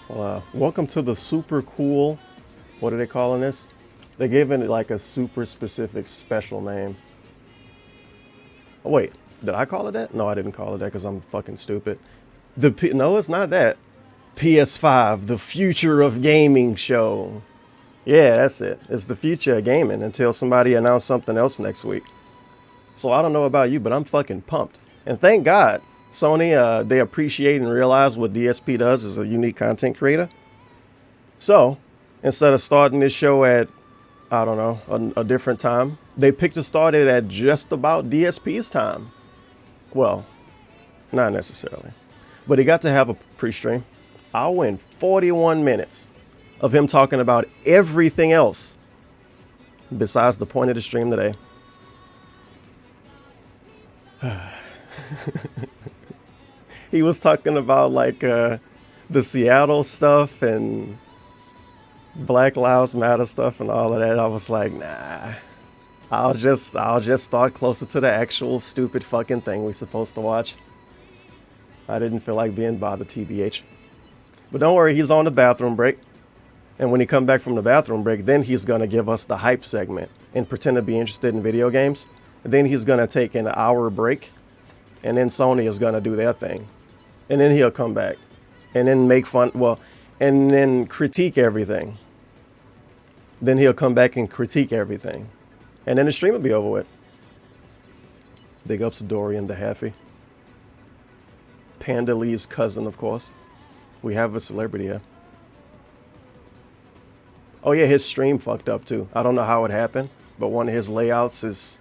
Welcome to the super cool, what are they calling this? They gave it like a super specific special name. Oh, wait, did I call it that? No, I didn't call it that because I'm fucking stupid. No, it's not that. PS5, the future of gaming show. Yeah, that's it. It's the future of gaming until somebody announces something else next week. So I don't know about you, but I'm fucking pumped. And thank God, Sony, they appreciate and realize what DSP does as a unique content creator. So instead of starting this show at, I don't know, a different time, they picked to start it at just about DSP's time. Well, not necessarily. But he got to have a pre-stream. I went 41 minutes of him talking about everything else besides the point of the stream today. He was talking about like the Seattle stuff and Black Lives Matter stuff and all of that. I was like, nah. I'll just start closer to the actual stupid fucking thing we're supposed to watch. I didn't feel like being bothered, TBH. But don't worry, he's on the bathroom break. And when he come back from the bathroom break, then he's going to give us the hype segment and pretend to be interested in video games. And then he's going to take an hour break. And then Sony is going to do their thing. And then he'll come back. And then make fun, and then critique everything. Then he'll come back and critique everything. And then the stream will be over with. Big ups to Dorian the Haffy. Panda Lee's cousin, of course. We have a celebrity here. Oh yeah, his stream fucked up too. I don't know how it happened, but one of his layouts is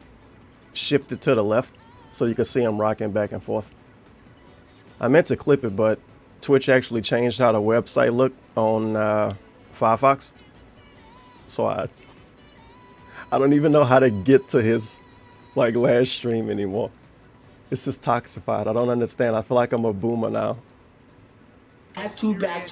shifted to the left, so you can see him rocking back and forth. I meant to clip it, but Twitch actually changed how the website looked on Firefox. So I don't even know how to get to his like last stream anymore. It's just toxified. I don't understand. I feel like I'm a boomer now. Back to back.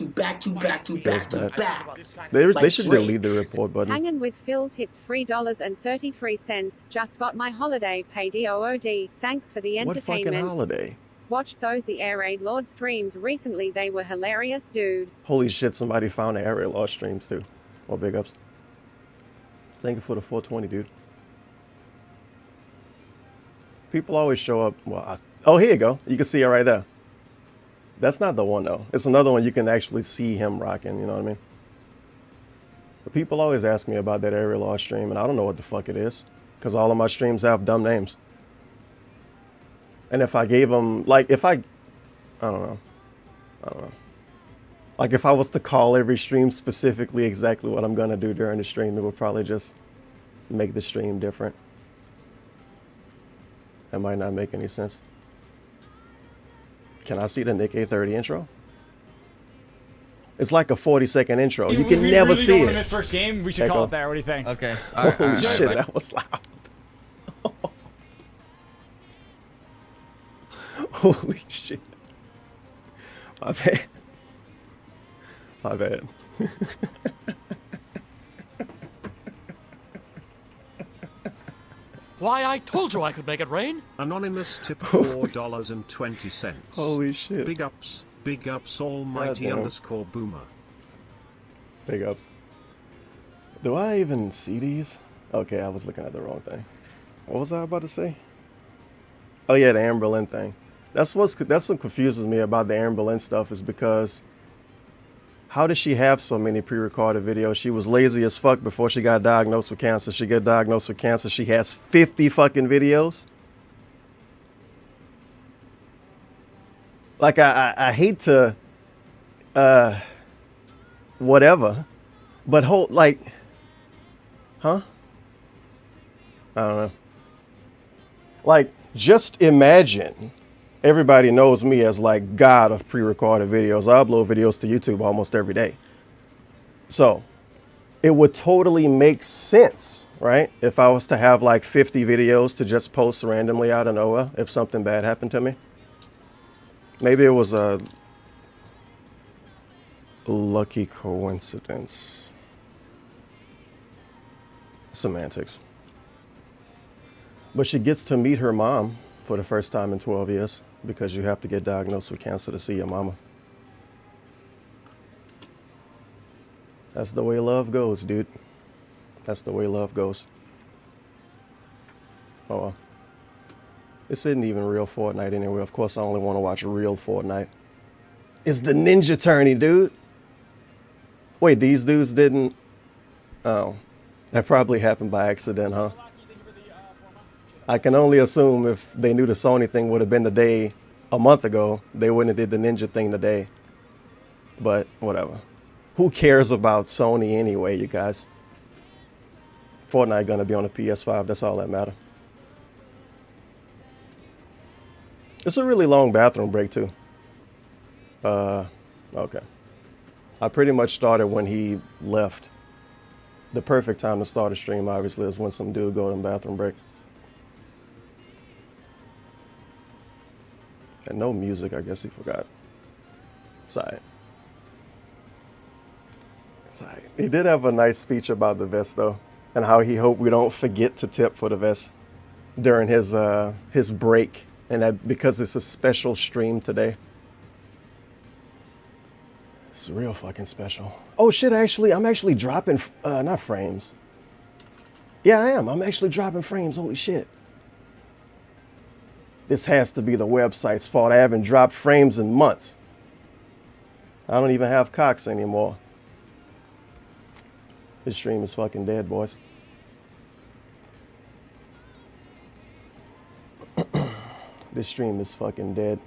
They should delete the report button. Hanging with Phil tipped $3.33. Just got my holiday paid EOOD. Thanks for the entertainment. What fucking holiday? Watched those the Air Raid Lord streams recently. They were hilarious, dude. Holy shit, somebody found the Air Raid Lord streams too. Well, big ups. Thank you for the 420, dude. People always show up. Well, oh, here you go. You can see it right there. That's not the one, though. It's another one you can actually see him rocking, you know what I mean? But people always ask me about that Aerial Law stream, and I don't know what the fuck it is. Because all of my streams have dumb names. And if I gave them, like, I don't know. Like, if I was to call every stream specifically exactly what I'm going to do during the stream, it would probably just make the stream different. That might not make any sense. Can I see the Nick A30 intro? It's like a 40-second intro. You can never see it. This first game, we should call it there. What do you think? Okay. Holy shit, that was loud. Holy shit. My bad. My bad. Why, I told you I could make it rain. Anonymous tip $4.20. Holy shit. Big ups almighty underscore boomer. Big ups. Do I even see these? Okay, I was looking at the wrong thing. What was I about to say? Oh yeah, the Amber Lynn thing. That's what confuses me about the Amber Lynn stuff, is because how does she have so many pre-recorded videos? She was lazy as fuck before she got diagnosed with cancer. She got diagnosed with cancer. She has 50 fucking videos. Like, I hate to, whatever, but I don't know. Like, just imagine. Everybody knows me as like God of pre-recorded videos. I upload videos to YouTube almost every day. So it would totally make sense, right? If I was to have like 50 videos to just post randomly out of nowhere if something bad happened to me. Maybe it was a lucky coincidence. Semantics. But she gets to meet her mom for the first time in 12 years because you have to get diagnosed with cancer to see your mama. That's the way love goes, dude. That's the way love goes. Oh well. This isn't even real Fortnite anyway. Of course, I only want to watch real Fortnite. It's the Ninja Tourney, dude. Wait, these dudes didn't... Oh. That probably happened by accident, huh? I can only assume if they knew the Sony thing would have been the day a month ago, they wouldn't have did the Ninja thing today. But whatever. Who cares about Sony anyway, you guys? Fortnite gonna be on the PS5. That's all that matters. It's a really long bathroom break too. Okay. I pretty much started when he left. The perfect time to start a stream, obviously, is when some dude go to the bathroom break. And no music, I guess he forgot. It's alright. It's alright. He did have a nice speech about the vest, though, and how he hoped we don't forget to tip for the vest during his break, and that because it's a special stream today. It's real fucking special. Oh shit, I'm actually dropping, not frames. Yeah, I am. I'm actually dropping frames. Holy shit. This has to be the website's fault. I haven't dropped frames in months. I don't even have cocks anymore. This stream is fucking dead, boys. This stream is fucking dead.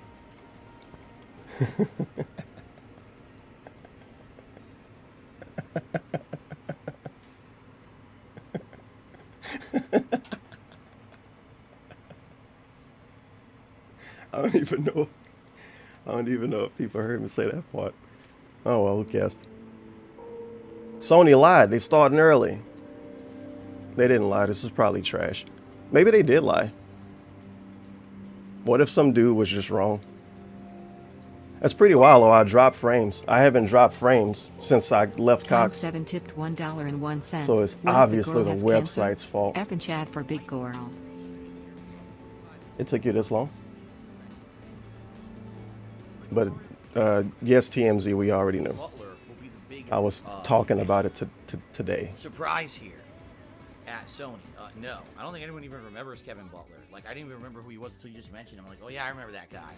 I don't even know if people heard me say that part. Oh well, who cares? Sony lied. They starting early. They didn't lie. This is probably trash. Maybe they did lie. What if some dude was just wrong? That's pretty wild, though. I dropped frames. I haven't dropped frames since I left Cox. 7 tipped $1.01. So it's What if obviously girl the has website's cancer? fault. F and chat for big girl. It took you this long? But yes, TMZ, we already knew. Butler will be the big, I was talking about it today. surprise here at Sony. No, I don't think anyone even remembers Kevin Butler. Like, I didn't even remember who he was until you just mentioned him. I'm like, oh yeah, I remember that guy.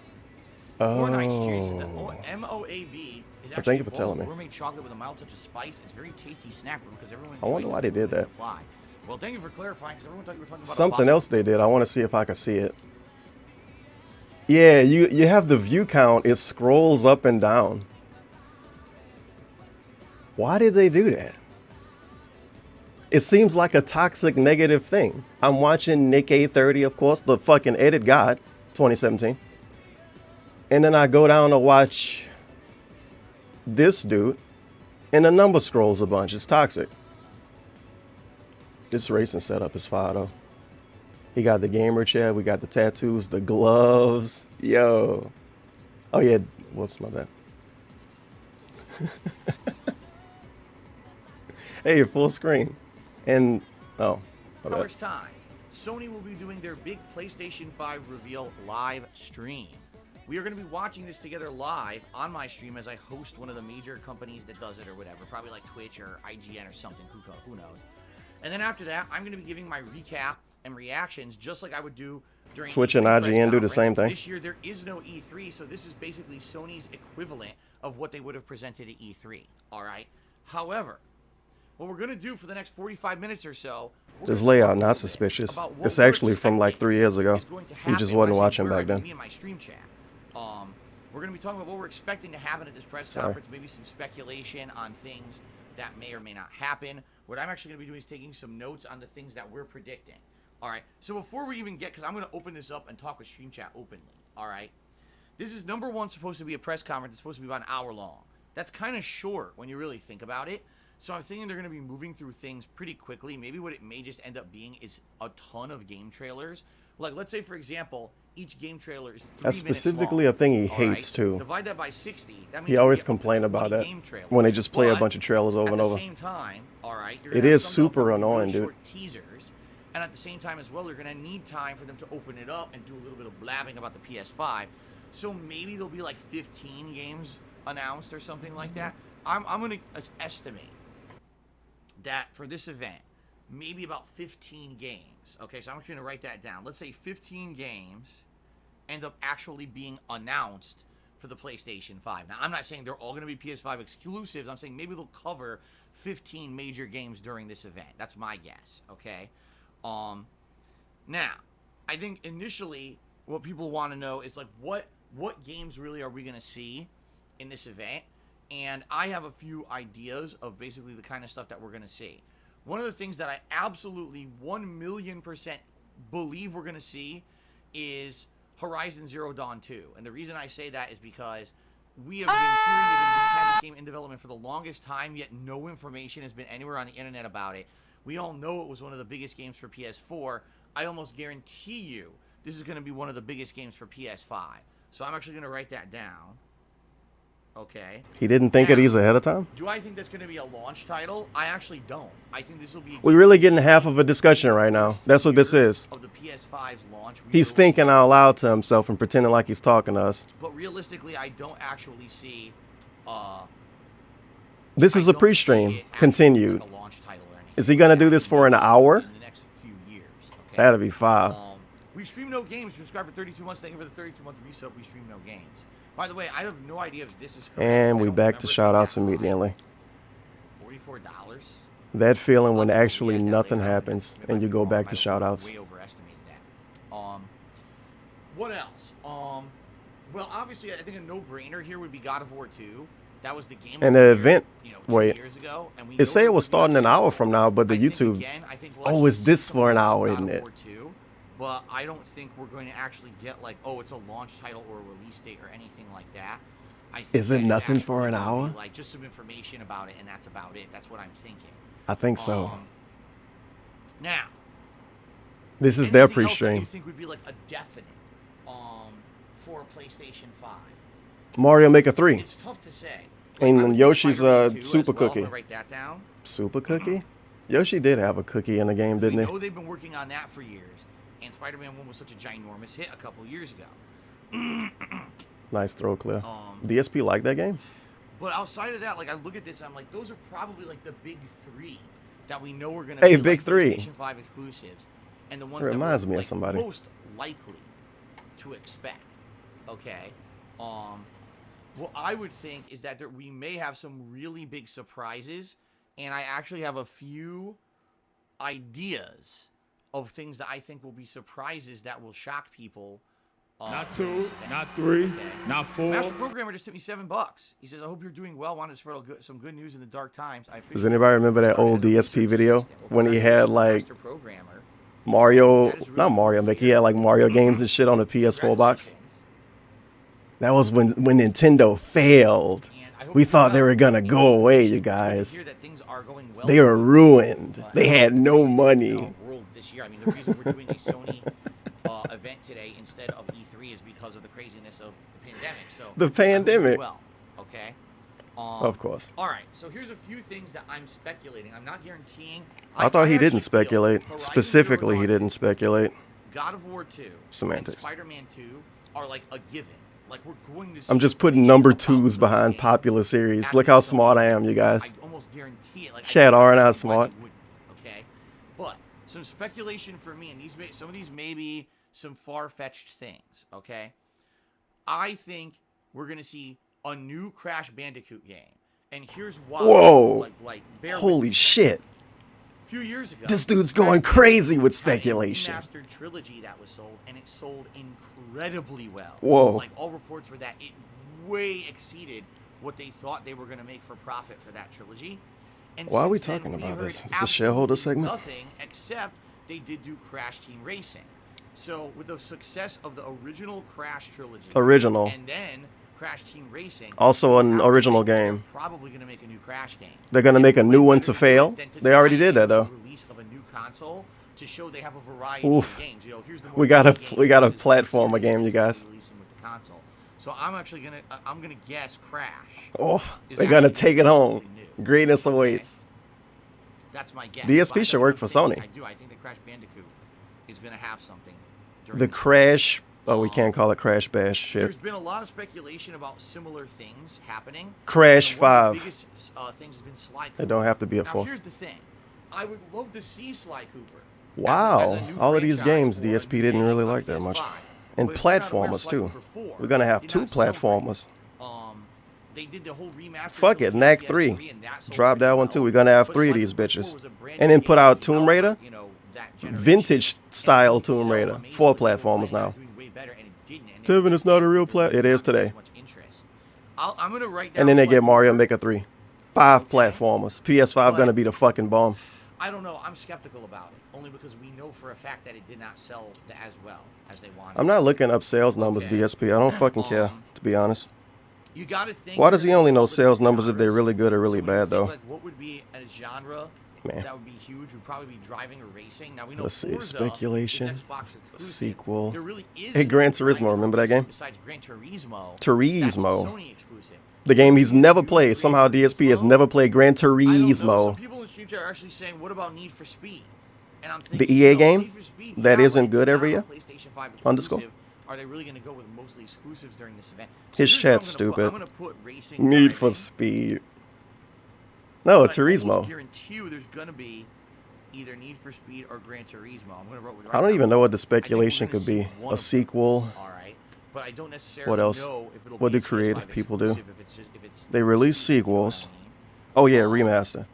Oh. MOAV is Well, actually thank you for telling me. gourmet chocolate with a mild touch of spice. It's very tasty snapper because everyone. I wonder why they did that. Supply. Well, thank you for clarifying because everyone thought you were talking about Something else they did. I want to see if I can see it. Yeah, you have the view count. It scrolls up and down. Why did they do that? It seems like a toxic negative thing. I'm watching Nick A30, of course, the fucking edit god, 2017. And then I go down to watch this dude, and the number scrolls a bunch. It's toxic. This racing setup is fire, though. He got the gamer chair. We got the tattoos, the gloves. Yo. Oh, yeah. Whoops, my bad. Hey, full screen. And, oh, my bad. First time, Sony will be doing their big PlayStation 5 reveal live stream. We are going to be watching this together live on my stream as I host one of the major companies that does it or whatever, probably like Twitch or IGN or something, who knows. And then after that, I'm going to be giving my recap and reactions just like I would do during Twitch E3 and press IGN do the conference. same thing. This year there is no E3, so this is basically Sony's equivalent of what they would have presented at E3. All right. However, what we're going to do for the next 45 minutes or so, This layout not suspicious. It's actually from like 3 years ago. You just wasn't watching back then. Me and my stream chat. We're going to be talking about what we're expecting to happen at this press conference, maybe some speculation on things that may or may not happen. What I'm actually going to be doing is taking some notes on the things that we're predicting. All right. So before we even get, because I'm going to open this up and talk with stream chat openly. All right. This is number one supposed to be a press conference. It's supposed to be about an hour long. That's kind of short when you really think about it. So I'm thinking they're going to be moving through things pretty quickly. Maybe what it may just end up being is a ton of game trailers. Like, let's say, for example, each game trailer is 3 minutes That's specifically long, a thing he all hates, too. Divide that by 60. That means He always you get complain about 20 that game trailers. when they just play a But bunch of trailers over and over. At the same time, all right, you're It gonna have is some of them super that will be annoying, dude. short teasers, and at the same time as well, you're going to need time for them to open it up and do a little bit of blabbing about the PS5. So maybe there'll be like 15 games announced or something like that. I'm going to estimate that for this event, maybe about 15 games. Okay, so I'm just going to write that down. Let's say 15 games end up actually being announced for the PlayStation 5. Now, I'm not saying they're all going to be PS5 exclusives. I'm saying maybe they'll cover 15 major games during this event. That's my guess, okay? Now, I think initially what people want to know is, like, what games really are we going to see in this event? And I have a few ideas of basically the kind of stuff that we're going to see. One of the things that I absolutely 1,000,000% believe we're going to see is Horizon Zero Dawn 2. And the reason I say that is because we have been hearing they've had this game in development for the longest time, yet no information has been anywhere on the internet about it. We all know it was one of the biggest games for PS4. I almost guarantee you this is going to be one of the biggest games for PS5. So I'm actually going to write that down. Okay. He didn't think of these ahead of time? Do I think that's going to be a launch title? I actually don't. I think this will be... We're really getting half of a discussion right now. That's what this is. Of the PS5's launch. He's thinking out loud to himself and pretending like he's talking to us. But realistically, I don't actually see... this is a pre-stream. Continued. Like a launch title or anything. Is he going to do this for an hour? In the next few years. Okay? That'd be fire. We stream no games. Subscribe for 32 months. Thank you for the 32-month resub. We stream no games. By the way, I have no idea if this is correct. And we back to shout-outs immediately. $44? That feeling when actually nothing happens and you go back to shout-outs. Way overestimated that. What else? Well, obviously, I think a no-brainer here would be God of War 2. That was the game. And the event, 2 years ago, and we it say it was starting an hour from now, but the YouTube, oh, it's this for an hour, isn't it? But I don't think we're going to actually get, like, oh, it's a launch title or a release date or anything like that. I think is it nothing for an hour? Like, just some information about it, and that's about it. That's what I'm thinking. I think so. Now, this is their pre-stream. You think would be like a definite for PlayStation 5? Mario Maker 3. It's tough to say. And Yoshi's Super Cookie. Write that down. Super Cookie? Yoshi did have a cookie in the game, didn't he? I know they've been working on that for years. And Spider-Man 1 was such a ginormous hit a couple years ago. Nice throw, clear. DSP liked that game? But outside of that, like, I look at this, I'm like, those are probably like the big three that we know we're going to be like big three. PlayStation 5 exclusives. And the ones it reminds that we're me like, of somebody. Most likely to expect. Okay? What I would think is that we may have some really big surprises. And I actually have a few ideas of things that I think will be surprises that will shock people. Not 2, not 3, not 4. Master Programmer just tipped me $7. He says, I hope you're doing well. Wanted to spread some good news in the dark times. Does anybody remember that old DSP video when he had like Mario, not Mario, but he had like Mario games and shit on the PS4 box? That was when Nintendo failed. We thought they were going to go away, you guys. They were ruined. They had no money. This year. I mean, the reason we're doing a Sony event today instead of E3 is because of the craziness of the pandemic. So the pandemic. Well, okay. Of course. All right. So here's a few things that I'm speculating. I'm not guaranteeing. I thought he didn't speculate. Specifically, he didn't speculate. God of War 2 Semantics. and Spider-Man 2 are like a given. Like, we're going to see. I'm just putting number 2s behind popular series. Look how smart I am, you guys. I almost guarantee it. Like, Chad, aren't I smart? Okay. But some speculation for me, and some of these may be some far-fetched things, okay? I think we're going to see a new Crash Bandicoot game. And here's why. Whoa. Like, holy shit. A few years ago, this dude's going crazy with speculation. Had a remastered trilogy that was sold, and it sold incredibly well. Whoa. Like, all reports were that it way exceeded what they thought they were going to make for profit for that trilogy. And why are we talking about this? It's a shareholder segment? Nothing except they did do Crash Team Racing. So with the success of the original Crash trilogy, and then Crash Team Racing, also an original game, they're probably going to make a new Crash game. They're going to make a new one to fail. They already did that though. Release of a new console to show they have a variety of games. You know, here's the we got a platformer game, you guys. Releasing with the console. So I'm actually gonna guess Crash. Oh, they're gonna take it home. Greatness awaits. That's my guess. DSP should work for Sony. I do. I think the Crash Bandicoot is gonna have something. The Crash. Oh, we can't call it Crash Bash. Shit. There's been a lot of speculation about similar things happening. Crash 5. The biggest things has been Sly Cooper. It don't have to be a Now, fourth. here's the thing. I would love to see Sly Cooper. Wow, as a new all of these franchise games for DSP didn't really on like that much. PS5. And But if they're not aware of platformers Sly too. Cooper 4, We're gonna have did 2 not sell very platformers. well. They did the whole remaster. Fuck it, Knack 3. Drop that one too. We're gonna have 3 of these bitches. And then put out Tomb Raider. Vintage style Tomb Raider. 4 platformers now. Tevin, it's not a real it is today. I'm gonna write down And then they Sly get Mario Cooper. Maker 3. 5 Okay. platformers. PS5 gonna be the fucking bomb. I don't know. I'm skeptical about it, only because we know for a fact that it did not sell as well as they wanted. I'm not looking up sales numbers, Okay. DSP. I don't fucking care, to be honest. You gotta think. Why does he only know all the sales different numbers if they're genres. really good or really So when you bad, think, though? Like, what would be a genre Man. that would be huge? Would probably be driving or racing. Now we know Let's see, Forza is speculation, Xbox exclusive. sequel. There really is Hey, Gran no Turismo, kind of remember that game? Besides Gran Turismo. That's Turismo. Sony exclusive. The game he's never played. Somehow DSP has never played Gran I don't know. Some Turismo. people in Street are actually saying, "What about Need for Speed?" And I'm The thinking, EA no, game Need for Speed, that yeah, isn't but good it's every not year? a PlayStation 5 Underscore? exclusive. Are they really going to go with mostly exclusives during this event? So His here's what chat's I'm gonna put. stupid. I'm gonna put racing Need for driving, Speed. No, but I almost Turismo. guarantee you there's going to be either Need for Speed or Gran Turismo. I'm going to write I don't even know what the I think we're speculation gonna could be. see one A of sequel. them. All right, but I don't necessarily What else? know if it'll What be do creative PS5 people do? exclusive, if it's They release exclusive, you know what I sequels. mean? Oh yeah, remaster.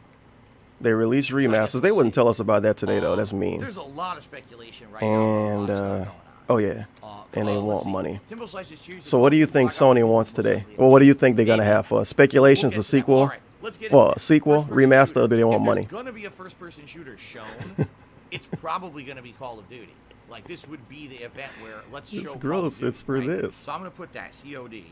They release remasters. They wouldn't tell us about that today though. That's mean. There's a lot of speculation right And now. About oh yeah, and they let's want see. money. Timbo Slice just cheers So what do you think Sony wants today? Well, what do you think they're gonna have for us? Speculations, a sequel? All right, let's get into Well, it. a sequel, First-person remaster, shooter. or do they want If money? there's gonna be a first-person shooter shown, it's probably gonna be Call of Duty. Like this would be the event where let's show. It's Call of gross. Duty, It's for right? this. So I'm gonna put that COD.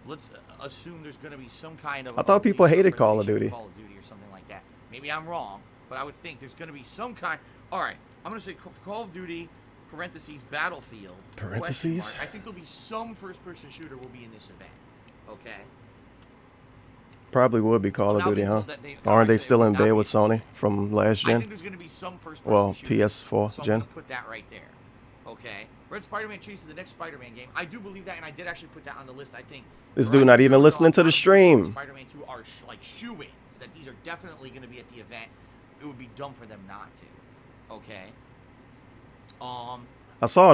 Let's assume there's gonna be some kind of. I thought people hated Call of presentation Duty. Call of Duty or something like that. Maybe I'm wrong, but I would think there's gonna be some kind. All right, I'm gonna say Call of Duty. Parentheses Battlefield. Parentheses? question mark. I think there'll be some first-person shooter will be in this event. Okay. Probably would be Call of Now Duty, being huh? told that they- Aren't they it still would in not bed be with Sony exclusive. from last I think gen? there's going to be some first-person Well, shooter. PS4 so gen. I'm going to put that right there. Okay. Red Spider-Man Chase is the next Spider-Man game. I do believe that, and I did actually put that on the list. I think This dude not even listening to the stream. Spider-Man 2 are like shoe-ins that these are definitely going to be at the event. It would be dumb for them not to. Okay. I saw a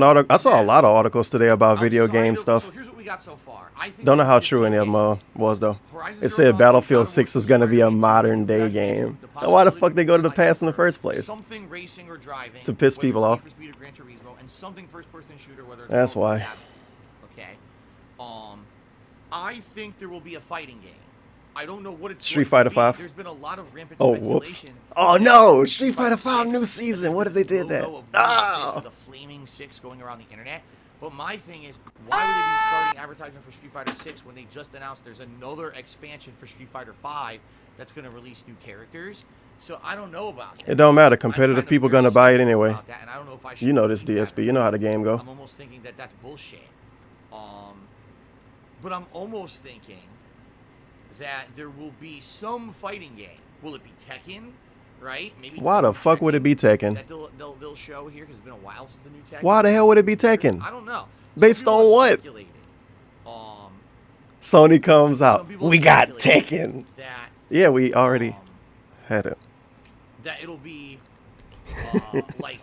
lot of articles today about video game stuff. So here's what we got so far. I think Don't know how there's true any of 15 them games. was though. Horizon It Zero said Dawn, Battlefield God of 6 War, is gonna be a Spider-Man 2, modern day Crash game. the Now, why the possibility fuck they go to the of past in the Sly first Cooper, place? Something racing or driving To piss whether people it's off. Need for Speed or Gran Turismo, and something first-person shooter, whether it's That's Call of why. Duty. Okay. I think there will be a fighting game. I don't know what it's Street going to Fighter be. 5? There's been a lot of rampant Oh, whoops. speculation. Oh no, Street Fighter 5 new season. What if they This did that? logo of Ah! the flaming six going around the internet. But my thing is, why would they be starting advertisement for Street Fighter 6 when they just announced there's another expansion for Street Fighter 5 that's going to release new characters? So I don't know about that. It don't matter. I'm Competitive kind of people very gonna buy it skeptical anyway. about that, and I don't know if I should You know this believe that DSP. or You know how not. the game go. I'm almost thinking that that's bullshit. But I'm almost thinking that there will be some fighting game. Will it be Tekken? Right? Maybe. Why the fuck would it be Tekken? That they'll show here because it's been a while since the new Tekken. Why the hell would it be Tekken? I don't know. Based Some people on have what? speculated, Sony comes some out. people We have got speculated Tekken. That Yeah, we already had it. that it'll be like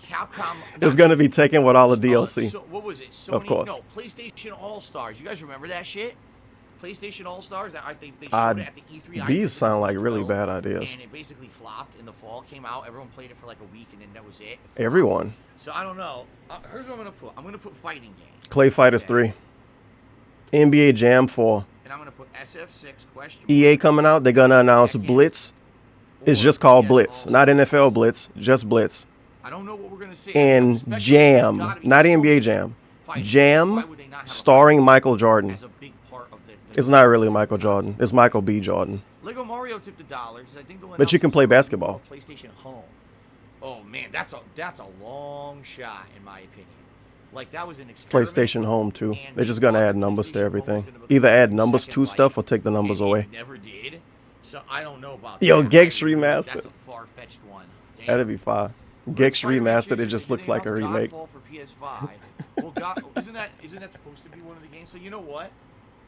Capcom. It's gonna be Tekken with all the DLC. So, what was it? Sony, Of course. No, PlayStation All Stars. You guys remember that shit? PlayStation All Stars. That they showed it at the E3. These sound like really 2012, bad ideas. And it basically flopped in the fall. Came out. Everyone played it for like a week, and then that was it. Everyone. So I don't know. Here's what I'm gonna put. I'm gonna put fighting game. Clay Fighters 3. NBA Jam 4. And I'm gonna put SF6 question. EA coming out. They're gonna announce Blitz. It's just called Blitz, not NFL Blitz, just Blitz. I don't know what we're gonna see. And Jam, not NBA Jam. Jam, starring Michael Jordan. As a big part of the It's not really Michael Jordan. It's Michael B. Jordan. Lego Mario tipped $1. I think they'll But you can announce play something basketball. called PlayStation Home. Oh man, that's a long shot in my opinion. Like that was an experiment. PlayStation Home too. and They're just they gonna thought add the numbers PlayStation to Home everything. was gonna become Either add the numbers second to life, stuff or take the numbers and away. It never did. So I don't know about Yo, that. Gex I really- remastered. That's a far-fetched one. Damn. That'd be fine. Gex Spider-Man remastered. It Chase, just they looks like a announced remake. Godfall for PS5. Well, God, isn't that supposed to be one of the games? So you know what?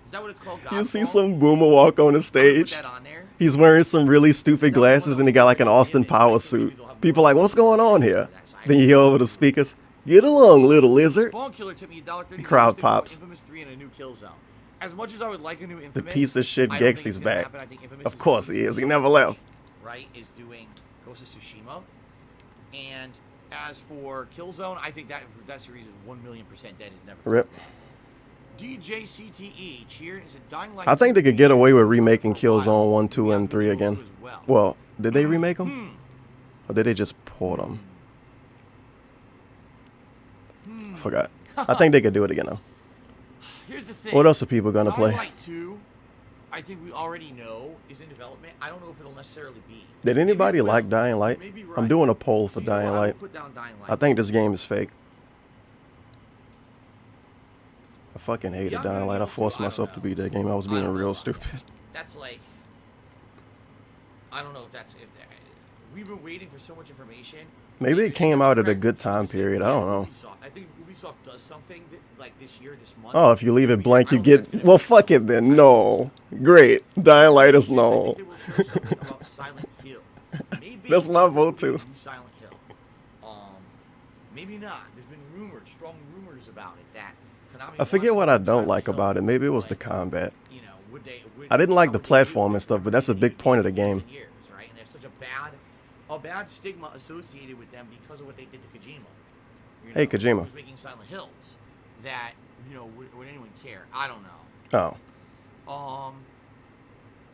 Is that what it's called? You see Godfall? some boomer walk on the I'm gonna put stage. that on there. He's wearing some really stupid glasses and he got like an Austin Powers suit. People like, what's going on here? Then you hear over the speakers, get along, little lizard. Spawn Killer tipped me $1.30. Crowd pops. Infamous 3 and a new kill zone. As much as I would like a new Infamous, The piece of shit I don't think Gexy's it's gonna back. happen. I think Infamous Of course he is. He never left. Right, is doing Ghost of Tsushima. And as for Killzone, I think that series is 1,000,000% dead. Is never Rip. DJ CTE cheered. Is it Dying Light? I think they could get away with remaking Killzone 1, 2, and 3 again. Well, did they remake them? Or did they just port them? I forgot. I think they could do it again though. Here's the thing. What else are people gonna play? Dying Light 2, I think we already know is in development. I don't know if it'll necessarily be. Did anybody like Dying Light? I'm doing a poll for Dying Light. I think this game is fake. I fucking hated Dying Light. I forced myself to beat that game. I was being real stupid. That's like, I don't know if that's we've been waiting for so much information. Maybe it came out at a good time period. I don't know. I think Ubisoft does something like this year, this month. Oh, if you leave it blank, you get. Well, fuck it then. No. Great. Dying Light is no. That's my vote too. Silent Hill. Maybe not. There's been strong rumors about it that Konami. I forget what I don't like about it. Maybe it was the combat. I didn't like the platform and stuff, but that's a big point of the game. Right? And there's such a bad stigma associated with them because of what they did to Kojima. Hey, Kojima. Was making Silent Hills. That, would anyone care? I don't know. Oh.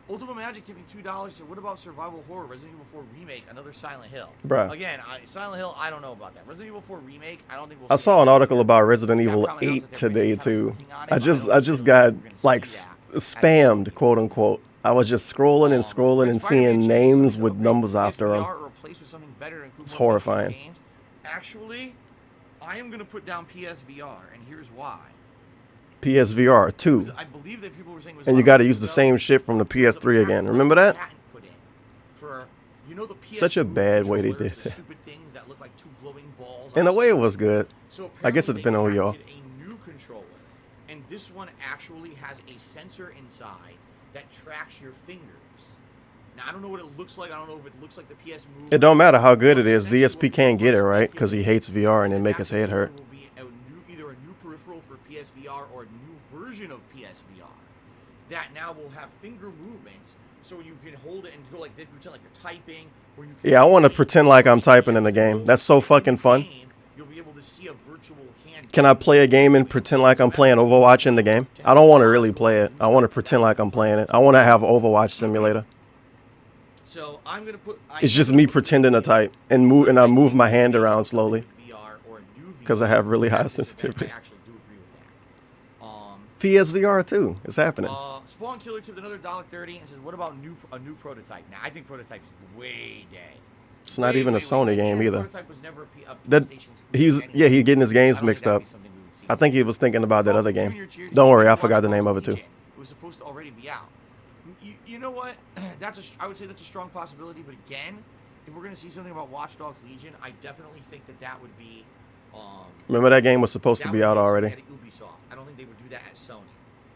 Ultimate Magic gave me $2. So what about survival horror? Resident Evil 4 remake, another Silent Hill. Bruh. Again, Silent Hill, I don't know about that. Resident Evil 4 remake, I don't think we'll. I saw an article about Resident Evil 8 today too. I just got like spammed, quote unquote. I was just scrolling and scrolling and seeing names with numbers after them. It's horrifying. Actually, I am gonna put down PSVR, and here's why. PSVR 2. I believe that people were saying it was and you got to use the same shit from the PS3 again. Remember that? Such a bad way they did that. In a way, it was good. I guess it depends on who you are. A new controller, and this one actually has a sensor inside that tracks your fingers. Now I don't know what it looks like. I don't know if it looks like the PS Move. It don't matter how good it is. DSP can't get it right because he hates VR and it make his head hurt. Either a new peripheral for PSVR or a new version of PSVR that now will have finger movements, so you can hold it and go like this, pretend like you're typing. Or you can Yeah, I want to pretend like I'm typing in the game. That's so fucking fun. You'll be able to see a virtual hand. Can I play a game and pretend like I'm playing Overwatch in the game? I don't want to really play it. I want to pretend like I'm playing it. I want to have Overwatch Simulator. So I'm gonna put. It's just me pretending to type and move, and I move my hand around slowly because I have really high sensitivity. I actually do agree with that. PSVR 2, it's happening. Spawn Killer tipped another $1.30 and says, "What about a new prototype?" Now I think prototype's way dead. It's not even a Sony game either. Prototype was never a That PlayStation he's getting his games mixed up. I think he was thinking about that other game. Don't worry, I forgot the name of it too. It was supposed to already be out. You know what? I would say that's a strong possibility. But again, if we're gonna see something about Watch Dogs Legion, I definitely think that would be. Remember that game was supposed to be out already. At Ubisoft. I don't think they would do that at Sony.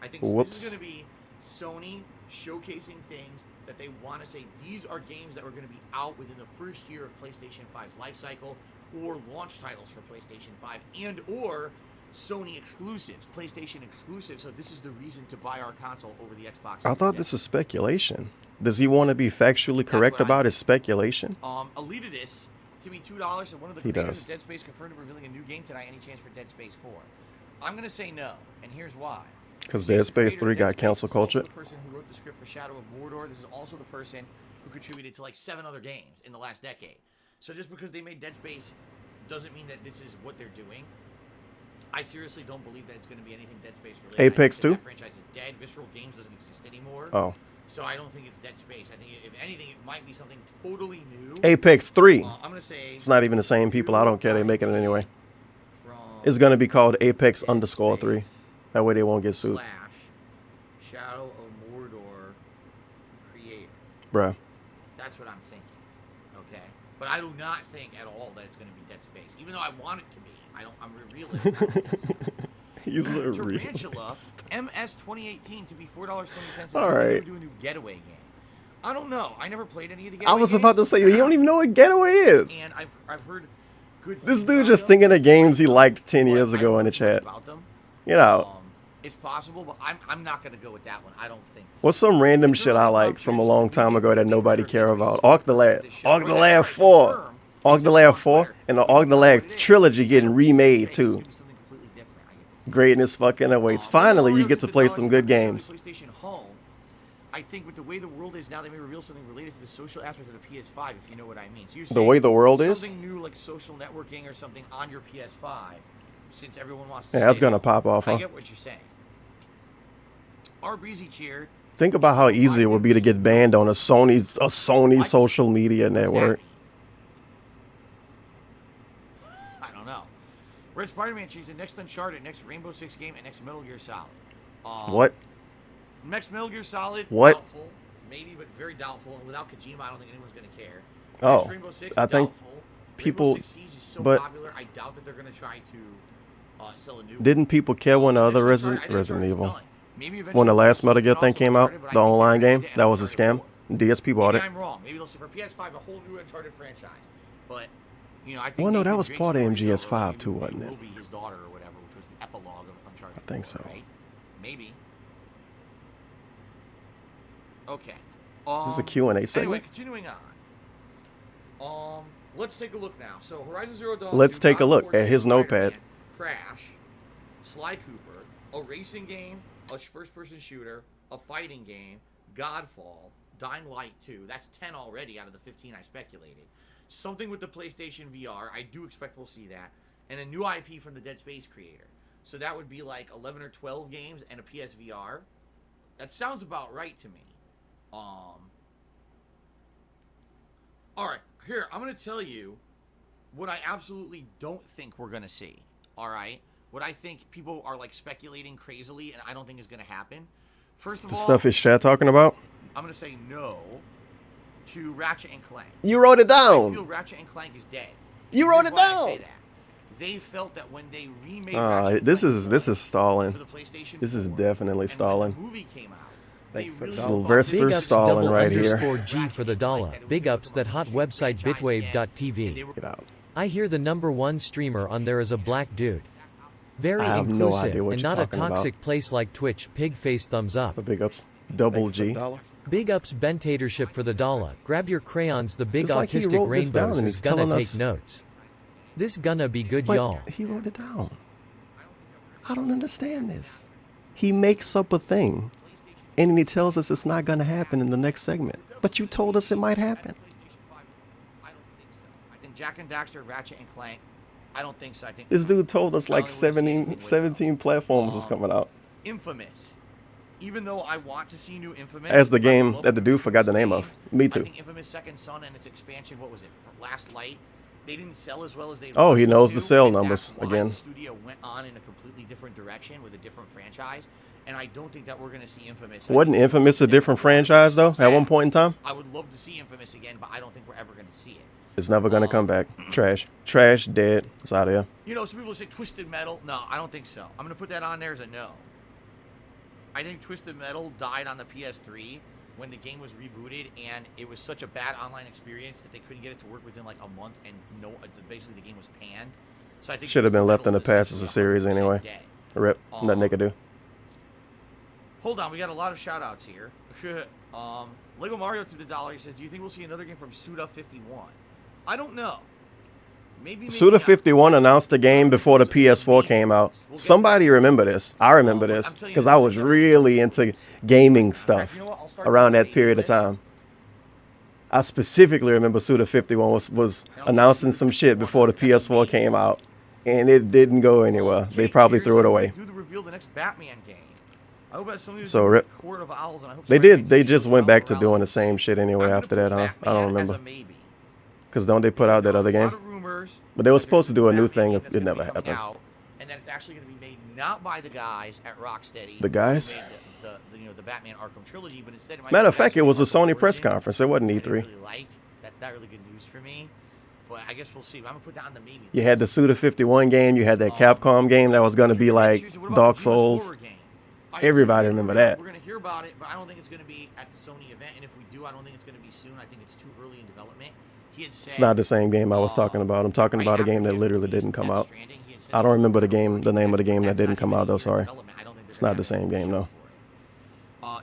I think this is gonna be Sony showcasing things that they want to say. These are games that are going to be out within the first year of PlayStation 5's life cycle, or launch titles for PlayStation 5, and or Sony exclusives, PlayStation exclusives. So this is the reason to buy our console over the Xbox. I thought this is speculation. Does he want to be factually correct about his speculation? Elitidus, give me $2. And one of the creators of Dead Space confirmed revealing a new game tonight. Any chance for Dead Space 4? I'm going to say no, and here's why. Because Dead Space 3 got cancel culture. The person who wrote the script for Shadow of Mordor. This is also the person who contributed to like 7 other games in the last decade. So just because they made Dead Space doesn't mean that this is what they're doing. I seriously don't believe that it's going to be anything Dead Space related. Apex 2? That franchise is dead. Visceral Games doesn't exist anymore. Oh. So I don't think it's Dead Space. I think if anything, it might be something totally new. Apex 3. I'm going to say it's not even the same people. I don't care. They're making it anyway. It's going to be called Apex _3. That way they won't get sued. Shadow of Mordor creator. Bruh. That's what I'm thinking. Okay? But I do not think at all that it's going to be Dead Space. Even though I want it to be. I'm a realist. He's a Tarantula MS 2018 to be $4.20. All right. Do a new Getaway game. I don't know. I never played any of the I Getaway was about to games, say, you don't even know what Getaway is. and I've heard good This things dude about just them, thinking of games he liked 10 but years I ago don't in the know much chat. about them. You know, It's possible, but I'm not going to go with that one. I don't think. what's some random shit I like from a long time ago that nobody care about? Ark the Lad. Ark the Lad 4. Ark the Lad 4 and the Ark the Lad trilogy getting remade too. Greatness fucking awaits. Finally, you get to play some good games. PlayStation Home. I think with the way the world is now, they may reveal something related to the social aspect of the PS5, if you know what I mean. So you're The way the world is? something new like social networking or something on your PS5, since everyone wants to. Yeah, that's say gonna it. pop off, I huh? get what you're saying. Our Breezy cheered. Think about how easy it would be to get banned on a Sony social media network. I don't know. Red Spider-Man cheese, the next Uncharted, next Rainbow Six game, and next Metal Gear Solid. What? Next Metal Gear Solid. What? Doubtful, maybe, but very doubtful. And without Kojima, I don't think anyone's going to care. Oh, Next Rainbow Six, I think doubtful. people- Rainbow Six Siege is so but- popular. I doubt that they're going to try to sell a new. Didn't people care when the Next other Uncharted, I think Resident Uncharted's Evil? done. Maybe When the eventually last Metal they'll Gear spin thing off came out, Uncharted, but I the think online they're game, gonna that was a Uncharted scam. DSP bought Maybe it. I'm wrong. Maybe they'll say for PS5 a whole new Uncharted franchise. But you know, I think. Well, no, that Nathan was Drake's part of story, though, MGS5 like, too, it wasn't it? will be his daughter or whatever, which was the epilogue of Uncharted. I think 4, so. Right? Maybe. Okay. This is a Q&A Anyway, segment. continuing on. Let's take a look now. So Horizon Zero Dawn. Let's 2, take a God of look War at 2, his Spider-Man, notepad. Crash, Sly Cooper, a racing game, a first-person shooter, a fighting game, Godfall, Dying Light 2. That's 10 already out of the 15 I speculated. Something with the PlayStation VR. I do expect we'll see that. And a new IP from the Dead Space creator. So that would be like 11 or 12 games and a PSVR. That sounds about right to me. All right, here, I'm going to tell you what I absolutely don't think we're going to see. All right? What I think people are like speculating crazily and I don't think is going to happen. First of The all, stuff is chat talking about? I'm going to say no to Ratchet and Clank. You wrote it I feel down. Ratchet and Clank is dead. You wrote Here's it why I say down. that. They felt that when they remade Ratchet and This Clank is stalling. for the PlayStation This is 4, definitely and when stalling. the movie came out, Thank they you for really the thought Sylvester that Big ups Stalin double right here. underscore G for the dollar. Big ups that hot website bitwave.tv. Get out. I hear the #1 streamer on there is a black dude. Very I have no inclusive idea what and you're not a talking about. toxic place like Twitch. Pig face thumbs up. The big ups. Double G. Big ups Bentatorship for the dollar. Grab your crayons. The big It's like he autistic wrote this down rainbows and is he's gonna telling take us- notes. This gonna be good, But y'all. he wrote it down. I don't understand this. He makes up a thing, and then he tells us it's not going to happen in the next segment. But you told us it might happen. I don't think so. I think Jack and Daxter, Ratchet and Clank. I don't think so. I think This dude told us I like only wanna see anything with 17 platforms is coming out. Infamous. Even though I want to see new Infamous, As the I game love that the dude forgot the name game. of. Me I too. think Infamous Second Son and its expansion, what was it, Last Light, they didn't sell as well as they Oh, he wanted knows to, the sale and numbers that's why again. The studio went on in a completely different direction with a different franchise, and I don't think that we're going to see Infamous. I Wasn't think Infamous a different franchise though at one point in time? I would love to see Infamous again, but I don't think we're ever going to see it. It's never going to come back. Trash. Trash, dead. It's out of here. You know, some people say Twisted Metal. No, I don't think so. I'm going to put that on there as a no. I think Twisted Metal died on the PS3 when the game was rebooted, and it was such a bad online experience that they couldn't get it to work within like a month, and basically the game was panned. So I think Should have been Twisted left in the Metal is past as a essentially series 100% anyway. dead. Rip. Nothing they could do. Hold on, we got a lot of shout-outs here. Lego Mario to the dollar, he says, do you think we'll see another game from Suda51? I don't know. Maybe Suda not. 51 announced the game before the PS4 came out. Somebody remember this. I remember this because I was really into gaming stuff around that period of time. I specifically remember Suda 51 was announcing some shit before the PS4 came out, and it didn't go anywhere. They probably threw it away. Do the reveal the next Batman game. I hope that's something to So do with rip. Court of Owls, and I hope They Spider-Man did. They keeps just Miles went back to doing the Morales. same shit anyway I'm gonna after put that, huh? I Batman don't as remember. a maybe. Because don't they put out that other A game? lot of rumors But they were that supposed to there's do a new Batman thing game if that's it gonna never be coming happened. out, and that it's actually going to be made not by the guys at Rocksteady. The guys? who made the Batman Arkham trilogy, but instead it might Matter be of fact, the it guys was who a made Sony press Origins. conference. It wasn't I E3. didn't really like. That's not really good news for me. But I guess we'll see. I'm going to put that on the maybe You had the Suda 51 game. You had that Capcom game that was going to be like What about Dark Kojima's Souls. horror game? Everybody remember that. We're gonna hear about it, but I don't think it's gonna be at the Sony event. And if we do, I don't think it's gonna be soon. I think it's too early in development. He had said It's not the same game I was talking about. I'm talking about a game that literally didn't come out. I don't remember the name of the game that didn't come out though. Sorry, it's not the same game though.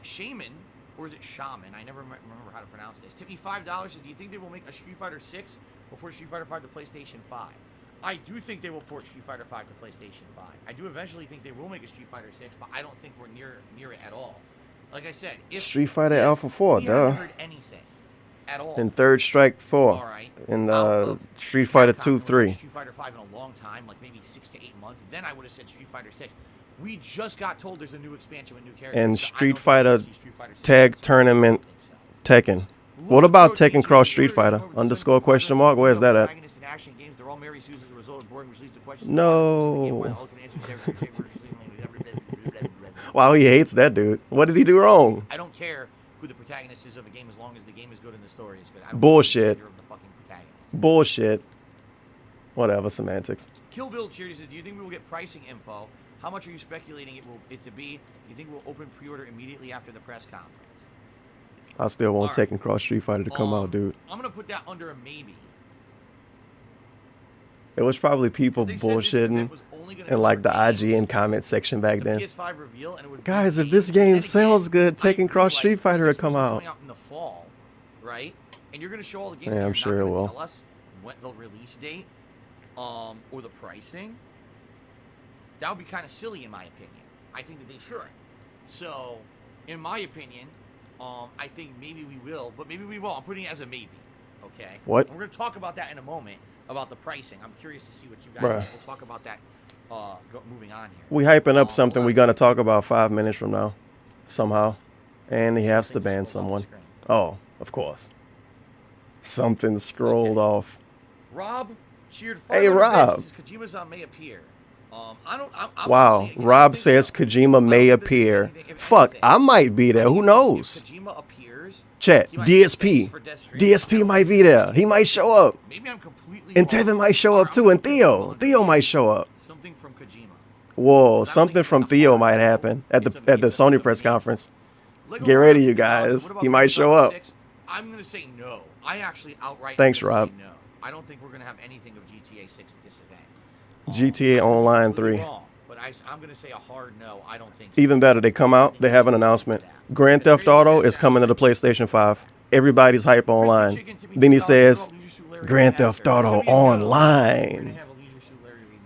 Shaman, or is it Shaman? I never remember how to pronounce this. Tip me $5. Do you think they will make a Street Fighter 6 before Street Fighter 5 to PlayStation 5? I do think they will port Street Fighter 5 to PlayStation 5. I do eventually think they will make a Street Fighter 6, but I don't think we're near it at all. Like I said, if Street Fighter Alpha 4, we duh. haven't heard anything at all. And Third Strike 4. All right. And Street Fighter 2, 3. Street Fighter 5 in a long time, like maybe 6 to 8 months. Then I would have said Street Fighter 6. We just got told there's a new expansion with new characters. And so Street Fighter Tag Tournament Tekken. What about Tekken Cross Street Fighter? Underscore question mark? Where's that at? No. Wow, he hates that dude. What did he do wrong? I don't care who the protagonist is of a game as long as the game is good and the story is good. I don't Bullshit. care the fucking protagonist. Bullshit. Whatever, semantics. Kill Bill Cheers says, do you think we will get pricing info? How much are you speculating it to be? Do you think we'll open pre-order immediately after the press conference? I still want All Tekken Cross Street Fighter to come out, dude. I'm going to put that under a maybe. It was probably people bullshitting in like the IGN comment section back then. PS5 reveal, and it would Guys, if this game sells good, Tekken Cross Street Fighter will come out. Coming out in the fall, right? And you're going to show all the games. Yeah, but I'm you're sure not it gonna will. Tell us what the release date, or the pricing. That would be kind of silly, in my opinion. I think that they should. So, in my opinion, I think maybe we will, but maybe we won't. I'm putting it as a maybe. Okay. What? And we're going to talk about that in a moment about the pricing. I'm curious to see what you guys Bruh. think. We'll talk about that. Moving on here. We hyping up something we're gonna talk about 5 minutes from now, somehow, and he has to ban someone. Oh, of course. Something scrolled off. Rob cheered. Hey, Rob. Kojima's may appear. Wow, Rob says Kojima may appear. Fuck, I might be there. Who knows? Kojima appears. Chat, DSP. DSP might be there. He might show up. Maybe I'm completely. And Tevin might show up too, and Theo. Theo might show up. Something from Kojima. Whoa, something from Theo might happen at the Sony press conference. Get ready, you guys. He might show up. I'm gonna say no. I actually outright. Thanks, Rob. No, I don't think we're gonna have anything of GTA 6 at this event. GTA Online 3. Wrong, but I'm gonna say a hard no. I don't think so. Even better, they come out, they have an announcement. Grand Theft Auto is coming to the PlayStation 5. Everybody's hype online. Then he says, Grand Theft Auto Online.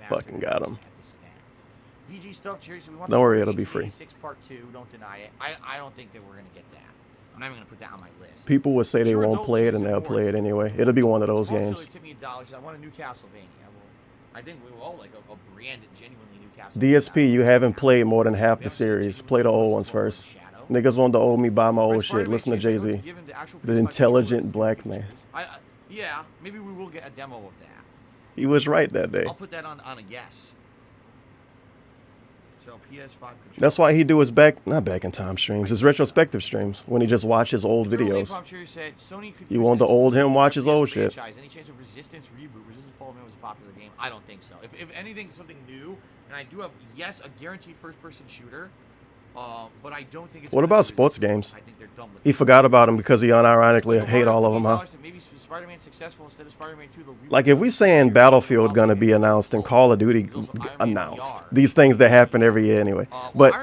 Fucking got him. Don't worry, it'll be free. 6 Part 2, don't deny it. I don't think that we're gonna get that. I'm not even gonna put that on my list. People would say they won't play it, and they'll play it anyway. It'll be one of those games. I want a new Castlevania. I think we will all like a branded, genuinely new Castlevania. DSP, you haven't played more than half the series. Play the old ones first. Niggas want to owe me buy my old shit. Listen to Jay-Z. The intelligent black man. Yeah, maybe we will get a demo of that. He was right that day. I'll put that on a yes. So PS5. That's why he do his not back in time streams, his retrospective streams, when he just watches old videos. You want the old him watch his old shit. Any chance of Resistance reboot? Resistance Fall Man was a popular game. I don't think so. If anything, something new, and I do have, yes, a guaranteed first-person shooter, but I don't think it's... What about sports games? I think they're done with He forgot about them because he unironically hate all of them, huh? Maybe Spider-Man successful instead of Spider-Man 2. Like if we saying Battlefield gonna be announced and Call of Duty announced, these things that happen every year anyway. But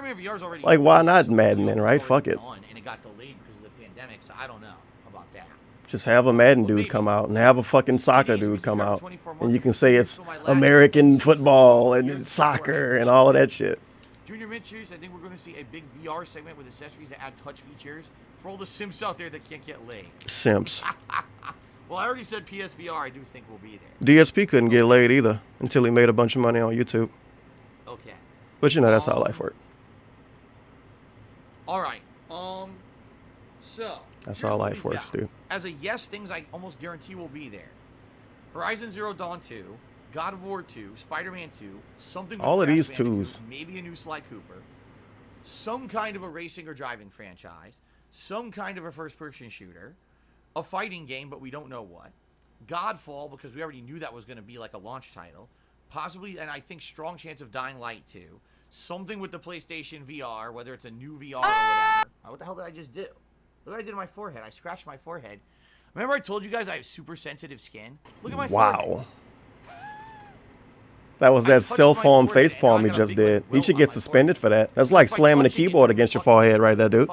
like, why not Madden then, right? Fuck it. And it got delayed because of the pandemic, so I don't know about that. Just have a Madden dude come out and have a fucking soccer dude come out, and you can say it's American football and soccer and all of that shit. Junior Mitchers, I think we're going to see a big VR segment with accessories that add touch features for all the Sims out there that can't get laid. Sims. Well, I already said PSVR. I do think we'll be there. DSP couldn't get laid either until he made a bunch of money on YouTube. Okay. But you know, that's how life works. All right. So. That's how life works, dude. As a yes, things I almost guarantee will be there. Horizon Zero Dawn 2, God of War 2, Spider-Man 2, something. All of these twos. Maybe a new Sly Cooper. Some kind of a racing or driving franchise. Some kind of a first-person shooter. A fighting game, but we don't know what. Godfall, because we already knew that was going to be like a launch title. Possibly, and I think strong chance of Dying Light 2. something with the PlayStation VR, whether it's a new VR or whatever. What the hell did I just do? Look what I did to my forehead. I scratched my forehead. Remember I told you guys I have super sensitive skin? Look at my forehead. Wow. That was that self-harm face palm he just did. He should get suspended for that. That's like slamming a keyboard against your forehead right there, dude.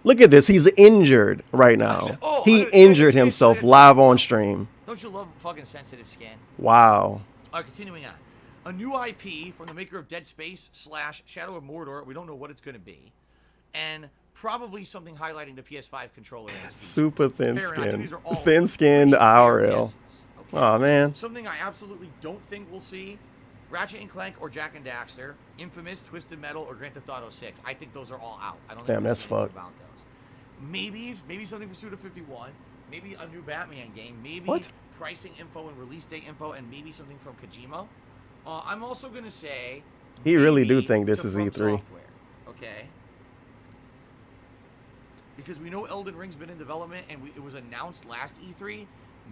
Look at this. He's injured right now. He injured himself live on stream. Don't you love fucking sensitive skin? Wow. All right, continuing on. A new IP from the maker of Dead Space / Shadow of Mordor. We don't know what it's going to be. And probably something highlighting the PS5 controller. Super thin-skinned. Thin-skinned IRL. Oh, man. Something I absolutely don't think we'll see. Ratchet & Clank or Jak and Daxter. Infamous, Twisted Metal, or Grand Theft Auto 6. I think those are all out. I don't Damn, that's fucked. About those. Maybe something for Suda 51. Maybe a new Batman game. Maybe pricing info and release date info. And maybe something from Kojima. I'm also going to say... He really do think this is E3. Software, okay? Because we know Elden Ring's been in development and it was announced last E3.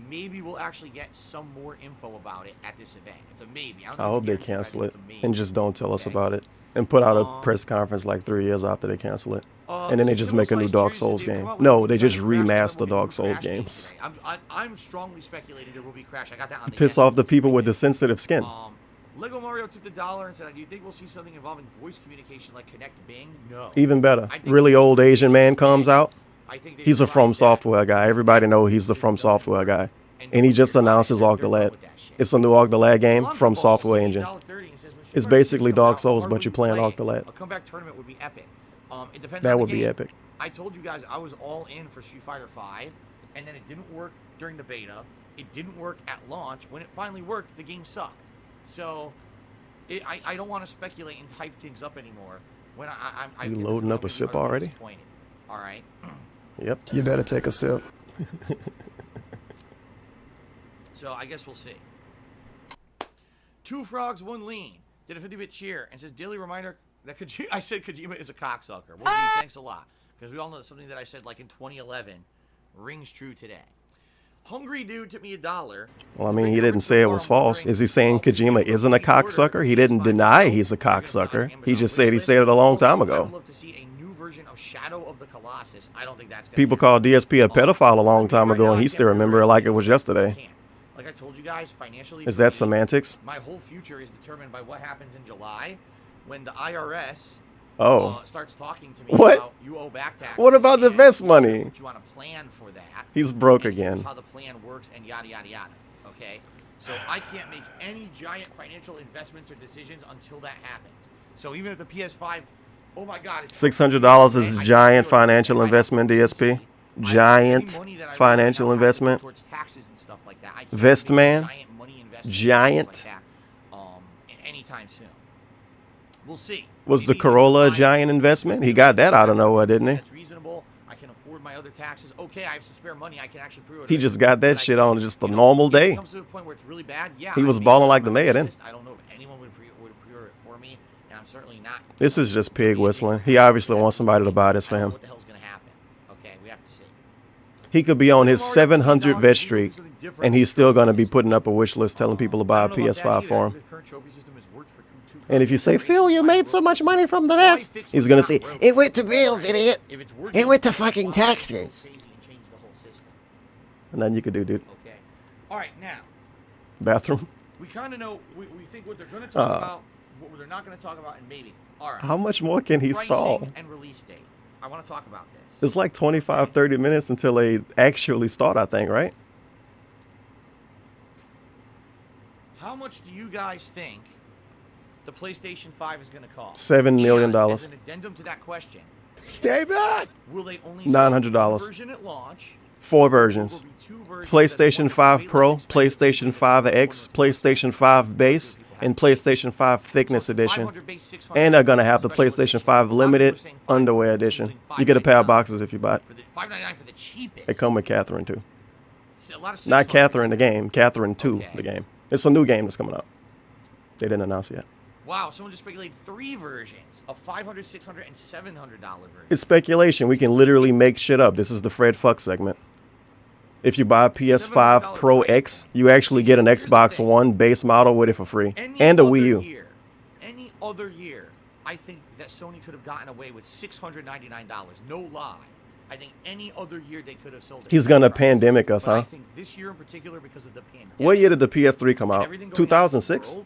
Maybe we'll actually get some more info about it at this event. It's a maybe. I hope they cancel it and just don't tell us about it. And put out a press conference like 3 years after they cancel it. And then they just make a new Dark Souls game. No, they just remaster Dark Souls games. I'm strongly speculating there will be Crash. I got that on the Piss off the people with the sensitive skin. Lego Mario tipped $1 and said, do you think we'll see something involving voice communication like Connect Bing? No. Even better. Really old Asian man comes out. He's a From Software guy. Everybody know he's the From Software guy. And he just announces Octolad. It's a new Octolad game from Software Engine. It's basically Dark Souls, but you're playing Octolad. A comeback tournament would be epic. It depends that on the would be game. epic. I told you guys I was all in for Street Fighter V, and then it didn't work during the beta. It didn't work at launch. When it finally worked, the game sucked. So I don't want to speculate and hype things up anymore. When you loading up a sip already? All right. Yep. You better take a sip. So I guess we'll see. Two Frogs, One Lean did a 50-bit cheer and says, daily reminder that I said Kojima is a cocksucker. Well, gee, thanks a lot. Because we all know that something that I said like in 2011 rings true today. Hungry Dude tipped me $1. Well, I mean, he didn't say it was false. Is he saying Kojima isn't a cocksucker? He didn't deny he's a cocksucker. He just said he said it a long time ago. I would love to see a new version of Shadow of the Colossus. I don't think that's gonna People called DSP a pedophile a long time ago, and he still remember it like it was yesterday. Like I told you guys, financially... Is that semantics? My whole future is determined by what happens in July when the IRS starts talking to me about you owe back taxes. What about the vest money? You want to plan for that. He's broke again. How the plan works and yada, yada, yada. Okay? So I can't make any giant financial investments or decisions until that happens. So even if the PS5... Oh my God. $600 is giant financial investment, DSP. Giant financial investment. Vest man. Giant. Anytime soon. We'll see. Was the Corolla a giant investment? He got that out of nowhere, didn't he? That's reasonable. I can afford my other taxes. Okay, I have some spare money. I can actually pre-order. He just got that shit on just a normal day. It comes to a point where it's really bad. Yeah. He was balling like the mayor then. I don't know if anyone would pre-order it for me, and I'm certainly not. This is just pig whistling. He obviously wants somebody to buy this for him. What the hell's gonna happen? Okay, we have to see. He could be on his 700 vest streak, and he's still going to be putting up a wish list telling people to buy a PS5 for him. And if you say, Phil, you made so much money from the vest, he's going to say, it went to bills, idiot. It went to fucking taxes. And then you could do, dude. Okay. All right, now. Bathroom. We kind of know, we think what they're going to talk about, what they're not going to talk about, and maybe. All right. How much more can he stall? And release date. I want to talk about this. It's like 25, 30 minutes until they actually start, I think, right? How much do you guys think the PlayStation 5 is going to cost? $7 million. As an addendum to that question, stay back. Will they only $900. version at launch? 4 versions. PlayStation 5 Pro, PlayStation 5X, PlayStation 5 Base, and PlayStation 5 Thickness Edition. And they're going to have the PlayStation 5 Limited Underwear Edition. You get a pair of boxes if you buy it. $5.99 for the cheapest. They come with Catherine, too. Not Catherine the game, Catherine 2 the game. It's a new game that's coming out. They didn't announce it yet. Wow, someone just speculated 3 versions of $500, $600, and $700 versions. It's speculation. We can literally make shit up. This is the Fred Fuck segment. If you buy a PS5 Pro X, you actually get an Xbox One base model with it for free. And a Wii U. Any other year, I think that Sony could have gotten away with $699. No lie. I think any other year they could have sold it. He's gonna pandemic us, but huh? I think this year in particular, because of the pandemic. What year did the PS3 come out? 2006.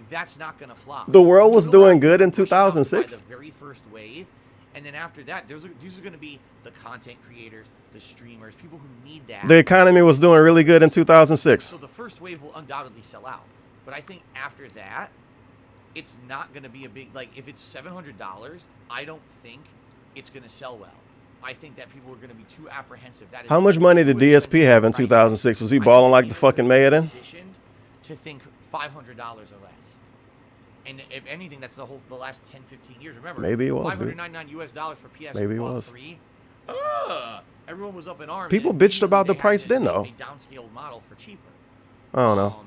That's not gonna flop. The world was doing good in 2006. The very first wave, and then after that, these are going to be the content creators, the streamers, people who need that. The economy was doing really good in 2006. So the first wave will undoubtedly sell out, but I think after that, it's not going to be a big, like, if it's $700, I don't think it's going to sell well. I think that people are going to be too apprehensive. That is How much money did DSP have in 2006? Was he balling like the fucking mayor then? To think $500 or less. And if anything, that's the last 10, 15 years. Remember, Maybe it was, $599 US for PS3. Maybe it was. Everyone was up in arms. People bitched about the price then, though. A downscaled model for cheaper. I don't know.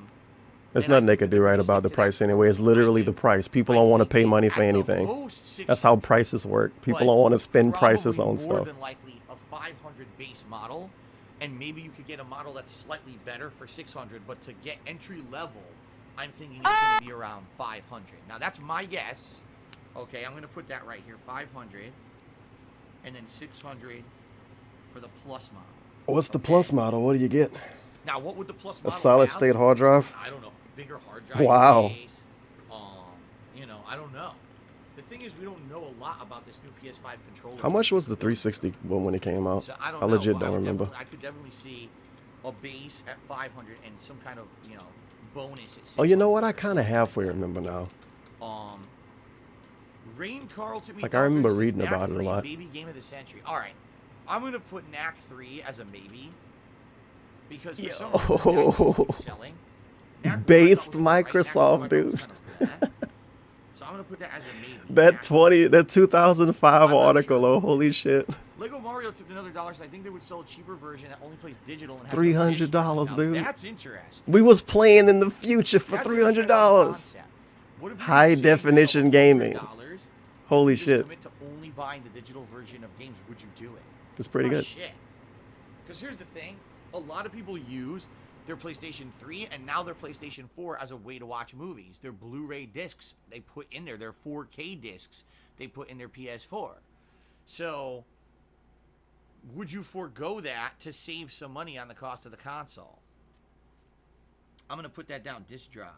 There's nothing they could do right about the price anyway. It's literally the price. People don't want to pay money for anything. That's how prices work. People don't want to spend prices on stuff. More than likely a 500 base model, and maybe you could get a model that's slightly better for 600, but to get entry level, I'm thinking it's going to be around 500. Now, that's my guess. Okay, I'm going to put that right here, 500, and then 600 for the plus model. What's the plus model? What do you get? Now, what would the plus model A solid have? state hard drive? I don't know. Bigger hard drive. Wow. Space. You know, I don't know. The thing is, we don't know a lot about this new PS5 controller. How much was the 360 when it came out? So I don't I know. legit don't remember. I could definitely see a base at 500 and some kind of, you know, bonus at 600. Oh, you know what? I kind of halfway remember now. Rain Carl to me. Like, I remember reading about it a lot. Maybe game of the century. All right, I'm gonna put Knack 3 as a maybe because for some reason, Knack selling. Knack Based right? Microsoft, Knack dude. kind of so I'm gonna put that as a maybe. That 2005 article, oh, holy shit. Lego Mario tipped another $1, so I think they would sell a cheaper version that only plays digital and has $300, dude. That's interesting. We was playing in the future for $300. High definition gaming. Holy shit. Commit to only buying the digital version of games, would you do it? It's pretty good. Shit. Because here's the thing, a lot of people use their PlayStation 3 and now their PlayStation 4 as a way to watch movies. Their Blu-ray discs they put in there, their 4K discs they put in their PS4. So, would you forego that to save some money on the cost of the console? I'm going to put that down, disk drive.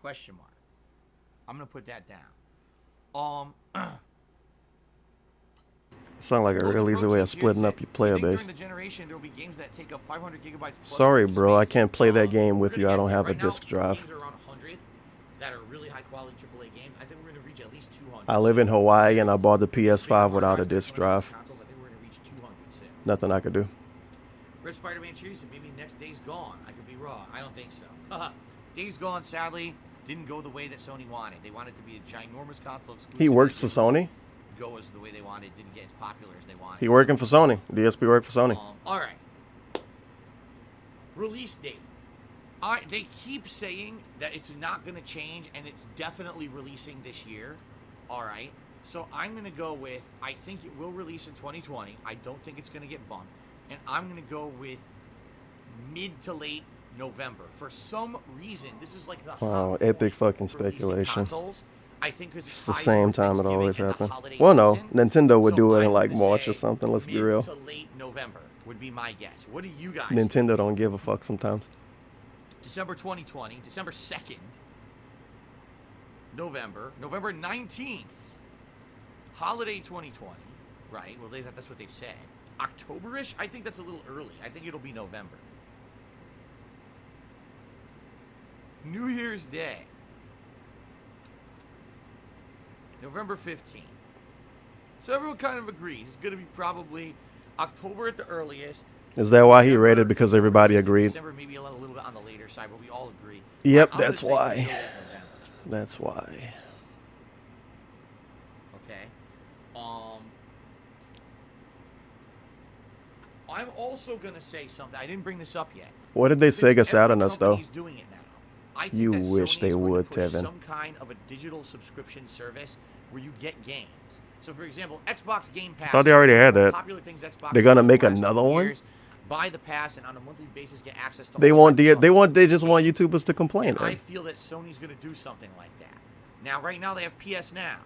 Question mark. I'm going to put that down. Sound like a real easy way of splitting up your player base. During the generation, there will be games that take up 500 gigabytes. Sorry, bro. I can't play that game with you. I don't have a disk drive. Games are around 100 that are really high quality AAA games. I think we're going to reach at least 200. I live in Hawaii and I bought the PS5 without a disk drive. I think we're going to reach 200 soon. Nothing I could do. Red Spider-Man Cheers and maybe next Days Gone. I could be wrong. I don't think so. Days Gone, sadly, didn't go the way that Sony wanted. They wanted to be a ginormous console exclusive. He works for Sony? Go as the way they wanted. Didn't get as popular as they wanted. He working for Sony. DSP work for Sony. All right. Release date. They keep saying that it's not going to change, and it's definitely releasing this year. All right. So I'm going to go with, I think it will release in 2020. I don't think it's going to get bumped. And I'm going to go with mid to late November. For some reason, this is like the Wow, epic fucking speculation. I think it's the same time it always happens. Well, no, Nintendo would do it in like March or something. Let's be real. To late November would be my guess. What do you guys? Nintendo don't give a fuck sometimes. December 2020, December 2nd, November 19th, holiday 2020. Right? Well, that's what they've said. October-ish. I think that's a little early. I think it'll be November. New Year's Day. November 15th. So everyone kind of agrees. It's going to be probably October at the earliest. Is that why he rated? Because everybody agreed? December, maybe a little bit on the later side, but we all agree. Yep, that's why. That's why. Okay. I'm also going to say something. I didn't bring this up yet. What did they Sega Saturn us, though? Doing it now. I think You that wish Sony they is going to would, push Tevin. Some kind of a digital subscription service where you get games. So, for example, Xbox Game Pass. Thought they already had that. Popular things Xbox They're gonna has make done for another one? years buy the pass and on a monthly basis get access to. They all want that stuff. they just want YouTubers to complain. And I Right? feel that Sony's going to do something like that. Now, right now they have PS Now.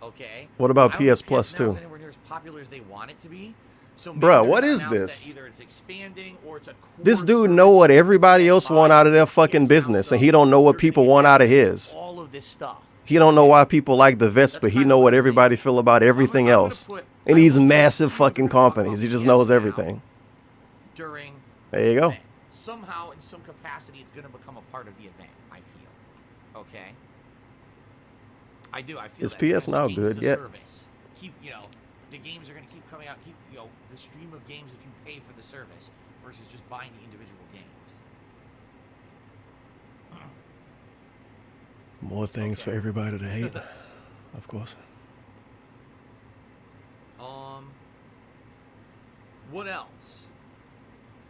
Okay. What about I don't think PS Plus Now is too? anywhere near as popular as they want it to be. So Bruh, maybe they're what gonna is announce this? that either it's expanding or it's a core This dude service know what everybody else want out of their fucking PS Now business, and he subs. don't know what They're people gonna want get out of access to his. all of this stuff. He don't know why people like the Vespa. That's He kind know of what what I'm everybody thinking. feel about everything I'm gonna else. put- And I'm these gonna put massive three fucking different companies. He PS just knows Now everything. During There you this go. event. Somehow, in some capacity, it's going to become a part of the event. I feel. Okay. I do. I feel. Is that PS because Now games good as a yet? Service. Keep, the games are going to keep coming out. Keep, the stream of games if you pay for the service versus just buying the individual games. More things for everybody to hate, of course. What else?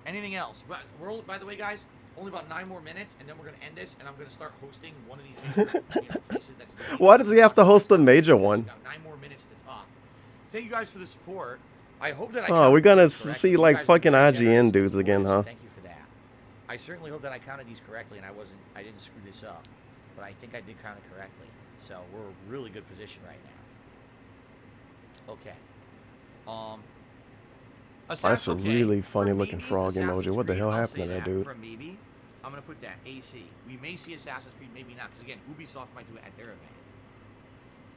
Anything else? We're by the way, guys, only about 9 more minutes, and then we're gonna end this, and I'm gonna start hosting one of these places that's. Why does he have to host a major one? Got 9 more minutes to talk. Thank you guys for the support. I hope that I. Oh, we're gonna counted these see correctly. like You guys are fucking very IGN generous dudes with again, support, so huh? Thank you for that. I certainly hope that I counted these correctly, and I didn't screw this up, but I think I did count it correctly. So we're in a really good position right now. Okay. That's a really funny For looking maybes, frog Assassin's emoji. What the Creed, hell I'll happened to say that dude? For a maybe, I'm gonna put that AC. We may see Assassin's Creed, maybe not, because again, Ubisoft might do it at their event,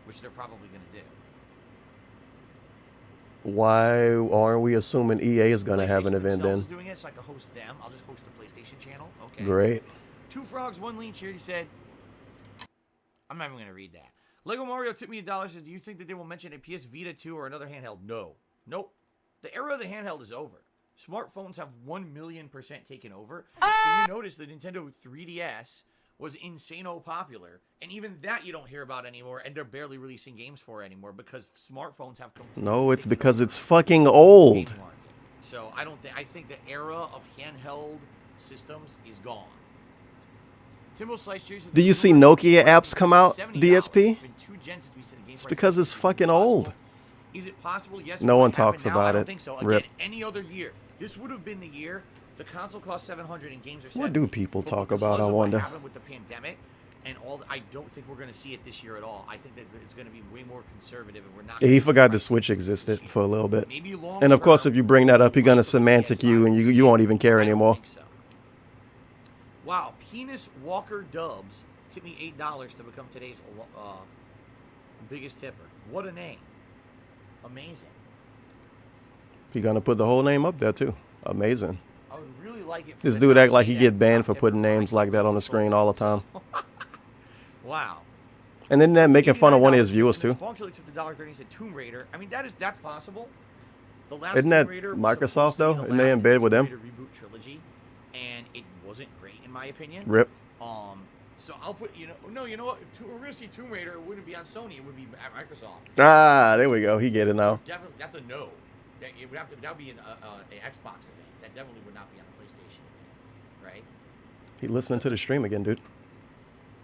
which they're probably gonna do. Why aren't we assuming EA is gonna have an PlayStation event then? themselves is doing it, so I can host them. I'll just host the PlayStation channel. Okay. Great. 2 frogs, 1 lean charity said. I'm not even gonna read that. Lego Mario tipped me $1. Says, do you think that they will mention a PS Vita 2 or another handheld? No. Nope. The era of the handheld is over. Smartphones have 1,000,000% taken over. If you notice, the Nintendo 3DS was insano popular, and even that you don't hear about anymore, and they're barely releasing games for it anymore because smartphones have completely. No, it's taken because over it's fucking old. the game market. So I don't think. I think the era of handheld systems is gone. Timbo Slice Cheers. Do you see Nokia apps come out, $70. DSP? It's been 2 gens since we said a game It's price because it's is fucking possible. old. Is it possible? Yes. No Will one it happen talks now? about I don't it. think so. Rip. Again, any other year, this would have been the year the console cost $700 and games are $70. What do people But talk because about, I of wonder? What happened with the pandemic and all, I don't think we're going to see it this year at all. I think that it's going to be way more conservative, and we're not. Yeah, he forgot the Switch existed for a little bit. Maybe long And of course, term, if you bring that up, he's gonna like the semantic you, and PS5 you won't even care I don't anymore. think so. Wow, Penis Walker Dubs tipped me $8 to become today's biggest tipper. What a name! Amazing. He's gonna put the whole name up there too. Amazing. I would really like it. For This them dude to act like say he that get banned top for tipper putting for names like that on the screen all the time. Wow. And then that making fun of one of his $89 viewers too. Spawn Killer tipped $1.30 and said Tomb Raider. I mean, that's possible. The last Isn't that Tomb Raider was Microsoft, supposed to be though? the Isn't they last in bed with Tomb them? Raider reboot trilogy, and it wasn't great in my opinion. Rip. So I'll put, you know what? If we're gonna see Tomb Raider, it wouldn't be on Sony. It would be at Microsoft. Ah, there we go. He get it now. Definitely, that's a no. That would be an Xbox event. That definitely would not be on a PlayStation event, right? He listening to the stream again, dude.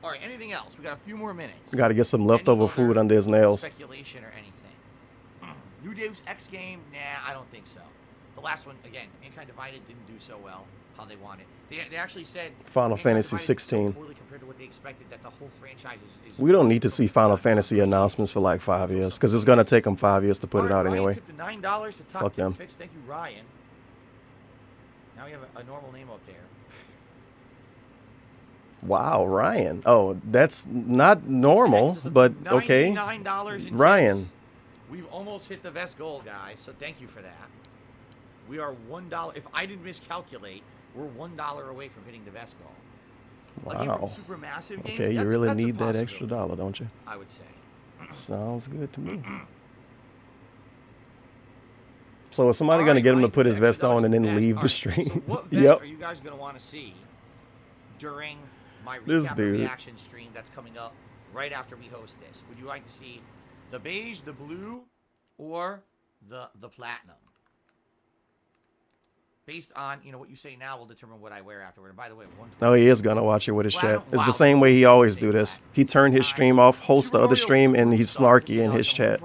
All right. Anything else? We got a few more minutes. Got to get some Any leftover other food under his nails. Speculation or anything? New Deus Ex game? Nah, I don't think so. The last one, again, Mankind Divided didn't do so well how they wanted. They actually said Final Mankind Fantasy Divided 16. so poorly compared to what they expected that the whole franchise is We don't need to see Final Fantasy announcements for like 5 years, because it's gonna take them 5 years to put it out Ryan anyway. tipped the $9 to top Fuck them. Picks. Thank you, Ryan. Now we have a normal name up there. Wow, Ryan. Oh, that's not normal, but okay. $99 in Ryan. tips. We've almost hit the vest goal, guys, so thank you for that. We are $1. If I didn't miscalculate, we're $1 away from hitting the vest goal. Again, Wow. from super massive games, Okay, you that's really a need that extra possibility, dollar, don't you? I would say. Sounds good to me. So is somebody All gonna right, get him to Ryan, put his extra vest on and then vest. leave All the right, stream? So what vest Yep. are you guys going to want to see during my This recap and dude. reaction stream that's coming up right after we host this? Would you like to see the beige, the blue, or the platinum? based on, you know, what you say now will determine what I wear afterward. And by the way, No, he is gonna watch it with his chat. It's the same way he always do this. He turned his stream off, hosts the other stream, and he's snarky in his chat.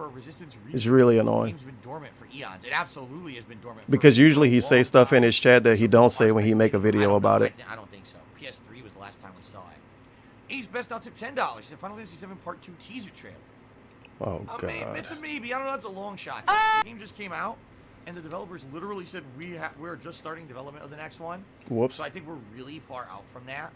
It's really annoying. Game's been dormant for eons. It absolutely has been dormant. Because usually he says stuff in his chat that he don't say when he make a video about it. I don't think so. PS3 was the last time we saw it. Ace Best out tip $10. It's a Final Fantasy VII Part 2 teaser trailer. Oh god. It's a maybe. I don't know. That's a long shot. The game just came out, and the developers literally said we're just starting development of the next one. Whoops. So I think we're really far out from that.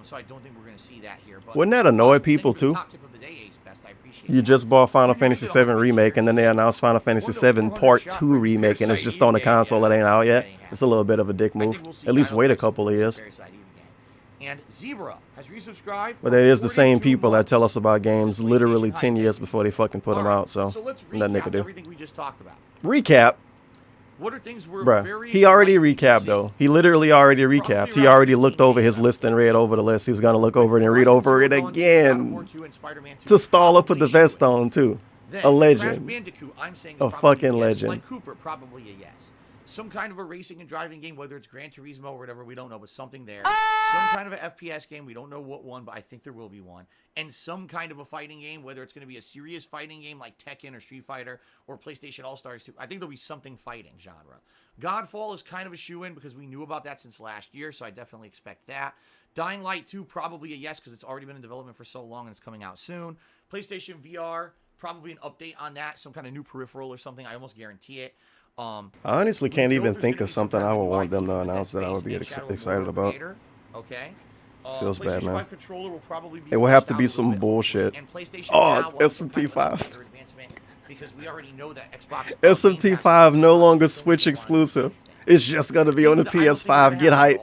So I don't think we're going to see that here. But wouldn't that annoy people too? Top tip of the day, Ace Best. I appreciate You just bought Final Fantasy VII Remake, and then they announced Final Fantasy VII Part 2 Remake, and it's just on the console that ain't out yet. It's a little bit of a dick move. At least wait a couple of years. And Zebra has resubscribed. But it is the same people that tell us about games literally 10 years before they fucking put them out, so let's nothing they recap could do. everything we just talked about. Recap? What are things we're Bruh, very he already likely to recapped see? though. He literally already recapped. He already looked over his list and read over the list. He's gonna look over it and read over it again to stall up with the vest on too. Then, A Crash legend. Bandicoot, I'm saying A is probably fucking yes. legend. Like Cooper, probably a yes. Some kind of a racing and driving game, whether it's Gran Turismo or whatever, we don't know, but something there. Some kind of a FPS game, we don't know what one, but I think there will be one. And some kind of a fighting game, whether it's going to be a serious fighting game like Tekken or Street Fighter or PlayStation All-Stars 2. I think there'll be something fighting genre. Godfall is kind of a shoo-in because we knew about that since last year, so I definitely expect that. Dying Light 2, probably a yes because it's already been in development for so long and it's coming out soon. PlayStation VR, probably an update on that, some kind of new peripheral or something. I almost guarantee it. I honestly can't even think of something I would want them to announce that I would be excited about. Okay. Feels bad, man. Controller will probably be It will have to fleshed be out a some little bit. bullshit. And PlayStation Oh, now will have some kind of SMT5. further advancement because we already know that Xbox SMT5 no longer Switch exclusive. It's just gonna be on the PS5. Get hype.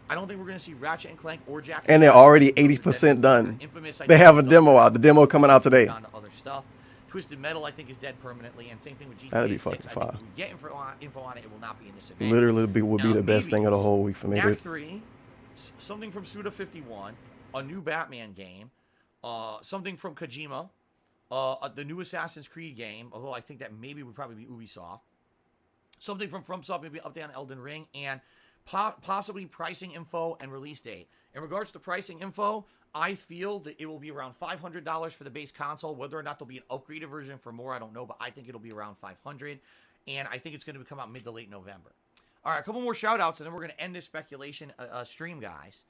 I don't think we're gonna see Ratchet and Clank or Jack. And they're already 80% done. They have a demo out. The demo coming out today. Other stuff. Twisted Metal, I think, is dead permanently, and same thing with GTA That'd be 6. fucking I think fire. if we get info on it, it will not be in this event. Literally would be Now, the best thing of the whole week for me, Knack dude. 3, something from Suda51, a new Batman game, something from Kojima, the new Assassin's Creed game, although I think that maybe would probably be Ubisoft, something from FromSoft, maybe an update on Elden Ring, and possibly pricing info and release date. In regards to pricing info, I feel that it will be around $500 for the base console. Whether or not there'll be an upgraded version for more, I don't know, but I think it'll be around $500, and I think it's going to come out mid to late November. All right, a couple more shout-outs, and then we're going to end this speculation stream, guys.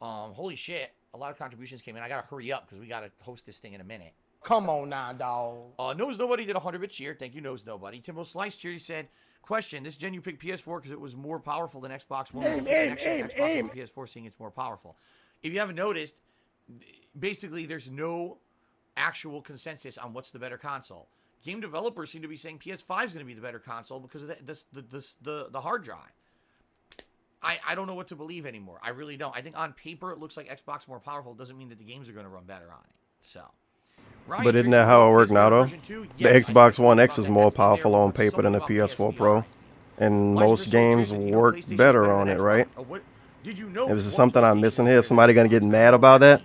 Holy shit, a lot of contributions came in. I got to hurry up because we got to host this thing in a minute. Come on now, dog. Knows Nobody did a 100-bit cheer. Thank you, Knows Nobody. Timbo Slice cheer. He said, question, this gen you picked PS4 because it was more powerful than Xbox One. Xbox PS4 seeing it's more powerful. If you haven't noticed, basically there's no actual consensus on what's the better console. Game developers seem to be saying PS5 is going to be the better console because of the hard drive. I don't know what to believe anymore. I really don't. I think on paper it looks like Xbox more powerful. It doesn't mean that the games are going to run better on it. So, Ryan, But isn't that how it works now, though? the The Xbox One X is more powerful on paper than the PS4 Pro. And most games work better on it, right? Did you know? If this is something I'm missing here, somebody gonna get mad about that?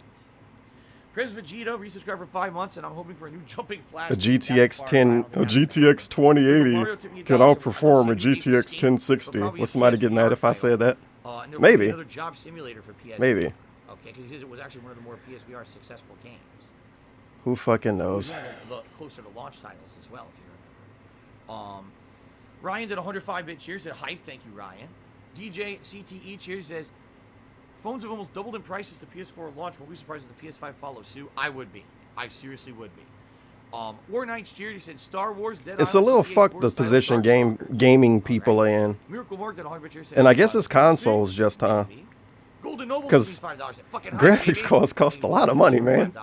Chris Vegeta resubscribed for 5 months, and I'm hoping for a new jumping flash. A GTX 2080 can outperform a GTX 1060. Will somebody get mad if I said that? Maybe. Another job simulator for PS. Maybe. Okay, because he says it was actually one of the more PSVR successful games. Who fucking knows? The closer to launch titles as well, if you remember. Ryan did 105-bit cheers. Said hype. Thank you, Ryan. DJ CTE cheers says phones have almost doubled in price since the PS4 launch. Won't be surprised if the PS5 follows suit. I would be. I seriously would be. War Knight's cheers. He said Star Wars Dead It's a little fucked the position gaming people are in. Miracle Mark did 100 cheers. And I guess it's consoles just, Golden Noble because graphics cards cost a lot of money, man.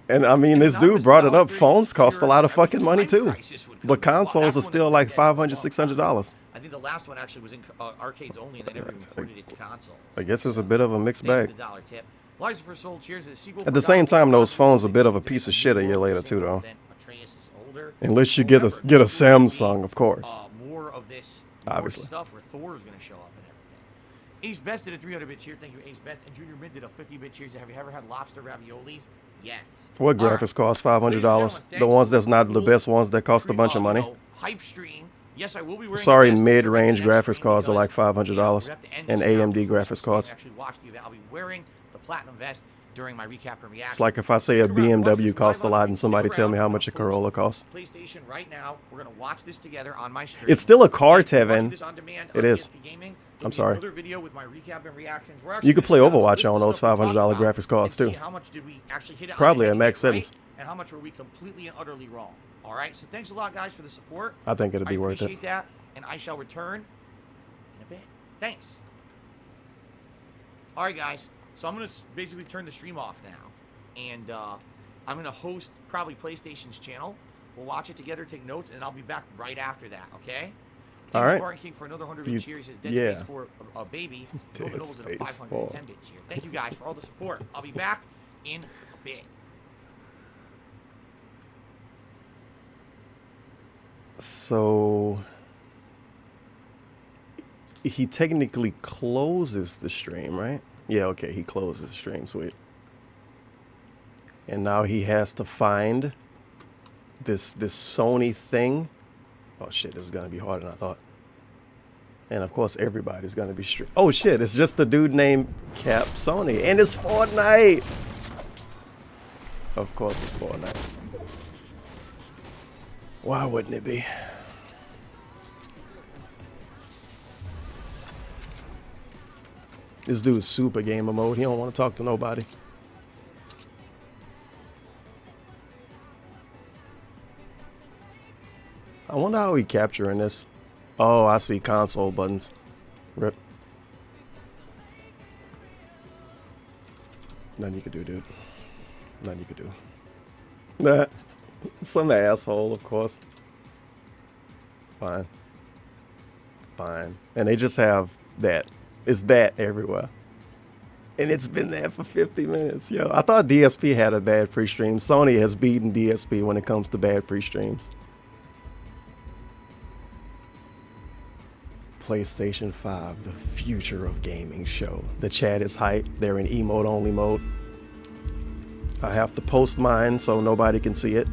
And I mean, this dude brought it up. Phones cost a lot of fucking money too, but consoles are still like $500, $600. I think the last one actually was in arcades only, and they never even ported it to consoles. I guess it's a bit of a mixed bag. Liza for Soul cheers. At the same time, those phones are a bit of a piece of shit a year later too, though. Unless you get a Samsung, of course. More of this Obviously. stuff where Thor is going to show up and everything. Ace Best did a 300-bit cheer. Thank you, Ace Best. And Junior Mid did a 50-bit cheer. Have you ever had lobster raviolis? Yes. What graphics cost $500? The ones that's not the best ones that cost a bunch of money. Hype Stream Yes, I will be wearing. Sorry, a vest mid-range during the next graphics stream cards are like because $500, we have to end and this now AMD before the graphics stream cards. actually watch the event. I'll be wearing the platinum vest during my recap and reaction. It's like if I say a BMW costs a lot and somebody tell me how much a Corolla costs. PlayStation right now. We're gonna watch this together on my stream. It's still a car, If you're watching Tevin. this on demand It on is. ESP Gaming, I'm there'll be sorry. another video with my recap and reactions. We're You actually could gonna play sit down and Overwatch list the on those stuff we $500 talked about graphics cards and too. see how much did we actually hit it Probably on at the max head, right? settings. And how much were we completely and utterly wrong. All right. So thanks a lot, guys, for the support. I think it'll be I worth it. appreciate that, and I shall return in a bit. Thanks. All right, guys. So I'm gonna basically turn the stream off now, and I'm gonna host probably PlayStation's channel. We'll watch it together, take notes, and I'll be back right after that. Okay? All Thanks, right. Spartan King, for another 100 You- bit cheer. He says Dead yeah. Space for a baby. Dead Nova's at a Space 510 bit cheer. Thank you guys for all the support. I'll be back in a bit. So he technically closes the stream, right? Yeah, okay, he closes the stream, sweet. And now he has to find this Sony thing. Oh shit, this is gonna be harder than I thought. And of course everybody's gonna be oh shit, it's just a dude named Cap Sony, and it's Fortnite. Of course it's Fortnite. Why wouldn't it be? This dude's super gamer mode. He don't want to talk to nobody. I wonder how he capturing this. Oh, I see console buttons. Rip. Nothing you could do, dude. Nothing you could do. Nah. Some asshole, of course. Fine. Fine. And they just have that. It's that everywhere. And it's been there for 50 minutes. Yo, I thought DSP had a bad pre-stream. Sony has beaten DSP when it comes to bad pre-streams. PlayStation 5, the future of gaming show. The chat is hype. They're in emote only mode. I have to post mine so nobody can see it.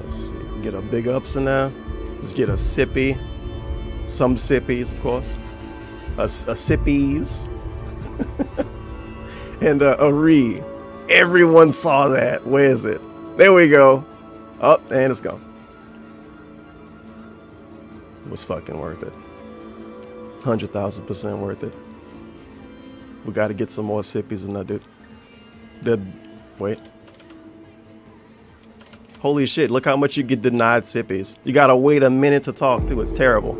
Let's see. Get a big ups in there. Let's get a sippy. Some sippies, of course. A sippies. And a re. Everyone saw that. Where is it? There we go. Oh, and it's gone. It was fucking worth it. 100,000% worth it. We got to get some more sippies in that, dude. Wait. Holy shit, look how much you get denied sippies. You gotta wait a minute to talk too. It's terrible.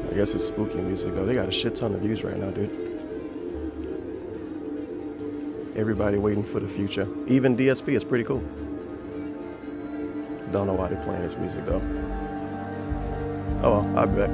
I guess it's spooky music though. They got a shit ton of views right now, dude. Everybody waiting for the future. Even DSP is pretty cool. Don't know why they're playing this music though. Oh well, I'll be back.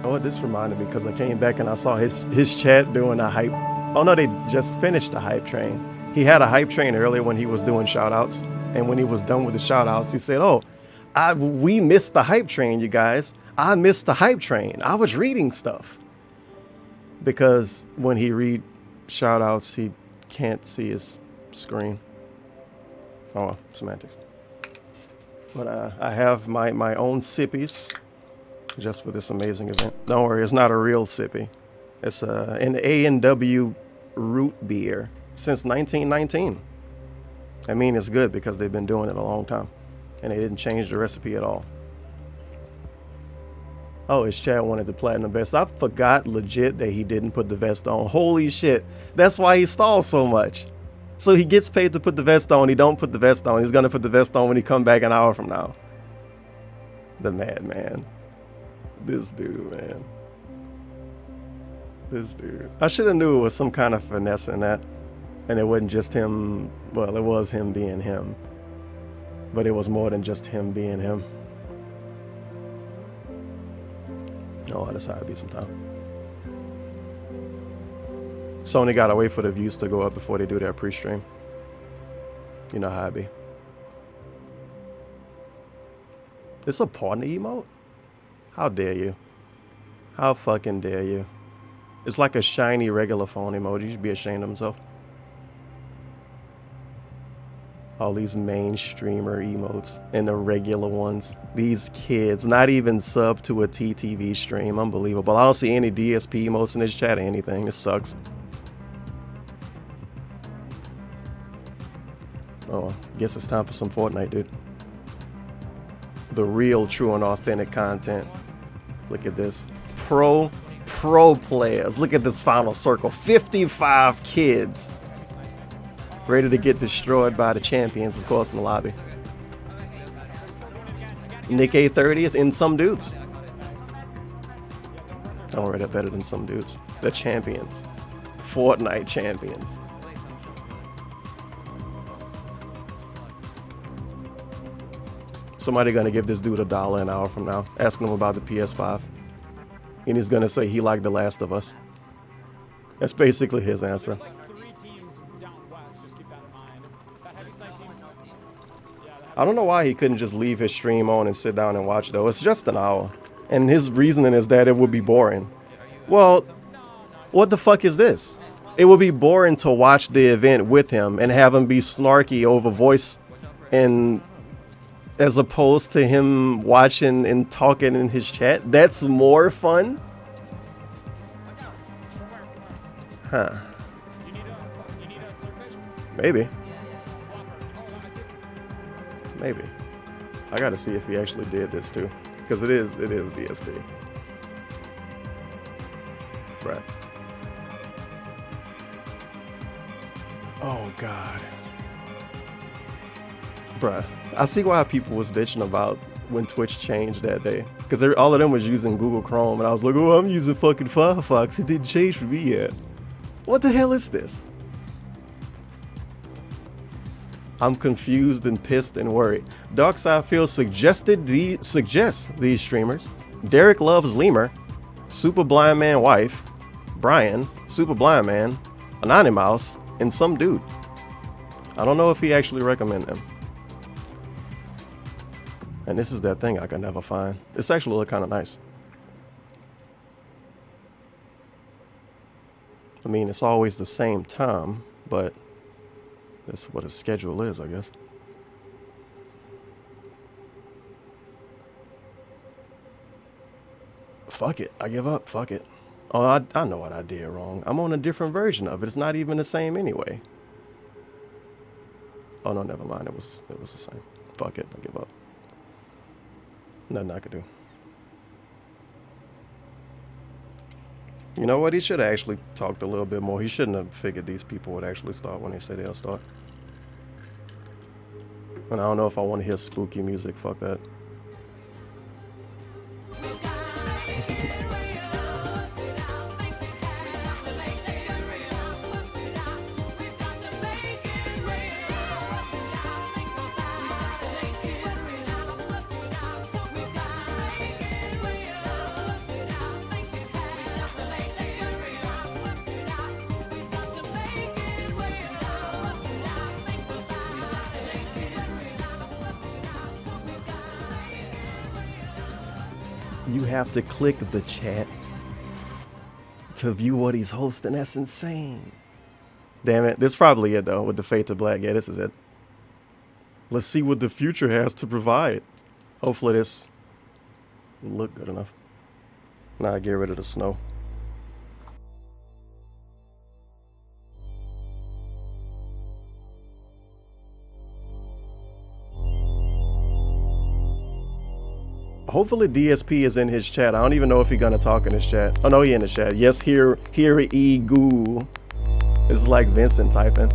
Oh, this reminded me because I came back and I saw his chat doing a hype. Oh no, they just finished the hype train. He had a hype train earlier when he was doing shout outs. And when he was done with the shout outs, he said, oh, we missed the hype train, you guys. I missed the hype train. I was reading stuff. Because when he read shout outs, he can't see his screen. Oh, well, semantics. But I have my own sippies just for this amazing event. Don't worry, it's not a real sippy. It's an A&W root beer since 1919. I mean, it's good because they've been doing it a long time. And they didn't change the recipe at all. Oh, his chat wanted the platinum vest. I forgot legit that he didn't put the vest on. Holy shit. That's why he stalls so much. So he gets paid to put the vest on. He don't put the vest on. He's going to put the vest on when he come back an hour from now. The madman. This dude, man. This dude. I should have knew it was some kind of finesse in that. And it wasn't just him. Well, it was him being him. But it was more than just him being him. Oh, that's how it be sometimes. Sony gotta wait for the views to go up before they do their pre-stream. You know how it be. It's a partner emote? How dare you? How fucking dare you? It's like a shiny regular phone emoji. You should be ashamed of himself. All these mainstreamer emotes and the regular ones. These kids, not even sub to a TTV stream. Unbelievable. I don't see any DSP emotes in this chat or anything. This sucks. Oh, guess it's time for some Fortnite, dude. The real, true, and authentic content. Look at this. Pro players. Look at this final circle. 55 kids. Ready to get destroyed by the champions, of course, in the lobby. Nick A30th and some dudes. Don't rate it better than some dudes. The champions. Fortnite champions. Somebody gonna give this dude $1 an hour from now, asking him about the PS5. And he's gonna say he liked The Last of Us. That's basically his answer. I don't know why he couldn't just leave his stream on and sit down and watch, though. It's just an hour. And his reasoning is that it would be boring. Well, what the fuck is this? It would be boring to watch the event with him and have him be snarky over voice, and as opposed to him watching and talking in his chat. That's more fun? Huh. Maybe. Maybe. I gotta see if he actually did this too. Because it is DSP. Right. Oh God. Bruh. I see why people was bitching about when Twitch changed that day. Because all of them was using Google Chrome, and I was like, oh, I'm using fucking Firefox. It didn't change for me yet. What the hell is this? I'm confused and pissed and worried. Darkside Field suggests these streamers. Derek Loves Lemur, Super Blind Man Wife, Brian, Super Blind Man, Anonymous, and some dude. I don't know if he actually recommended them. And this is that thing I can never find. It's actually look kind of nice. I mean, it's always the same time, but that's what a schedule is, I guess. Fuck it. I give up. Fuck it. Oh, I know what I did wrong. I'm on a different version of it. It's not even the same anyway. Oh, no, never mind. It was the same. Fuck it. I give up. Nothing I could do. You know what? He should have actually talked a little bit more. He shouldn't have figured these people would actually start when they say they'll start. And I don't know if I want to hear spooky music. Fuck that. You have to click the chat to view what he's hosting. That's insane. Damn it. This is probably it, though, with the Fade to Black. Yeah, this is it. Let's see what the future has to provide. Hopefully this will look good enough. Nah, get rid of the snow. Hopefully DSP is in his chat. I don't even know if he's gonna talk in his chat. Oh no, he in his chat. Yes, here e goo. It's like Vincent typing.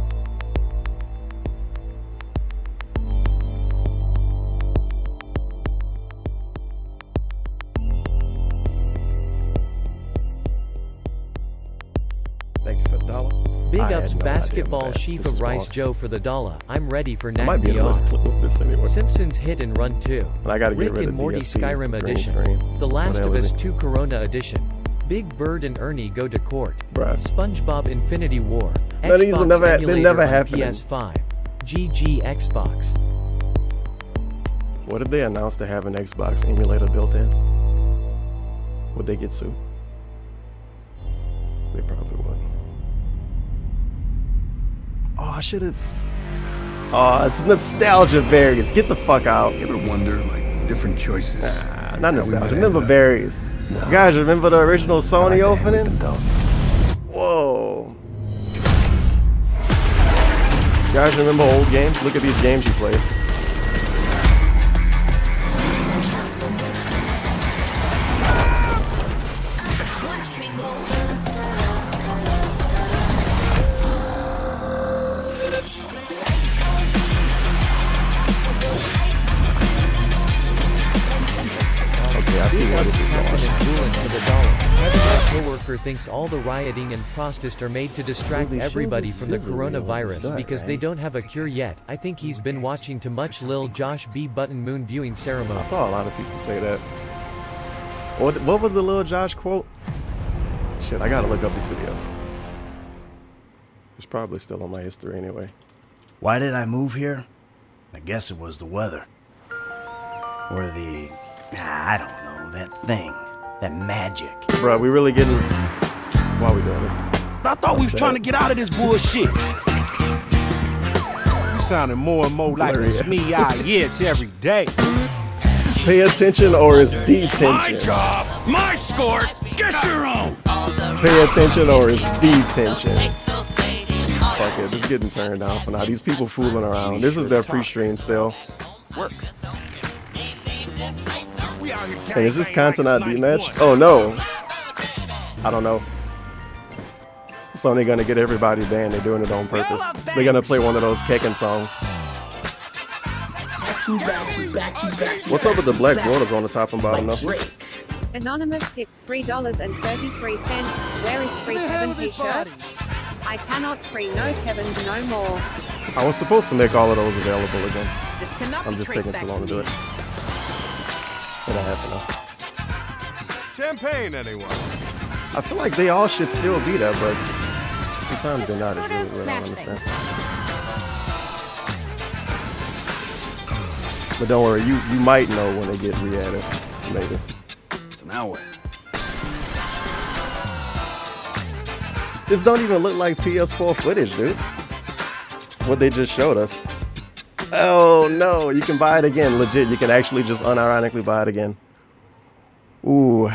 Thank you for the dollar. Big I ups had no idea basketball about that. Sheaf This of is Rice false. Joe for the dollar. I'm ready for I might be able to NACDR. flip this anyway. Simpsons Hit and Run 2. But I gotta get Rick rid and of Morty DSP, Skyrim green Edition. screen. The Last What of hell is Us it? 2 Corona Edition. Big Bird and Ernie go to court. Bruh. SpongeBob Infinity War. No, these will Xbox never- they emulator never on happen. PS5. GG Xbox. What if they announced to have an Xbox emulator built in? Would they get sued? They probably would. Oh, I should have. Oh, it's nostalgia variants. Get the fuck out. You ever wonder, like, different choices? Nah, not nostalgia. might Remember end up. berries. You guys remember the original Sony opening? Whoa. You guys remember old games? Look at these games you played. Okay, I see where this is going. For the dollar. Kevin, my coworker, thinks all the rioting and protests are made to distract Holy shit, everybody this from the is a real coronavirus stuff, because they man. don't have a cure yet. I think he's been watching too much Lil Josh B. Button Moon viewing I ceremony. saw a lot of people say that. What was the Lil Josh quote? Shit, I gotta look up this video. It's probably still on my history anyway. Why did I move here? I guess it was the weather. Or the... I don't know, that thing. That magic. Bruh, we really getting... Why are we doing this? I thought we was trying to get out of this bullshit. You sounding more and more like Hilarious. it's me I itch every day. Pay attention or it's detention. job, my score, get your own. Pay attention or it's detention. Fuck it, it's getting turned down for now. These people fooling around. This is their pre-stream still. Work. Hey, is this content not dematched? Oh no. I don't know. So they're gonna get everybody banned. They're doing it on purpose. They're gonna play one of those Kekken songs. What's up with the black borders on the top and bottom though? Anonymous tipped $3.33. Where is free Kevin t-shirt? I cannot free no Kevins no more. I was supposed to make all of those available again. This cannot I'm be just traced taking back too long to do me. it. It don't happen though. Champagne, anyone? I feel like they all should still be there, but sometimes they're not. It's really I don't understand. But don't worry, you might know when they get re-added, maybe. So now what? This don't even look like PS4 footage, dude. What they just showed us. Oh no, you can buy it again, legit. You can actually just unironically buy it again. Ooh.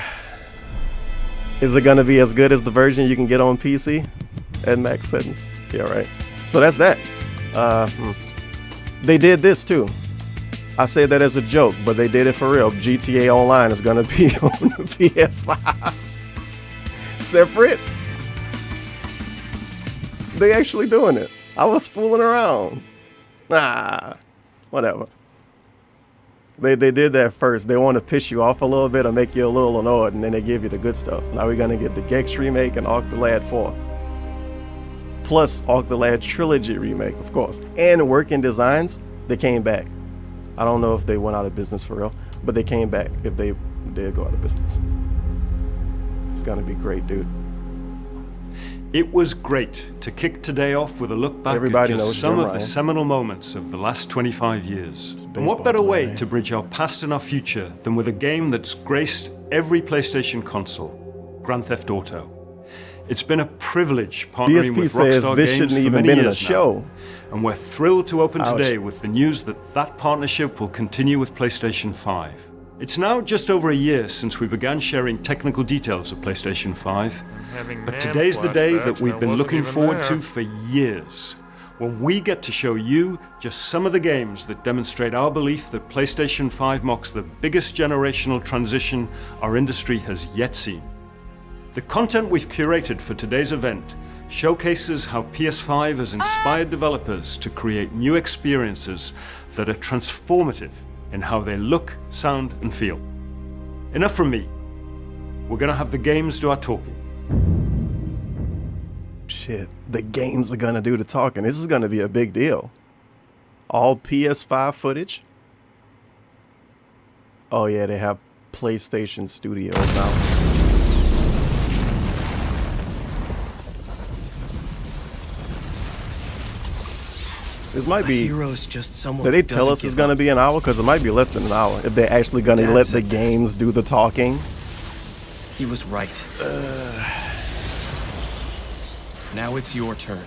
Is it gonna be as good as the version you can get on PC at max settings? Yeah, right. So that's that. They did this too. I say that as a joke, but they did it for real. GTA Online is gonna be on the PS5. Separate. They actually doing it. I was fooling around. Nah, whatever. They did that first. They want to piss you off a little bit or make you a little annoyed, and then they give you the good stuff. Now we're gonna get the Gex remake and Octolad 4. Plus Octolad Trilogy remake, of course. And Working Designs, they came back. I don't know if they went out of business for real, but they came back if they did go out of business. It's gonna be great, dude. It was great to kick today off with a look back Everybody at knows just some Jim of the Ryan. seminal moments of the last 25 years. And baseball what better player, way man. to bridge our past and our future than with a game that's graced every PlayStation console, Grand Theft Auto. It's been a privilege partnering DSP with says Rockstar this Games shouldn't for even many been in a years now. show. And we're thrilled to open Ouch. today with the news that that partnership will continue with PlayStation 5. It's now just over a year since we began sharing technical details of PlayStation 5, but today's the day that we've been looking forward to for years, when we get to show you just some of the games that demonstrate our belief that PlayStation 5 marks the biggest generational transition our industry has yet seen. The content we've curated for today's event showcases how PS5 has inspired developers to create new experiences that are transformative in how they look, sound, and feel. Enough from me. We're gonna have the games do our talking. Shit, the games are gonna do the talking. This is gonna be a big deal. All PS5 footage. Oh yeah, they have PlayStation Studios now. This might be. Hero's just someone. Did they tell us it's gonna be an hour? Because it might be less than an hour. If they're actually gonna let the games do the talking. He was right. Now it's your turn.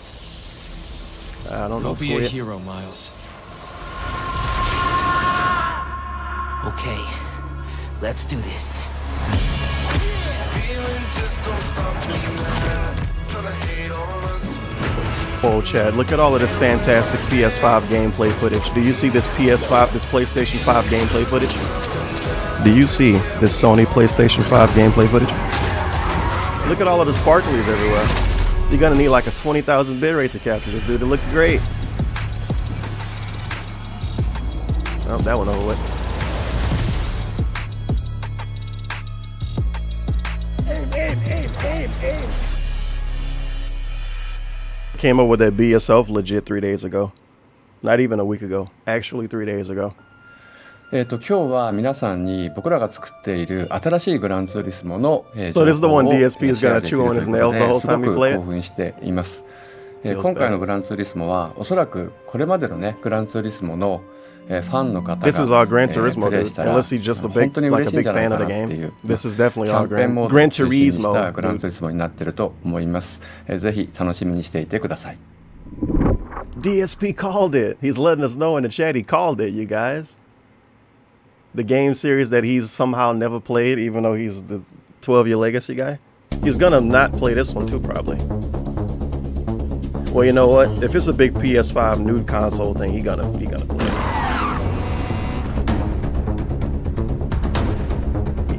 I don't know. Go be a hero, Miles. Okay, let's do this. Oh, Chad, look at all of this fantastic PS5 gameplay footage. Do you see this PS5, this PlayStation 5 gameplay footage? Do you see this Sony PlayStation 5 gameplay footage? Look at all of the sparklies everywhere. You're gonna need like a 20,000 bitrate to capture this, dude. It looks great. Oh, that one over with. Aim. Came up with that Be Yourself legit 3 days ago. Not even a week ago. Actually 3 days ago. 今日は皆さんに僕らが作っている新しいグランツーリスモの So this is the one DSP is gonna chew on his nails the whole time you play it? 興奮しています。今回のグランツーリスモはおそらくこれまでのねグランツーリスモのファンの方が This is all Gran Turismo, dude. Unless he's just a big fan of the game. This is definitely all Gran Turismo. グランツーリスモになってると思います。ぜひ楽しみにしていてください。DSP called it. He's letting us know in the chat he called it, you guys. The game series that he's somehow never played, even though he's the 12-year legacy guy. He's gonna not play this one too, probably. Well, you know what? If it's a big PS5 new console thing, he gonna play it.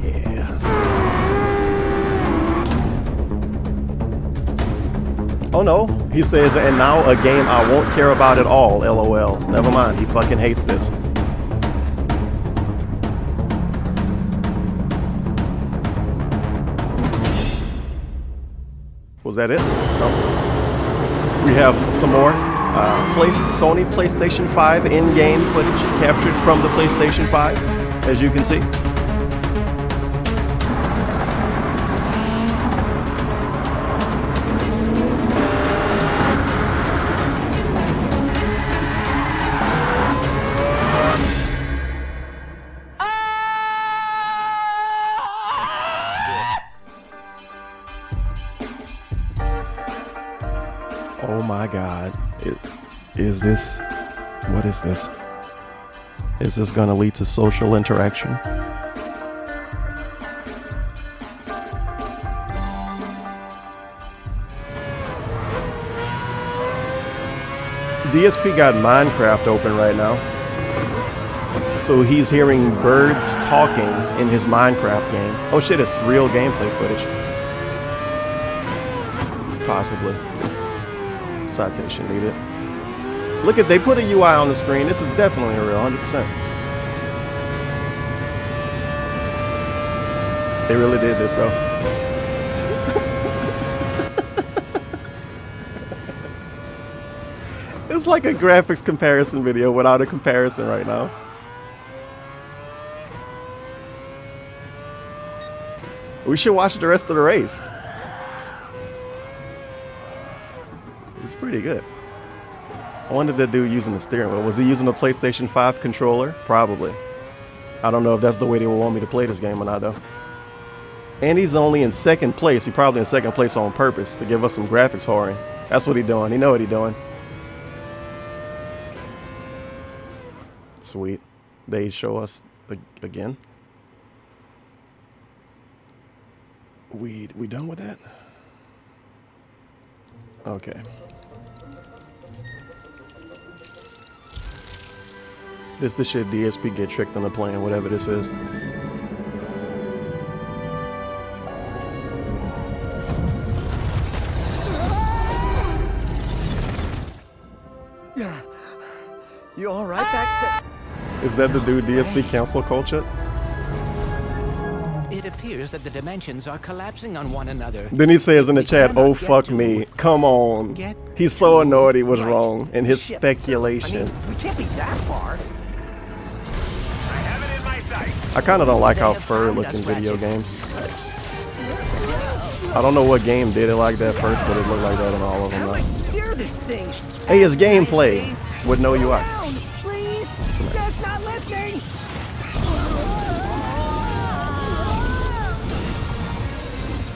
Yeah. Oh no, he says, and now a game I won't care about at all, LOL. Never mind, he fucking hates this. Was that it? No. We have some more Sony PlayStation 5 in-game footage captured from the PlayStation 5, as you can see. Oh my God. Is this, what is this? Is this gonna lead to social interaction? DSP got Minecraft open right now. So he's hearing birds talking in his Minecraft game. Oh shit, it's real gameplay footage. Possibly. Citation needed. Look at, they put a UI on the screen. This is definitely real, 100%. They really did this though. It's like a graphics comparison video without a comparison right now. We should watch the rest of the race. It's pretty good. I wonder if that dude using the steering wheel. Was he using a PlayStation 5 controller? Probably. I don't know if that's the way they would want me to play this game or not though. And he's only in second place. He probably in second place on purpose to give us some graphics whoring. That's what he doing. He know what he doing. Sweet. They show us again. We done with that? Okay. This shit DSP get tricked into playing whatever this is. You all right back there? Is that the dude DSP cancel culture? It appears that the dimensions are collapsing on one another. Then he says in the chat, "Oh fuck me, come on." He's so annoyed he was wrong in his speculation. We can't be that far. I kind of don't like how fur look in video games. I don't know what game did it like that first, but it looked like that in all of them. How do I steer this thing? Hey, it's gameplay with no UI. Please, that's not listening.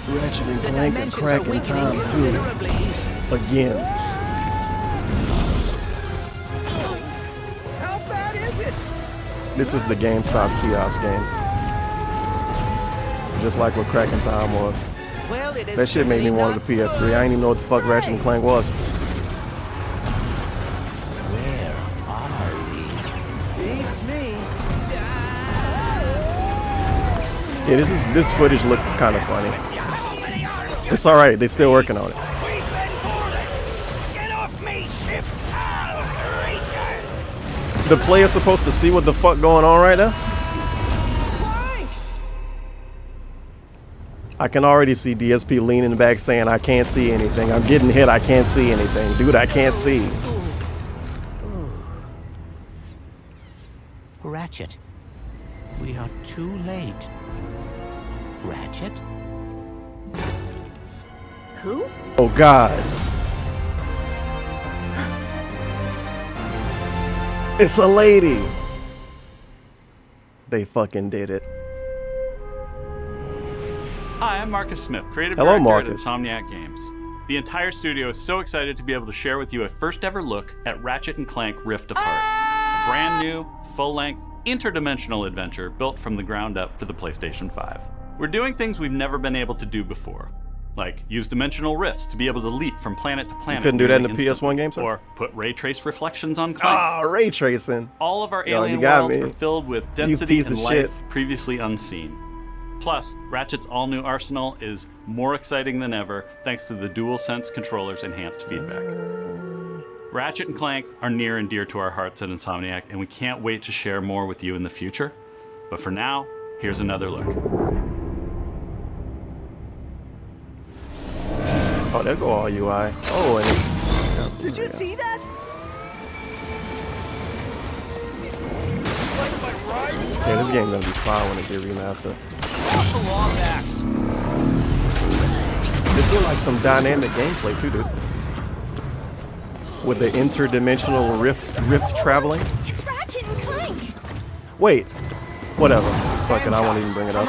Ratchet and Clank are cracking time too. Again. How bad is it? This is the GameStop kiosk game. Just like what Cracking Time was. Well, it is that shit made me want the PS3. I didn't even know what the fuck Ratchet and Clank was. Where are we? Beats me. Yeah, this footage looked kind of funny. It's alright, they're still working on it. The player's supposed to see what the fuck going on right now? I can already see DSP leaning back saying, "I can't see anything. I'm getting hit. I can't see anything. Dude, I can't see." Ratchet, we are too late. Ratchet? Who? Oh God. It's a lady. They fucking did it. Hi, I'm Marcus Smith, creative Hello, director Marcus. at Insomniac Games. The entire studio is so excited to be able to share with you a first ever look at Ratchet and Clank Rift Apart. A brand new, full-length, interdimensional adventure built from the ground up for the PlayStation 5. We're doing things we've never been able to do before, like use dimensional rifts to be able to leap from planet to planet. You couldn't do that in the instantly, PS1 game, sir? Or put ray trace reflections on Clank. Ah, ray tracing. All of our Yo, alien you got worlds me. are filled with You density piece and of life shit. previously unseen. Plus, Ratchet's all-new arsenal is more exciting than ever thanks to the DualSense controller's enhanced feedback. Ratchet and Clank are near and dear to our hearts at Insomniac, and we can't wait to share more with you in the future. But for now, here's another look. Oh, there go all UI. Oh, and it's... Did you see that? Yeah, this game's gonna be fire when it get remastered. This looks like some dynamic gameplay too, dude. With the interdimensional rift traveling. It's Ratchet and Clank. Wait, whatever. Suck it, I won't even bring it up.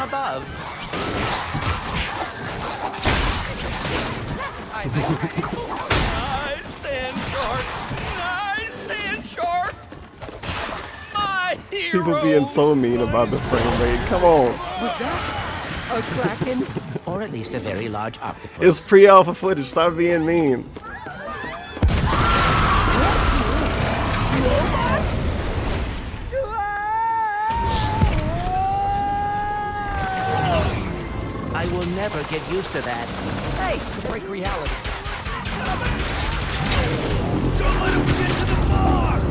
Nice sand shark! Nice sand shark! My hero! People being so mean about the frame rate. Come on. Was that a kraken? Or at least a very large octopus. It's pre-alpha footage. Stop being mean. I will never get used to that. Hey, break reality. Don't let him get to the boss!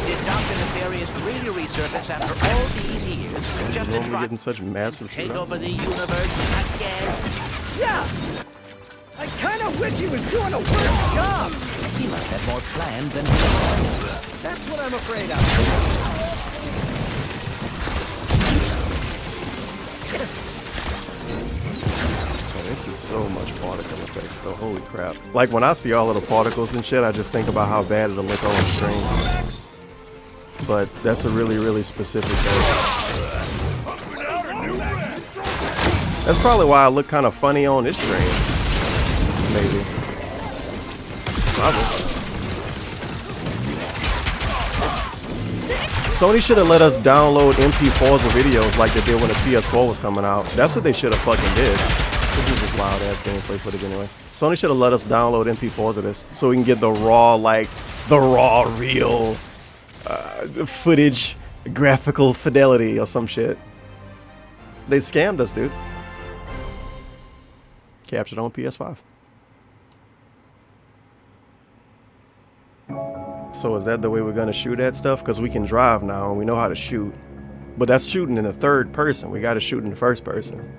Did Dr. Nefarious really resurface after all these years just to Normally try getting such massive take shit. over the universe again? Yeah! I kind of wish he was doing a worse job! He must have more planned than planned. That's what I'm afraid of. This is so much particle effects though, holy crap. Like when I see all of the particles and shit, I just think about how bad it'll look on the screen. But that's a really, really specific thing. That's probably why I look kind of funny on this stream. Maybe. Probably. Sony should have let us download MP4s of videos like they did when the PS4 was coming out. That's what they should have fucking did. This is just loud ass gameplay footage anyway. Sony should have let us download MP4s of this so we can get the raw, like, the raw, real footage, graphical fidelity or some shit. They scammed us, dude. Captured on PS5. So is that the way we're gonna shoot at stuff? Because we can drive now and we know how to shoot. But that's shooting in the third person. We gotta shoot in the first person.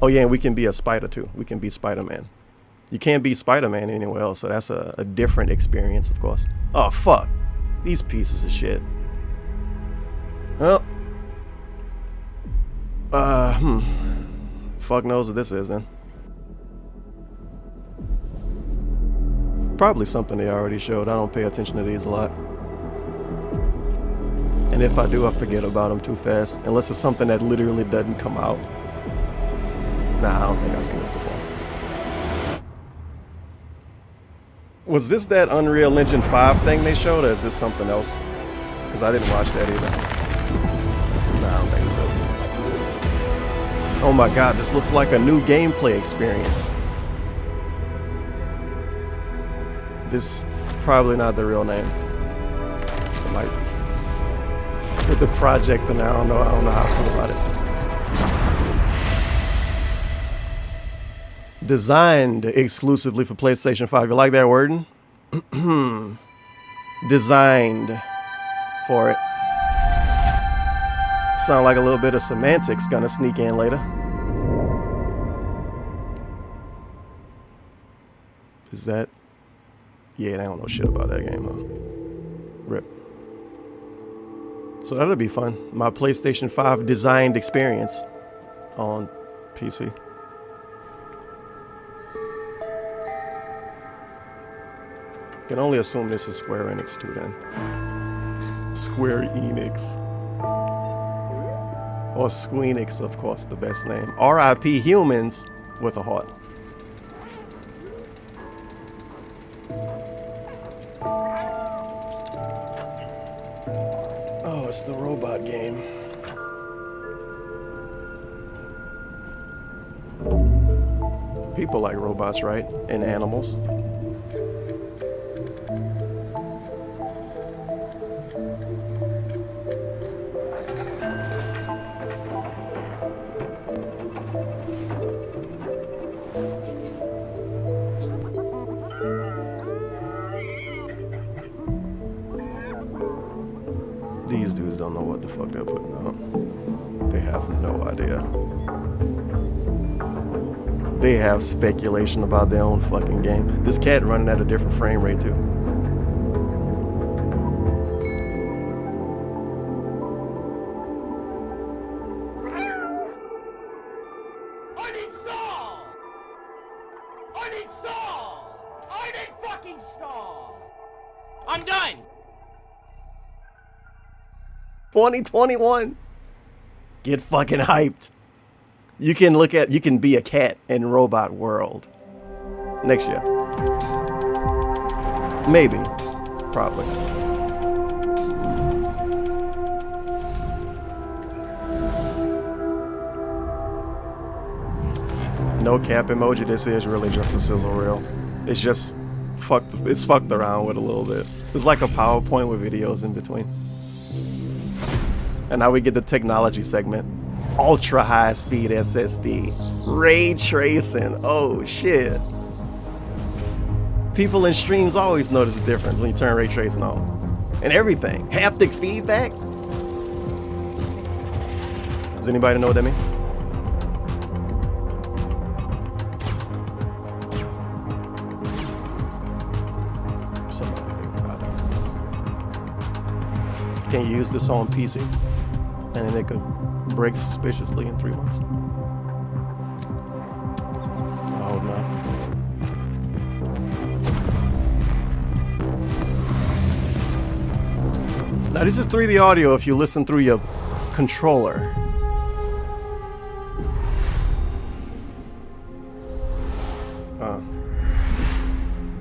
Oh yeah, and we can be a spider too. We can be Spider-Man. You can't be Spider-Man anywhere else, so that's a different experience, of course. Oh fuck. These pieces of shit. Well. Fuck knows what this is then. Probably something they already showed. I don't pay attention to these a lot. And if I do, I forget about them too fast. Unless it's something that literally doesn't come out. Nah, I don't think I've seen this before. Was this that Unreal Engine 5 thing they showed, or is this something else? Because I didn't watch that either. Nah, I don't think so. Oh my god, this looks like a new gameplay experience. This probably not the real name. It might be. With the project, and I don't know how I feel about it. Designed exclusively for PlayStation 5. You like that wording? Designed for it. Sound like a little bit of semantics gonna sneak in later. Is that? Yeah, they don't know shit about that game, huh? Rip. So that'll be fun. My PlayStation 5 designed experience on PC. Can only assume this is Square Enix too then. Square Enix. Or Squeenix, of course, the best name. R.I.P. humans with a heart. Oh, it's the robot game. People like robots, right? And animals. These dudes don't know what the fuck they're putting out. They have no idea. They have speculation about their own fucking game. This cat running at a different frame rate too. I need stall! I need stall! I need fucking stall! I'm done! 2021. Get fucking hyped. You can be a cat in Robot World. Next year. Maybe. Probably. No cap emoji, this is really just a sizzle reel. It's just fucked around with a little bit. It's like a PowerPoint with videos in between. And now we get the technology segment. Ultra high speed SSD. Ray tracing. Oh shit. People in streams always notice the difference when you turn ray tracing on. And everything. Haptic feedback. Does anybody know what that means? Somebody do. I don't. Can you use this on PC? And then it could break suspiciously in 3 months. Oh no. Now this is 3D audio if you listen through your controller.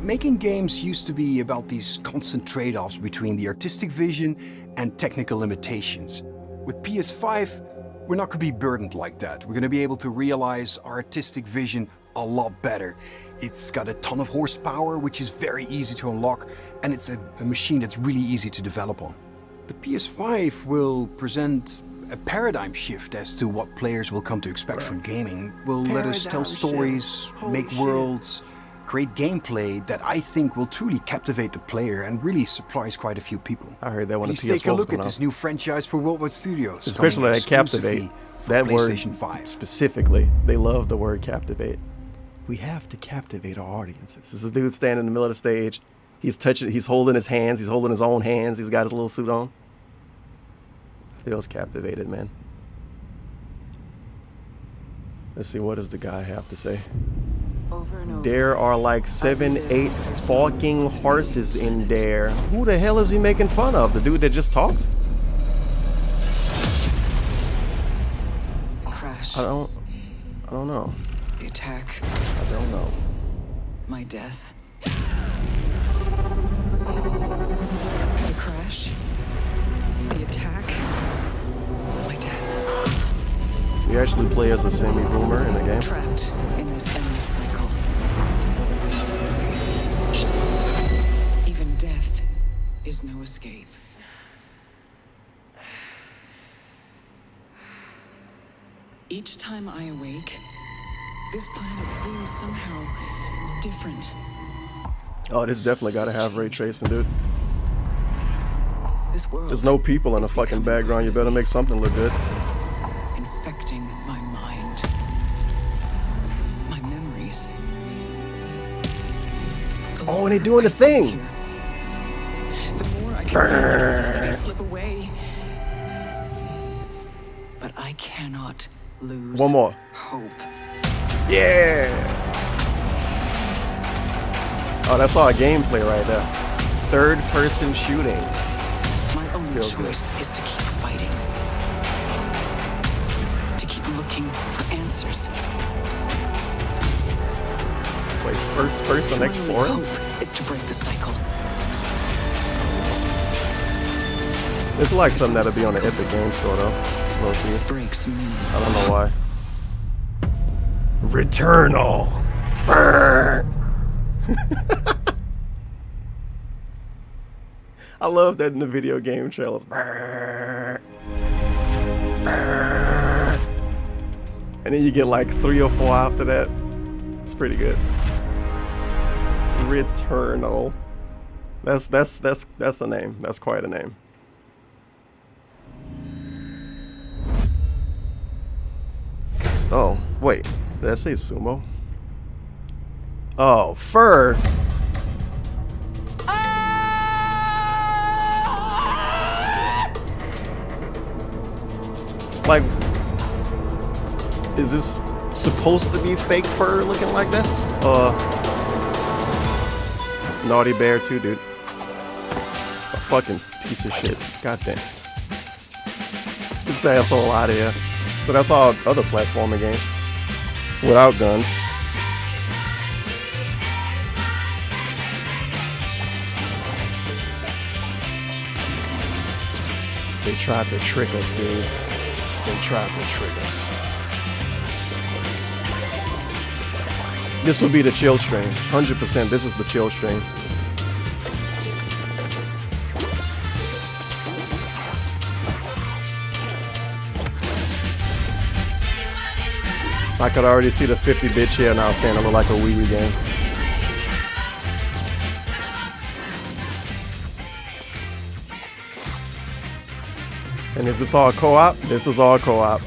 Making games used to be about these constant trade-offs between the artistic vision and technical limitations. With PS5, we're not going to be burdened like that. We're going to be able to realize our artistic vision a lot better. It's got a ton of horsepower, which is very easy to unlock, and it's a machine that's really easy to develop on. The PS5 will present a paradigm shift as to what players will come to expect from gaming. Will let us tell stories, make worlds, create gameplay that I think will truly captivate the player and really surprise quite a few people. I heard that when the PS4 Please take a look was at this new franchise for Worldwide Studios. Especially that captivate. That word specifically. They love the word captivate. We have to captivate our audiences. This is a dude standing in the middle of the stage. He's touching, he's holding his hands. He's holding his own hands. He's got his little suit on. Feels captivated, man. Let's see, what does the guy have to say? There are like 7, 8 fucking horses in there. Who the hell is he making fun of? The dude that just talks? The crash. I don't know. The attack. I don't know. My death. The crash. The attack. My death. You actually play as a semi-boomer in the game? Trapped in this endless cycle. Even death is no escape. Each time I awake, this planet seems somehow different. Oh, this definitely gotta have ray tracing, dude. This world There's no people in the fucking background. You better make something look good. infecting my mind, my memories. Oh, and they're doing the thing. The more I can feel my sanity slip away, but I cannot lose One more. hope. Yeah. Oh, that's all gameplay right there. Third-person shooting. My only Feels choice is to keep fighting. To keep looking for answers. Wait, first-person My exploring? only hope is to break the cycle. It's like something that'll be on the Epic Game Store, though. Low-key. Breaks me. I don't know why. Returnal. Brr. I love that in the video game trailers. Brr. Brr. And then you get like 3 or 4 after that. It's pretty good. Returnal. That's a name. That's quite a name. Oh, wait. Did I say sumo? Oh, fur. Like, is this supposed to be fake fur looking like this? Naughty Bear too, dude. A fucking piece of shit. Goddamn. Get this asshole out of here. So that's all other platforming games. Without guns. They tried to trick us, dude. They tried to trick us. This would be the chill stream. 100% this is the chill stream. I could already see the 50-bit chair now saying it looked like a Wii U game. And is this all co-op? This is all co-op.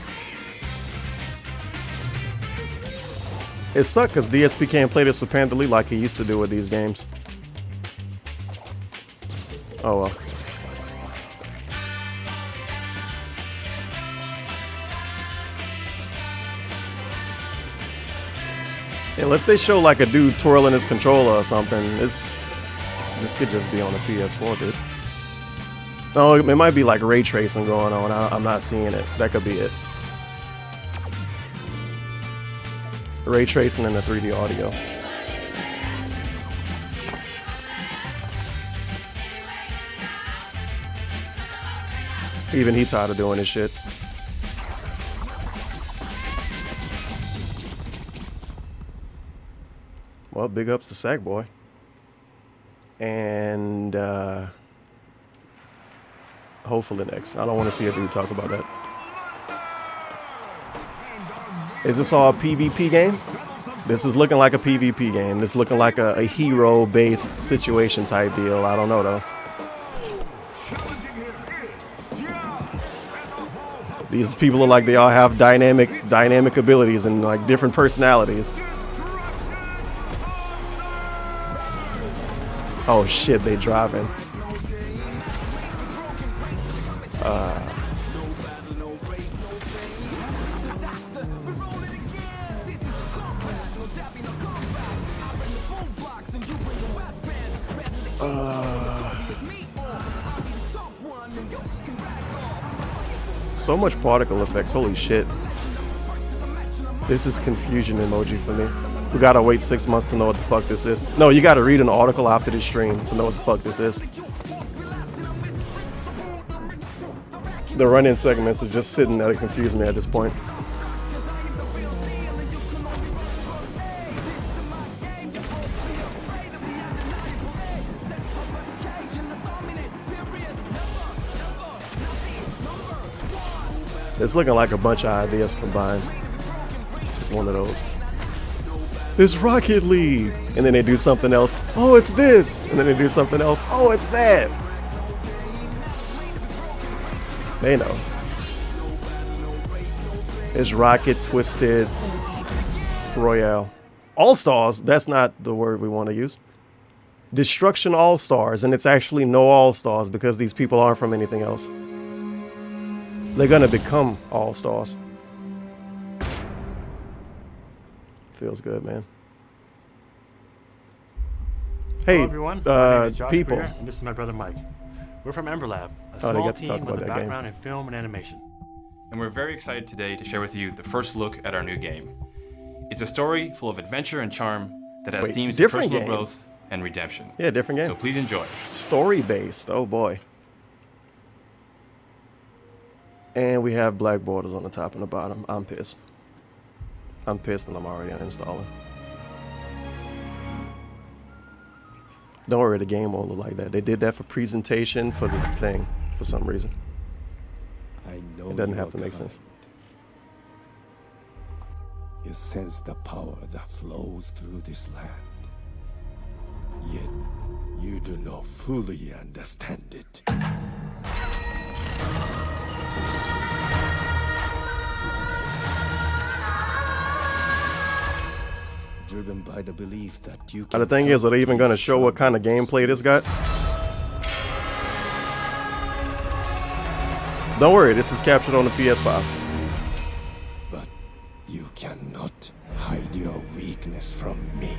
It sucked because DSP can't play this with Pandali like he used to do with these games. Oh well. Unless they show like a dude twirling his controller or something, this could just be on the PS4, dude. Oh, it might be like ray tracing going on. I'm not seeing it. That could be it. Ray tracing and the 3D audio. Even he tired of doing this shit. Well, big ups to Sackboy. And hopefully next. I don't want to see a dude talk about that. Is this all a PvP game? This is looking like a PvP game. This is looking like a hero-based situation type deal. I don't know though. These people look like they all have dynamic abilities and like different personalities. Oh shit, they driving. So much particle effects, holy shit. This is confusion emoji for me. We gotta wait 6 months to know what the fuck this is. No, you gotta read an article after this stream to know what the fuck this is. The run-in segments are just sitting there to confuse me at this point. It's looking like a bunch of ideas combined. Just one of those. It's Rocket League! And then they do something else. Oh, it's this! And then they do something else. Oh, it's that! They know. It's Rocket Twisted Royale. All-Stars? That's not the word we want to use. Destruction All-Stars. And it's actually no All-Stars because these people aren't from anything else. They're gonna become all-stars. Feels good, man. Hey, hello everyone. My name is Josh people. Greer, and this is my brother Mike. We're from Ember Lab, a they small got to talk team about with a that game. background in film and animation. And we're very excited today to share with you the first look at our new game. It's a story full of adventure and charm that has themes of different personal game. growth and redemption. Yeah, different game. So please enjoy. Story-based. Oh boy. And we have black borders on the top and the bottom. I'm pissed. I'm pissed and I'm already uninstalling. Don't worry, the game won't look like that. They did that for presentation for the thing for some reason. I know It doesn't you have are to make kind. sense. You sense the power that flows through this land. Yet, you do not fully understand it. Driven by the belief that you can The thing is, are they even going to show what kind of gameplay this got? Don't worry, this is captured on the PS5. But you cannot hide your weakness from me.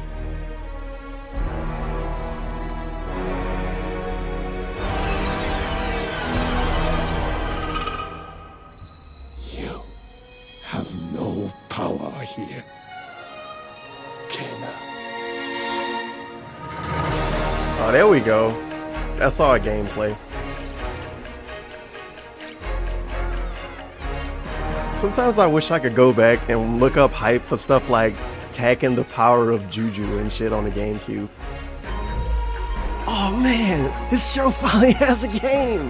You have no power here. Kena. Oh, there we go. That's all gameplay. Sometimes I wish I could go back and look up hype for stuff like Taking the Power of Juju and shit on the GameCube. Oh man, this show finally has a game!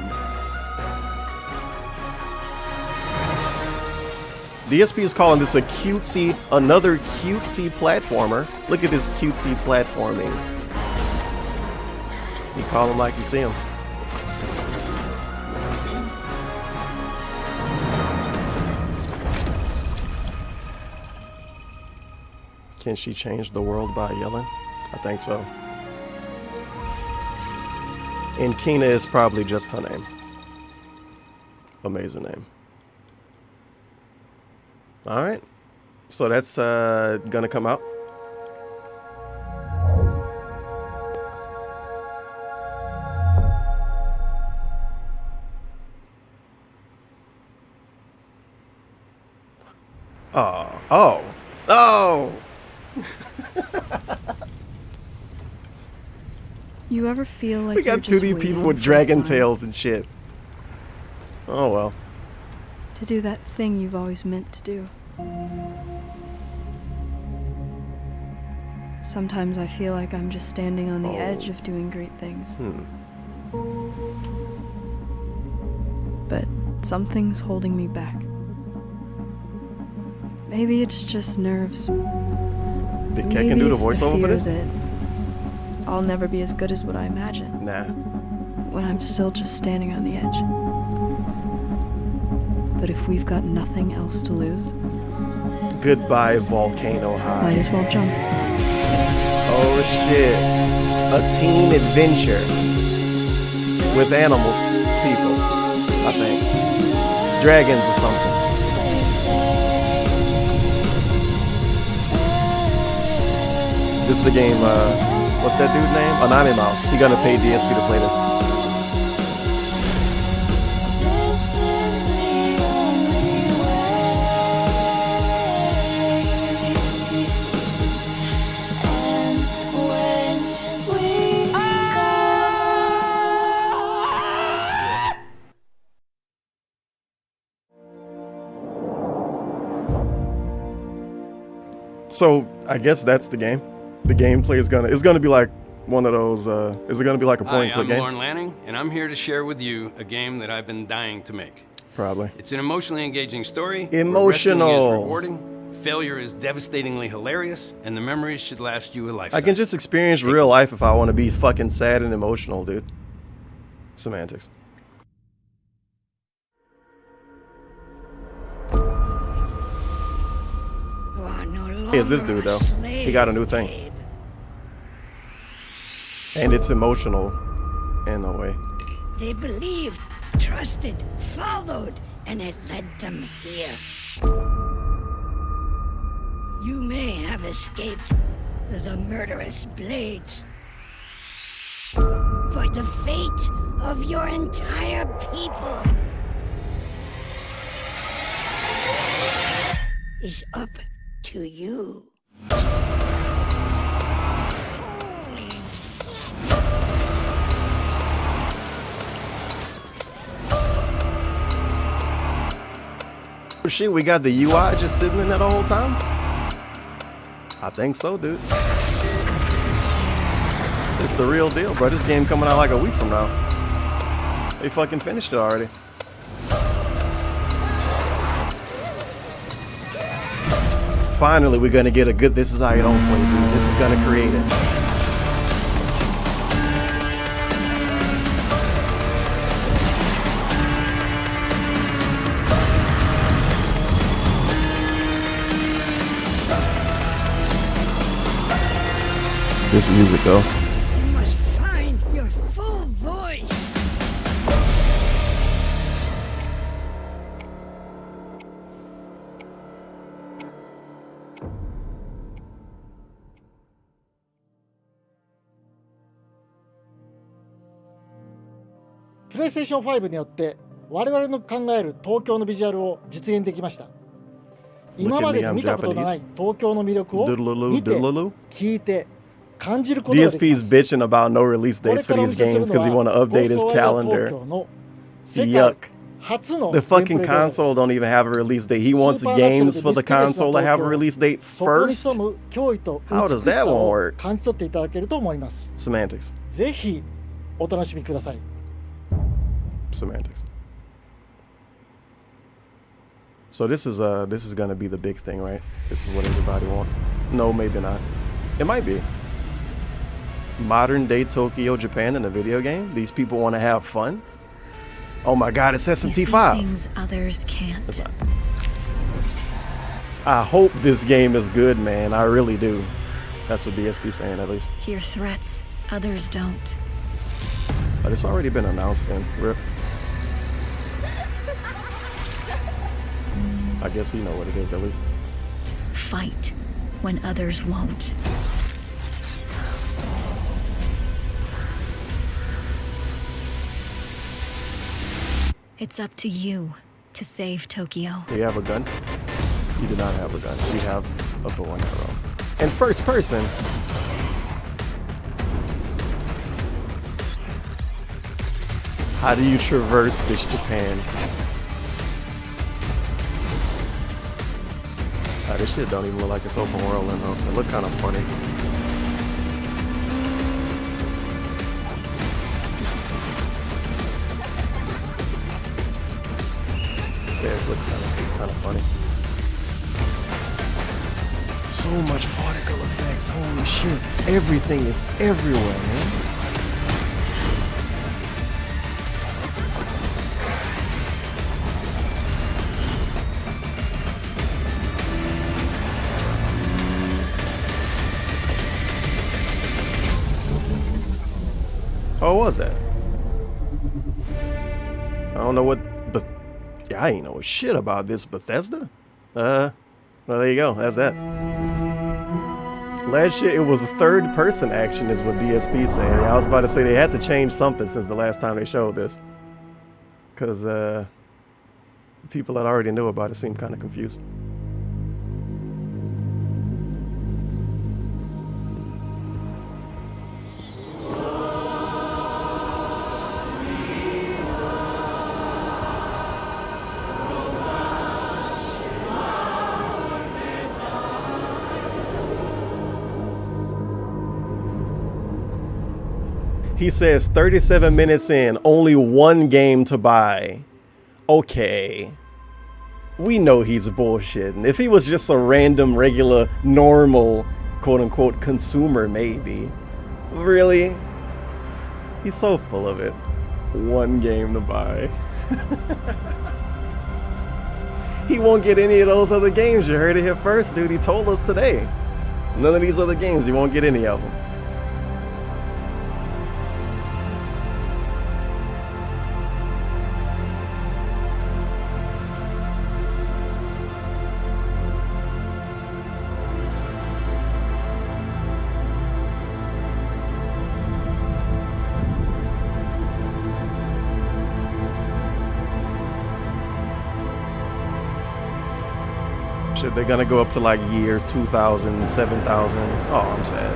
DSP is calling this another cutesy platformer. Look at this cutesy platforming. You call him like you see him. Can she change the world by yelling? I think so. And Kena is probably just her name. Amazing name. Alright. So that's gonna come out. Oh! You ever feel like We got 2D people with dragon tails and shit. Oh well. To do that thing you've always meant to do. Sometimes I feel like I'm just standing on the edge of doing great things. But something's holding me back. Maybe it's just nerves. Did Kekken do the voiceover for this? I'll never be as good as what I imagine. Nah. When I'm still just standing on the edge. But if we've got nothing else to lose, goodbye, Volcano High. might as well jump. Oh shit. A teen adventure. With animals, people, I think. Dragons or something. This is the game, what's that dude's name? Anami Mouse. He gonna pay DSP to play this. So I guess that's the game. The gameplay is gonna be like one of those. Is it gonna be like a point-and-click game? I'm Lorne Lanning, and I'm here to share with you a game that I've been dying to make. Probably. It's an emotionally engaging story. Emotional. Where rescuing is rewarding, failure is devastatingly hilarious, and the memories should last you a lifetime. I can just experience real life if I want to be fucking sad and emotional, dude. Semantics. Here's this dude though. He got a new thing. And it's emotional in a way. They believed, trusted, followed, and it led them here. You may have escaped the murderous blades, but the fate of your entire people is up to you. Shit, we got the UI just sitting in there the whole time? I think so, dude. It's the real deal, bro. This game coming out like a week from now. They fucking finished it already. Finally, we're gonna get a good "this is how you don't play," dude. This is gonna create it. This music, though. You must find your full voice. PlayStation 5によって我々の考える東京のビジュアルを実現できました。今まで見たことのない東京の魅力を見て、聞いて、感じることができます。DSP's bitching about no release dates for these games because he want to update his calendar. Yuck. The fucking console don't even have a release date. He wants games for the console to have a release date first. How does that one work? Semantics. ぜひお楽しみください。Semantics. So this is gonna be the big thing, right? This is what everybody wants. No, maybe not. It might be. Modern day Tokyo, Japan in a video game. These people want to have fun. Oh my God, it's SMT5. Things others can't. It's not. I hope this game is good, man. I really do. That's what DSP's saying, at least. Hear threats, others don't. But it's already been announced then. Rip. I guess you know what it is, at least. Fight when others won't. It's up to you to save Tokyo. Do you have a gun? You do not have a gun. You have a bow and arrow. And first person. How do you traverse this Japan? This shit don't even look like it's open world though. It look kind of funny. Yeah, it's looking kind of funny. So much particle effects. Holy shit! Everything is everywhere, man. Oh, what was that? I don't know what, but yeah, I ain't know shit about this Bethesda. Well, there you go. That's that. Last year it was third person action, is what DSP saying. I was about to say they had to change something since the last time they showed this, because people that already knew about it seemed kind of confused. He says 37 minutes in, only one game to buy. Okay. We know he's bullshitting. If he was just a random, regular, normal, quote-unquote, consumer, maybe. Really? He's so full of it. One game to buy. He won't get any of those other games. You heard it here first, dude. He told us today. None of these other games, he won't get any of them. Shit, they're gonna go up to like year 2000, 7000. Oh, I'm sad.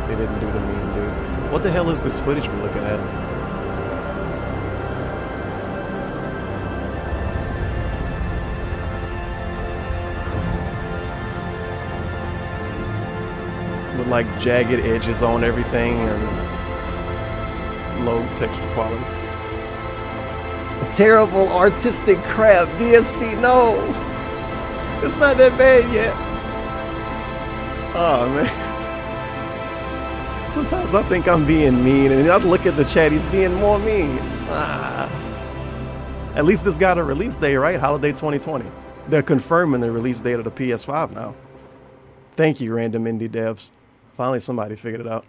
They didn't do the meme, dude. What the hell is this footage we're looking at? With like jagged edges on everything and low texture quality. Terrible artistic crap. DSP, no. It's not that bad yet. Oh, man. Sometimes I think I'm being mean, and I look at the chat, he's being more mean. At least this got a release date, right? Holiday 2020. They're confirming the release date of the PS5 now. Thank you, random indie devs. Finally, somebody figured it out.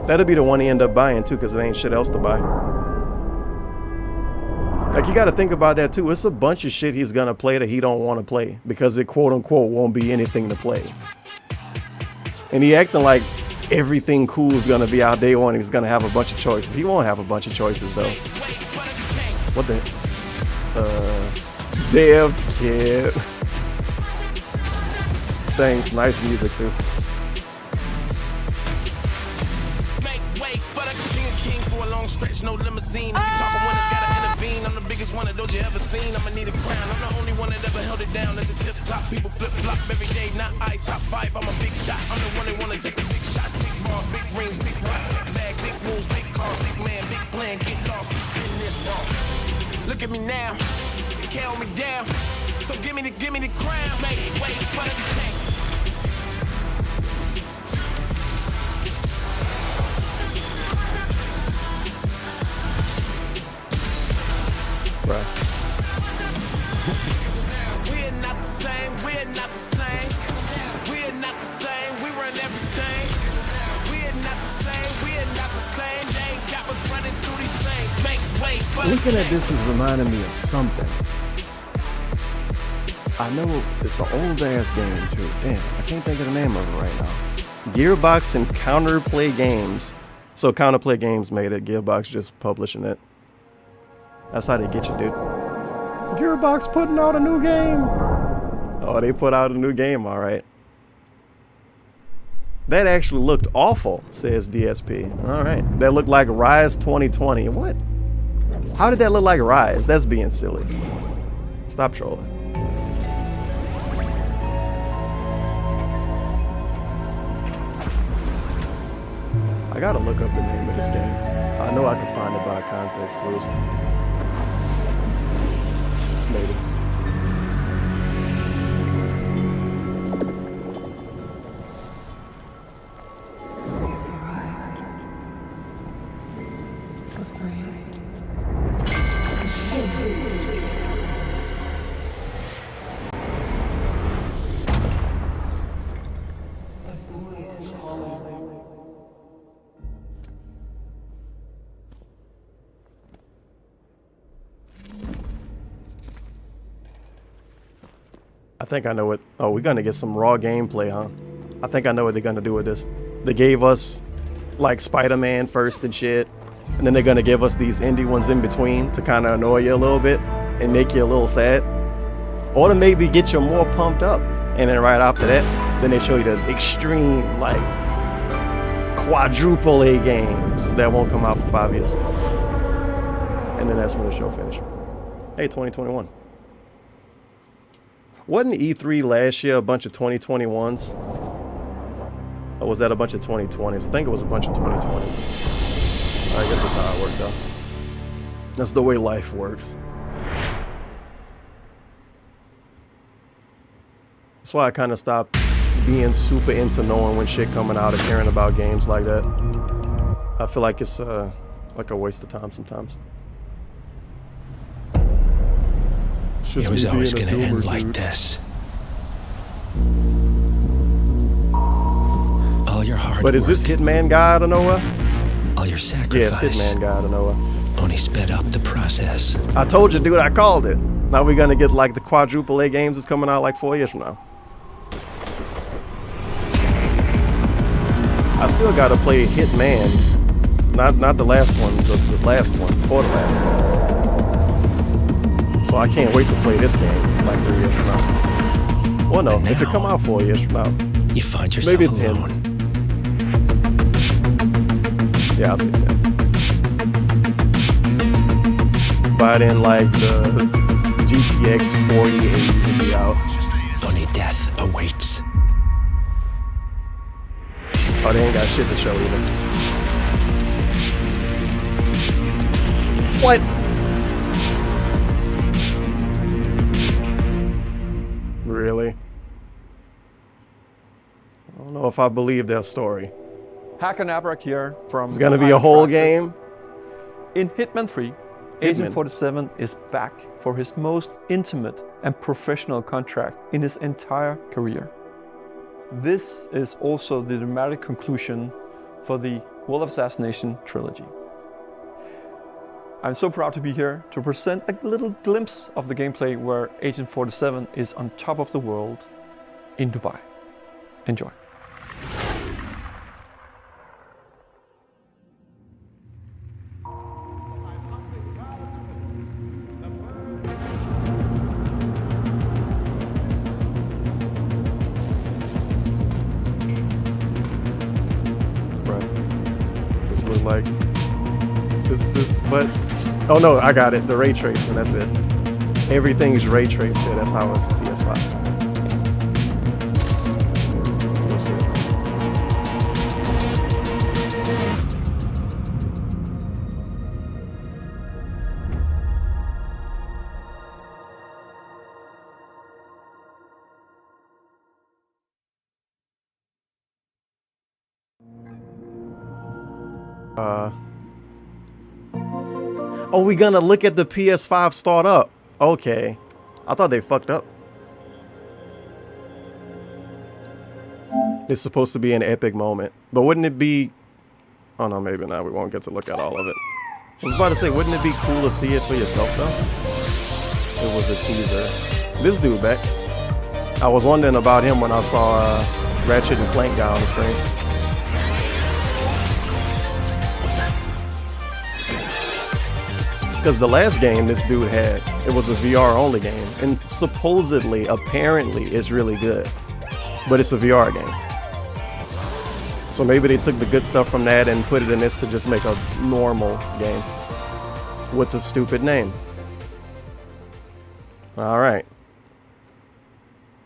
That'll be the one he end up buying, too, because there ain't shit else to buy. Like, you got to think about that, too. It's a bunch of shit he's going to play that he don't want to play because it, quote-unquote, won't be anything to play. And he acting like everything cool is going to be out day one and he's going to have a bunch of choices. He won't have a bunch of choices, though. What the... Dev Kid. Thanks. Nice music, too. Stretch, no limousine. If you talking winners, gotta intervene. I'm the biggest one that you ever seen. I'ma need a crown. I'm the only one that ever held it down at the tip top. People flip flop every day. Not I top 5. I'm a big shot. I'm the one that wanna take the big shots. Big balls, big rings, big rocks, big bag, big moves, big cars, big man, big plan. Get lost in this ball. Look at me now. You can't hold me down. So give me the crown. Make wait for the tank. Right. We're not the same, we're not the same. We're not the same, we run everything. We're not the same, we're not the same. They ain't got us running through these things. Make way for Looking at this is reminding me of something. I know it's an old ass game too. Damn, I can't think of the name of it right now. Gearbox and Counterplay Games. So Counterplay Games made it, Gearbox just publishing it. That's how they get you, dude. Gearbox putting out a new game. Oh, they put out a new game, all right. That actually looked awful, says DSP. All right. That looked like Rise 2020. What? How did that look like Rise? That's being silly. Stop trolling. I gotta look up the name of this game. I know I can find it by context clues. Maybe. I think I know what. Oh, we're gonna get some raw gameplay, huh? I think I know what they're gonna do with this. They gave us like Spider-Man first and shit, and then they're gonna give us these indie ones in between to kind of annoy you a little bit and make you a little sad, or to maybe get you more pumped up. And then right after that, then they show you the extreme like quadruple A games that won't come out for 5 years, and then that's when the show finishes. Hey, 2021. Wasn't E3 last year a bunch of 2021s? Or was that a bunch of 2020s? I think it was a bunch of 2020s. I guess that's how it worked out. That's the way life works. That's why I kind of stopped being super into knowing when shit coming out and caring about games like that. I feel like it's like a waste of time sometimes. It was always going to end like this. All your hard work. But is this Hitman guy out of nowhere? All your sacrifice. Yes, Hitman guy out of nowhere. Only sped up the process. I told you, dude, I called it. Now we're going to get like the quadruple A games that's coming out like 4 years from now. I still got to play Hitman. Not the last one, the last one, before the last one. So I can't wait to play this game like 3 years from now. Well, no, if it come out 4 years from now, you find yourself maybe alone. 10. Yeah, I'll say 10. By then, like the GTX 4080 will be out. Only death awaits. Oh, they ain't got shit to show either. What? Really? I don't know if I believe that story. Hakanabrak here from... It's gonna be a whole game? In Hitman 3, Agent 47 is back for his most intimate and professional contract in his entire career. This is also the dramatic conclusion for the World of Assassination trilogy. I'm so proud to be here to present a little glimpse of the gameplay where Agent 47 is on top of the world in Dubai. Enjoy. This look like this, but oh no, I got it. The ray tracing, that's it. Everything's ray traced here. That's how it's PS5. Feels good. Oh, we gonna look at the PS5 start up. Okay. I thought they fucked up. It's supposed to be an epic moment. But wouldn't it be... Oh no, maybe not. We won't get to look at all of it. I was about to say, wouldn't it be cool to see it for yourself though? It was a teaser. This dude back. I was wondering about him when I saw Ratchet and Clank guy on the screen. Because the last game this dude had it was a VR only game, and supposedly, apparently, it's really good, but it's a VR game. So maybe they took the good stuff from that and put it in this to just make a normal game with a stupid name. All right,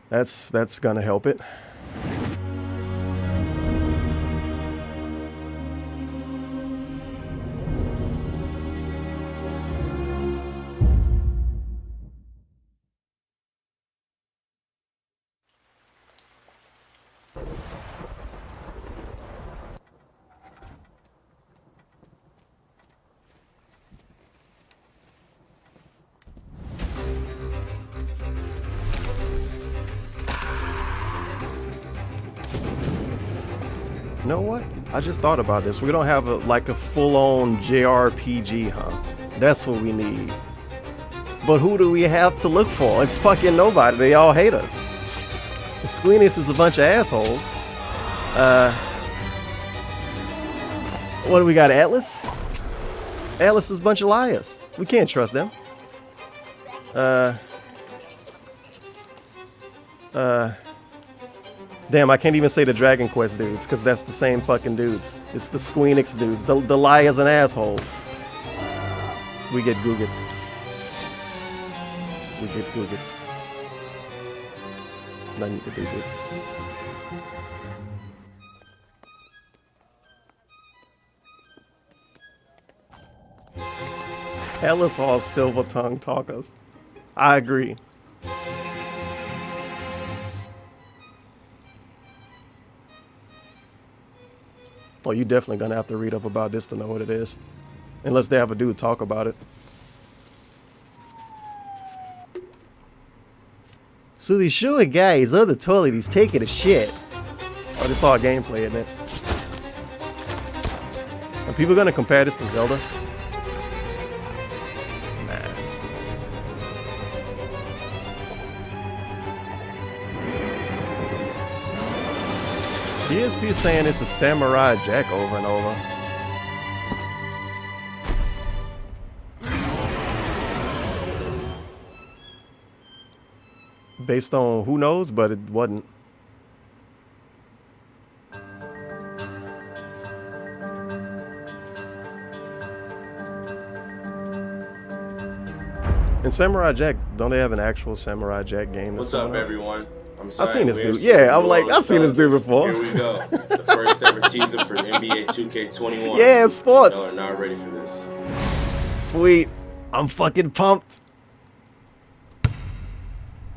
that's gonna help it. You know what? I just thought about this. We don't have like a full-on JRPG, huh? That's what we need. But who do we have to look for? It's fucking nobody. They all hate us. The Squeenix is a bunch of assholes. What do we got? Atlas? Atlas is a bunch of liars. We can't trust them. Damn, I can't even say the Dragon Quest dudes, because that's the same fucking dudes. It's the Squeenix dudes, the liars and assholes. We get Googits. We get Googits. Nothing to do good. Atlas all silver tongue talkers. I agree. Well, you definitely gonna have to read up about this to know what it is. Unless they have a dude talk about it. So they show a guy his other toilet, he's taking a shit. Oh, this all gameplay, isn't it? Are people gonna compare this to Zelda? Nah. DSP is saying it's a Samurai Jack over and over. Based on who knows, but it wasn't. In Samurai Jack, don't they have an actual Samurai Jack game? What's up, everyone? I've seen this dude. Yeah, I'm like, I've seen this dude before. Here we go. The first ever teaser for NBA 2K21. Yeah, sports. Y'all are not ready for this. Sweet. I'm fucking pumped.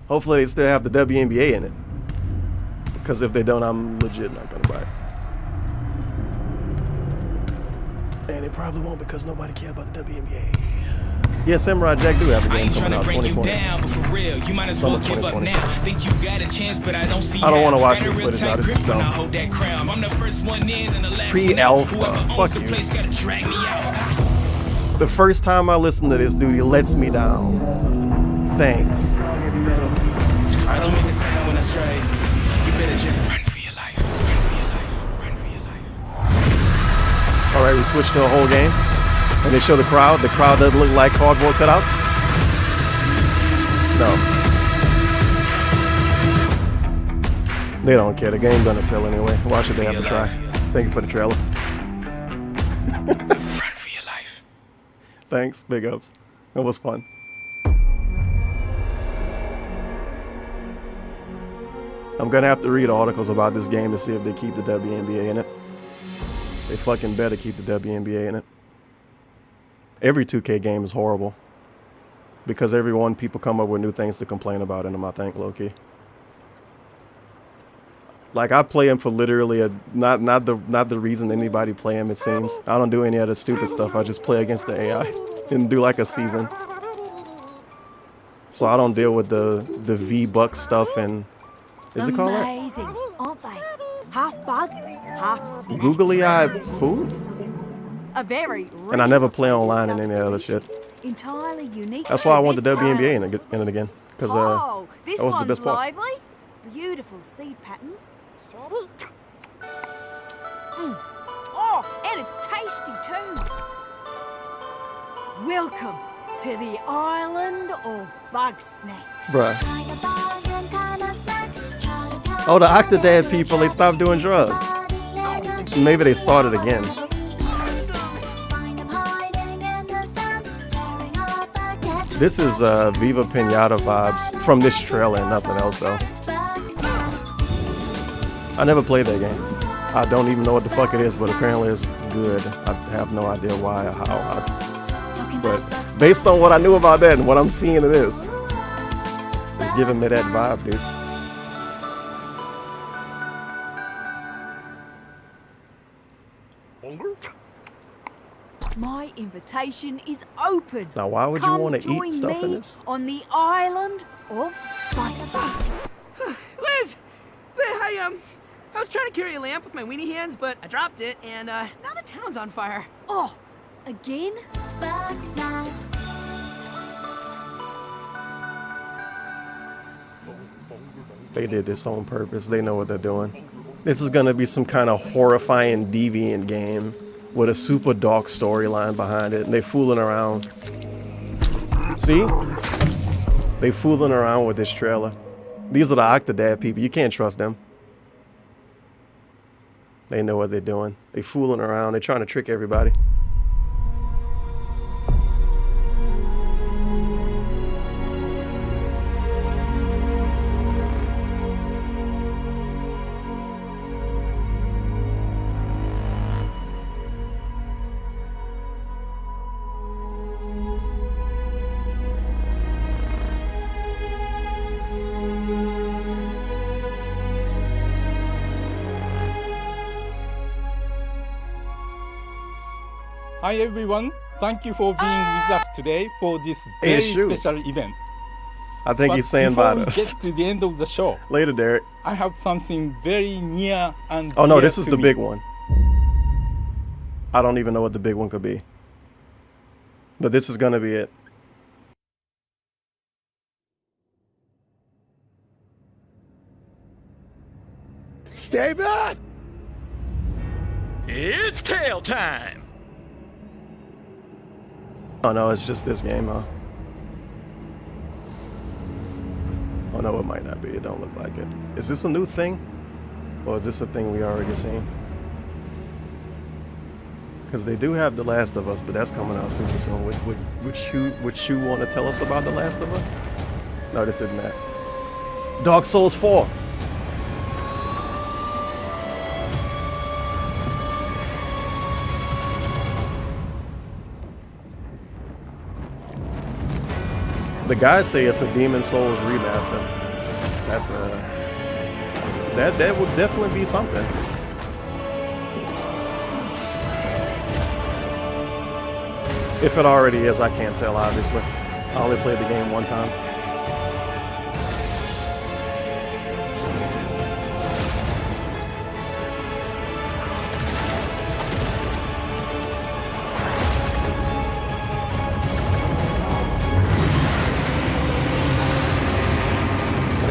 Hopefully they still have the WNBA in it. Because if they don't, I'm legit not gonna buy it. And it probably won't because nobody cares about the WNBA. Yeah, Samurai Jack do have a game coming out 2020. Summer 2020. I don't want to watch this, but it's not. This is dumb. Pre-alpha. Fuck you. The first time I listen to this dude, he lets me down. Thanks. I don't mean to sound when I stray. You better just run for your life. Run for your life. Alright, we switched to a whole game. And they show the crowd. The crowd doesn't look like cardboard cutouts. No. They don't care. The game's gonna sell anyway. Why should they have to try? Thank you for the trailer. Run for your life. Thanks. Big ups. It was fun. I'm gonna have to read articles about this game to see if they keep the WNBA in it. They fucking better keep the WNBA in it. Every 2K game is horrible. Because every one people come up with new things to complain about in them, I think, low-key. Like, I play them for literally not the reason anybody play them, it seems. I don't do any of the stupid stuff. I just play against the AI and do like a season. So I don't deal with the V-Buck stuff and... Is it called that? Amazing, aren't they? Half bug, half snack. Googly-eyed food? A very and I never play online and any other shit. Entirely unique. That's why I want the WNBA in it again. Because this that was the best part. lively. Beautiful seed patterns. Oh, and it's tasty too. Welcome to the island of bug snakes. Bruh. Oh, the Octodad people, they stopped doing drugs. Maybe they started again. This is Viva Pinata vibes from this trailer and nothing else though. I never played that game. I don't even know what the fuck it is, but apparently it's good. I have no idea why or how. But based on what I knew about that and what I'm seeing in this, it's giving me that vibe, dude. My invitation is open. Now, why would you want to eat stuff in this? On the island of bug snakes. Liz! I was trying to carry a lamp with my weenie hands, but I dropped it, and now the town's on fire. Oh, again? They did this on purpose. They know what they're doing. This is going to be some kind of horrifying, deviant game with a super dark storyline behind it, and they fooling around. See? They fooling around with this trailer. These are the Octodad people. You can't trust them. They know what they're doing. They fooling around. They're trying to trick everybody. Hi everyone, thank you for being with us today for this very special event. I think he's saying about us. Before we get to the end of the show, later, Derek, I have something very near and oh no, dear this is to the me. big one. I don't even know what the big one could be. But this is gonna be it. Stay back! It's tail time! Oh no, it's just this game, huh? Oh no, it might not be. It don't look like it. Is this a new thing? Or is this a thing we already seen? Because they do have The Last of Us, but that's coming out super soon. Would you want to tell us about The Last of Us? No, this isn't that. Dark Souls 4. The guys say it's a Demon Souls remaster. That's that would definitely be something. If it already is, I can't tell, obviously. I only played the game one time.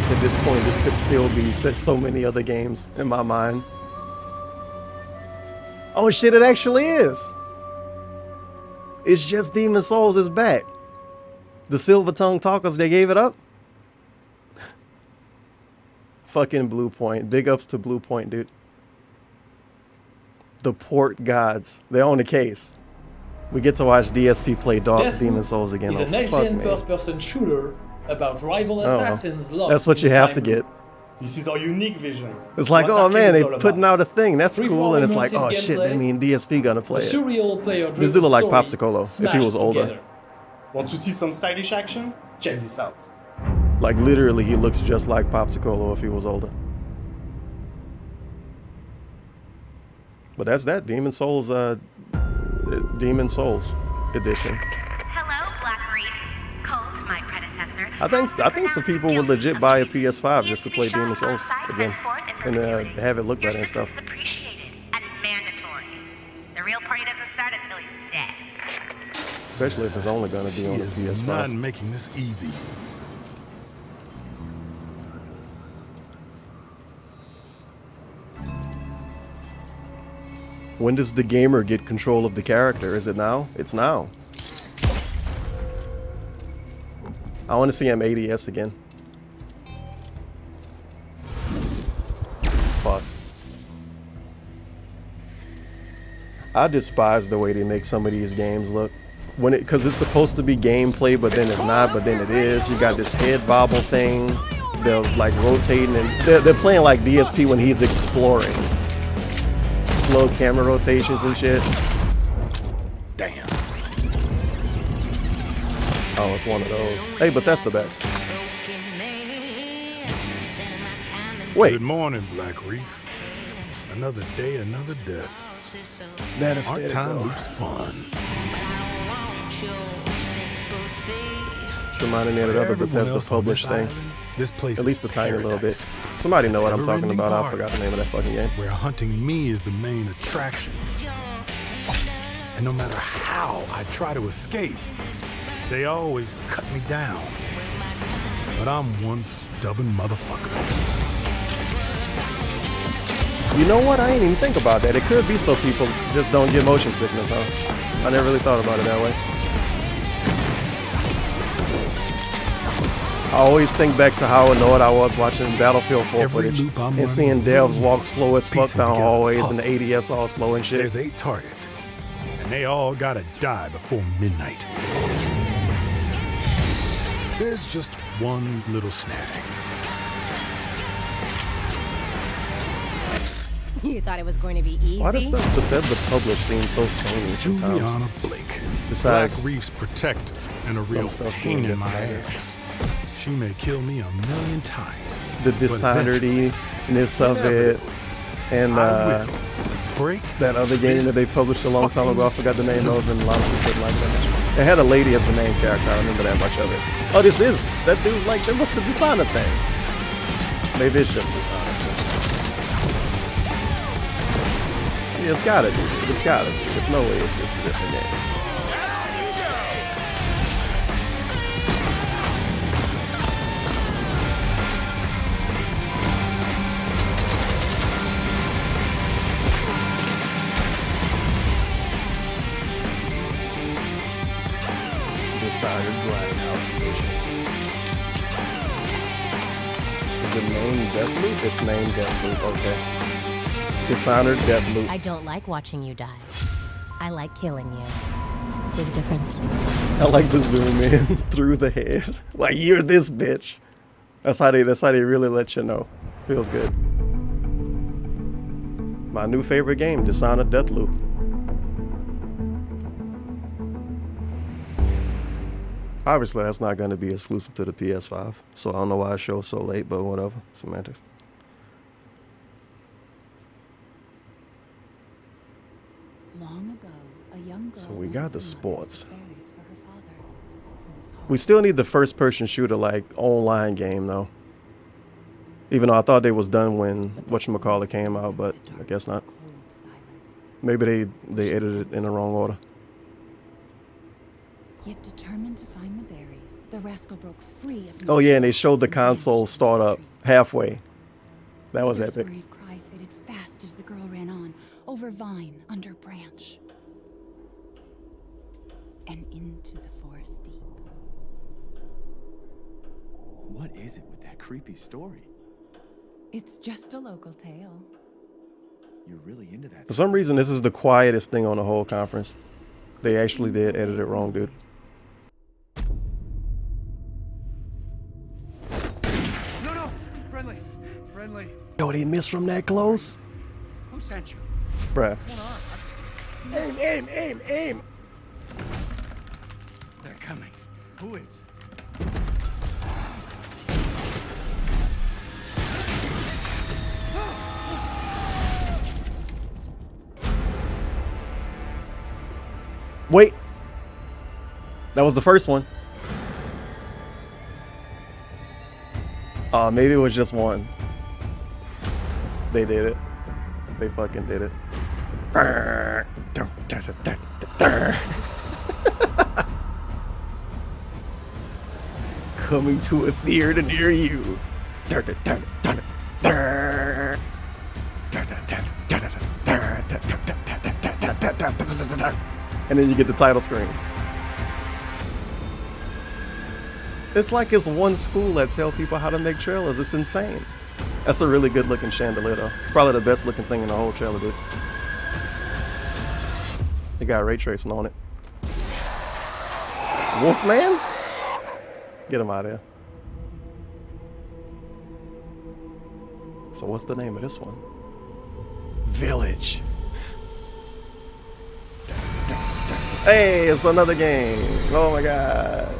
At this point, this could still be so many other games in my mind. Oh shit, it actually is! It's just Demon Souls is back. The Silver Tongue Talkers, they gave it up? Fucking Blue Point. Big ups to Blue Point, dude. The port gods. They're on the case. We get to watch DSP play Demon Souls again. It's a next-gen first-person shooter about rival assassins. That's what you have to get. This is our unique vision. It's like, oh man, they putting out a thing. That's cool. And it's like, oh shit, that mean DSP gonna play it. This dude look like Popsicolo if he was older. Want to see some stylish action? Check this out. Like literally, he looks just like Popsicolo if he was older. But that's that Demon Souls edition. I think some people would legit buy a PS5 just to play Demon Souls again and have it look better and stuff. The real party doesn't start until he's dead. Especially if it's only going to be on the PS5. Not making this easy. When does the gamer get control of the character? Is it now? It's now. I want to see him ADS again. Fuck. I despise the way they make some of these games look. Because it's supposed to be gameplay, but then it's not, but then it is. You got this head bobble thing. They're like rotating, and they're playing like DSP when he's exploring. Slow camera rotations and shit. Damn. Oh, it's one of those. Hey, but that's the best. Wait. Good morning, Black Reef. Another day, another death. That is our time looks fun. It's reminding me of the other Bethesda published thing. This place at least a tiny little bit. Somebody know what I'm talking about. I forgot the name of that fucking game. Where hunting me is the main attraction. And no matter how I try to escape, they always cut me down. But I'm one stubborn motherfucker. You know what? I didn't even think about that. It could be so people just don't get motion sickness, huh? I never really thought about it that way. I always think back to how annoyed I was watching Battlefield 4 footage and seeing devs walk slow as fuck down hallways and the ADS all slow and shit. There's 8 targets, and they all gotta die before midnight. There's just one little snag. You thought it was going to be easy? Why does stuff Bethesda published seem so samey sometimes? Juliana Blake, Besides Black Reef's protector and a real pain in my ass. She may kill me 1,000,000 times. The Dishonoredness of it, and that other game that they published a long time ago, I forgot the name of, and a lot of people didn't like that. It had a lady as the main character. I don't remember that much of it. Oh, this is that dude. Like, that was the Dishonored thing. Maybe it's just Dishonored. Yeah, it's gotta be. It's gotta be. There's no way it's just a different game. Dishonored Grindhouse Edition. Is it named Deathloop? It's named Deathloop, okay. Dishonored Deathloop. I don't like watching you die. I like killing you. There's a difference. I like the zoom in through the head. Like, you're this bitch. That's how they really let you know. Feels good. My new favorite game, Dishonored Deathloop. Obviously, that's not going to be exclusive to the PS5, so I don't know why it shows so late, but whatever. Semantics. Long ago, a young girl so we got the sports. We still need the first-person shooter, like, online game, though. Even though I thought they was done when whatchamacallit came out, but I guess not. Maybe they edited it in the wrong order. Yet determined to find the berries, the rascal broke free of. Oh yeah, and they showed the console start up halfway. That was epic. Worried cries faded fast as the girl ran on, over vine, under branch, and into the forest deep. What is it with that creepy story? It's just a local tale. You're really into that. For some reason, this is the quietest thing on the whole conference. They actually did edit it wrong, dude. No, friendly. Yo, they missed from that close? Who sent you? Bruh. Aim. They're coming. Who is? Wait. That was the first one. Maybe it was just one. They did it. They fucking did it. Coming to a theater near you. And then you get the title screen. It's like it's one school that tell people how to make trailers. It's insane. That's a really good looking chandelier though. It's probably the best looking thing in the whole trailer, dude. It got ray tracing on it. Wolfman? Get him out of here. So what's the name of this one? Village. Hey, it's another game. Oh my god.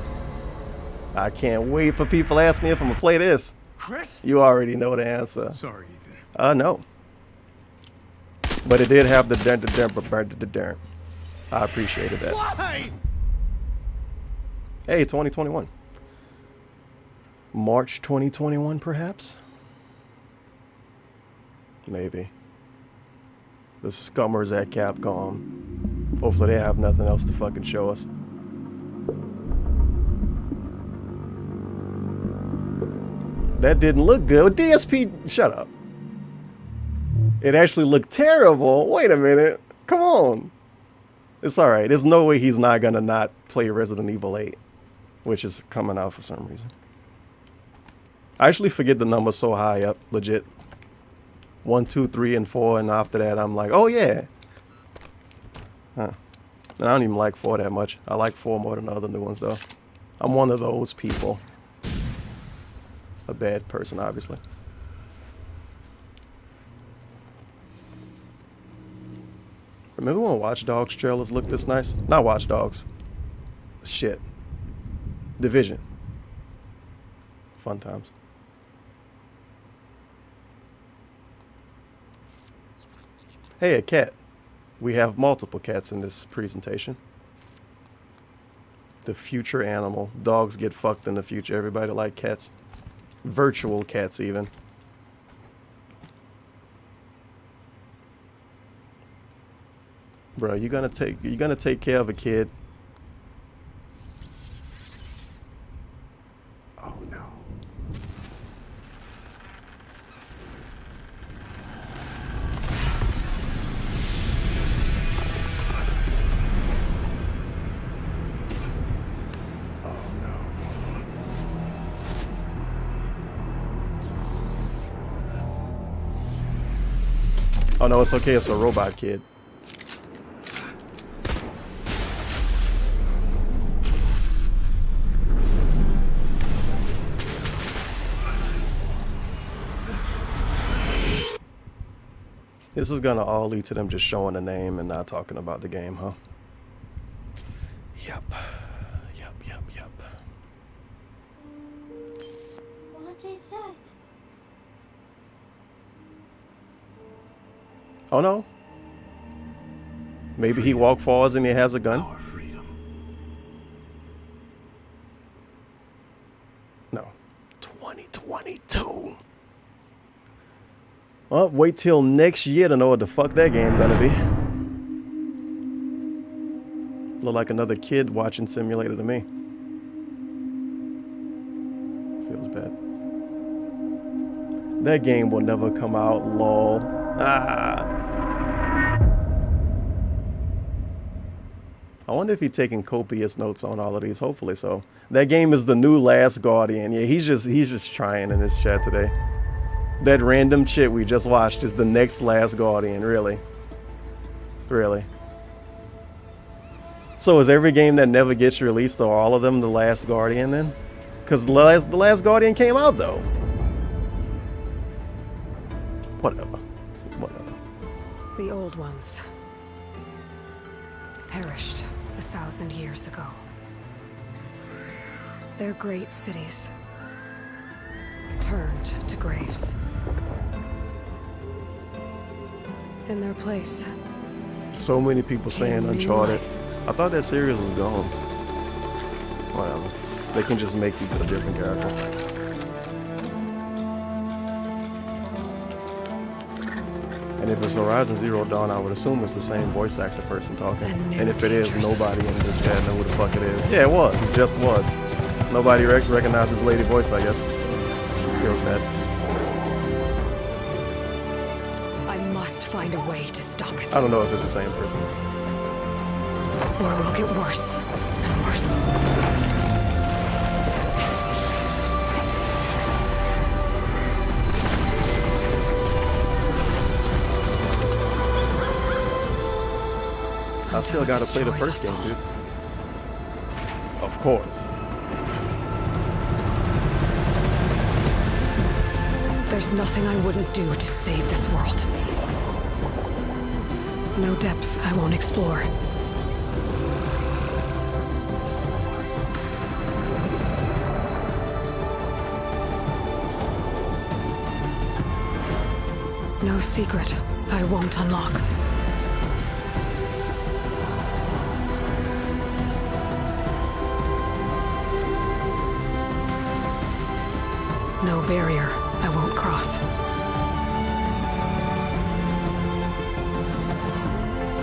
I can't wait for people to ask me if I'm gonna play this. Chris? You already know the answer. Sorry, Ethan. No. But it did have the I appreciated that. Why? Hey, 2021. March 2021, perhaps? Maybe. The scummers at Capcom. Hopefully they have nothing else to fucking show us. That didn't look good. DSP, shut up. It actually looked terrible. Wait a minute. Come on. It's alright. There's no way he's not gonna not play Resident Evil 8, which is coming out for some reason. I actually forget the number so high up, legit. 1, 2, 3, and 4, and after that I'm like, oh yeah. Huh. And I don't even like 4 that much. I like 4 more than the other new ones though. I'm one of those people. A bad person, obviously. Remember when Watch Dogs trailers looked this nice? Not Watch Dogs. Shit. Division. Fun times. Hey, a cat. We have multiple cats in this presentation. The future animal. Dogs get fucked in the future. Everybody like cats. Virtual cats even. Bro, you gonna take care of a kid. Oh no. Oh no, it's okay, it's a robot kid. This is gonna all lead to them just showing the name and not talking about the game, huh? Yep. Yep. What is that? Oh no. Maybe he walked forwards and he has a gun. No. 2022. Well, wait till next year to know what the fuck that game gonna be. Look like another kid watching Simulator to me. Feels bad. That game will never come out, lol. I wonder if he's taking copious notes on all of these. Hopefully so. That game is the new Last Guardian. Yeah, he's just trying in this chat today. That random shit we just watched is the next Last Guardian, really. Really. So is every game that never gets released, or all of them, the Last Guardian then? Because the last Guardian came out though. Whatever. The old ones perished 1,000 years ago. Their great cities turned to graves. In their place, so many people saying Uncharted. I thought that series was gone. Whatever. They can just make you a different character. And if it's Horizon Zero Dawn, I would assume it's the same voice actor person talking. And if it is, nobody in this chat know who the fuck it is. Yeah, it was. It just was. Nobody recognizes lady voice, I guess. Feels bad. I must find a way to stop it. I don't know if it's the same person. Or it will get worse and worse. I still gotta play the first game, dude. Of course. There's nothing I wouldn't do to save this world. No depths I won't explore. No secret I won't unlock. No barrier I won't cross.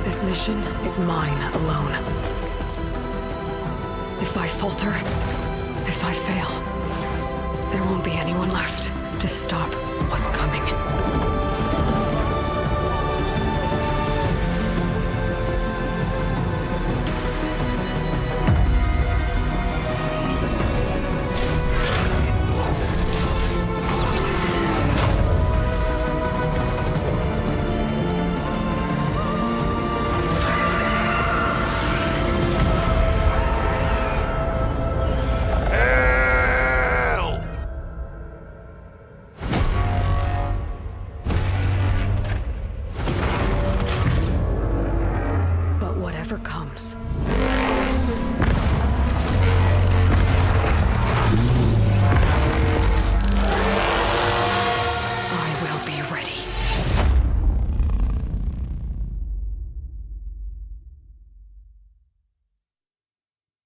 This mission is mine alone. If I falter, if I fail, there won't be anyone left to stop what's coming.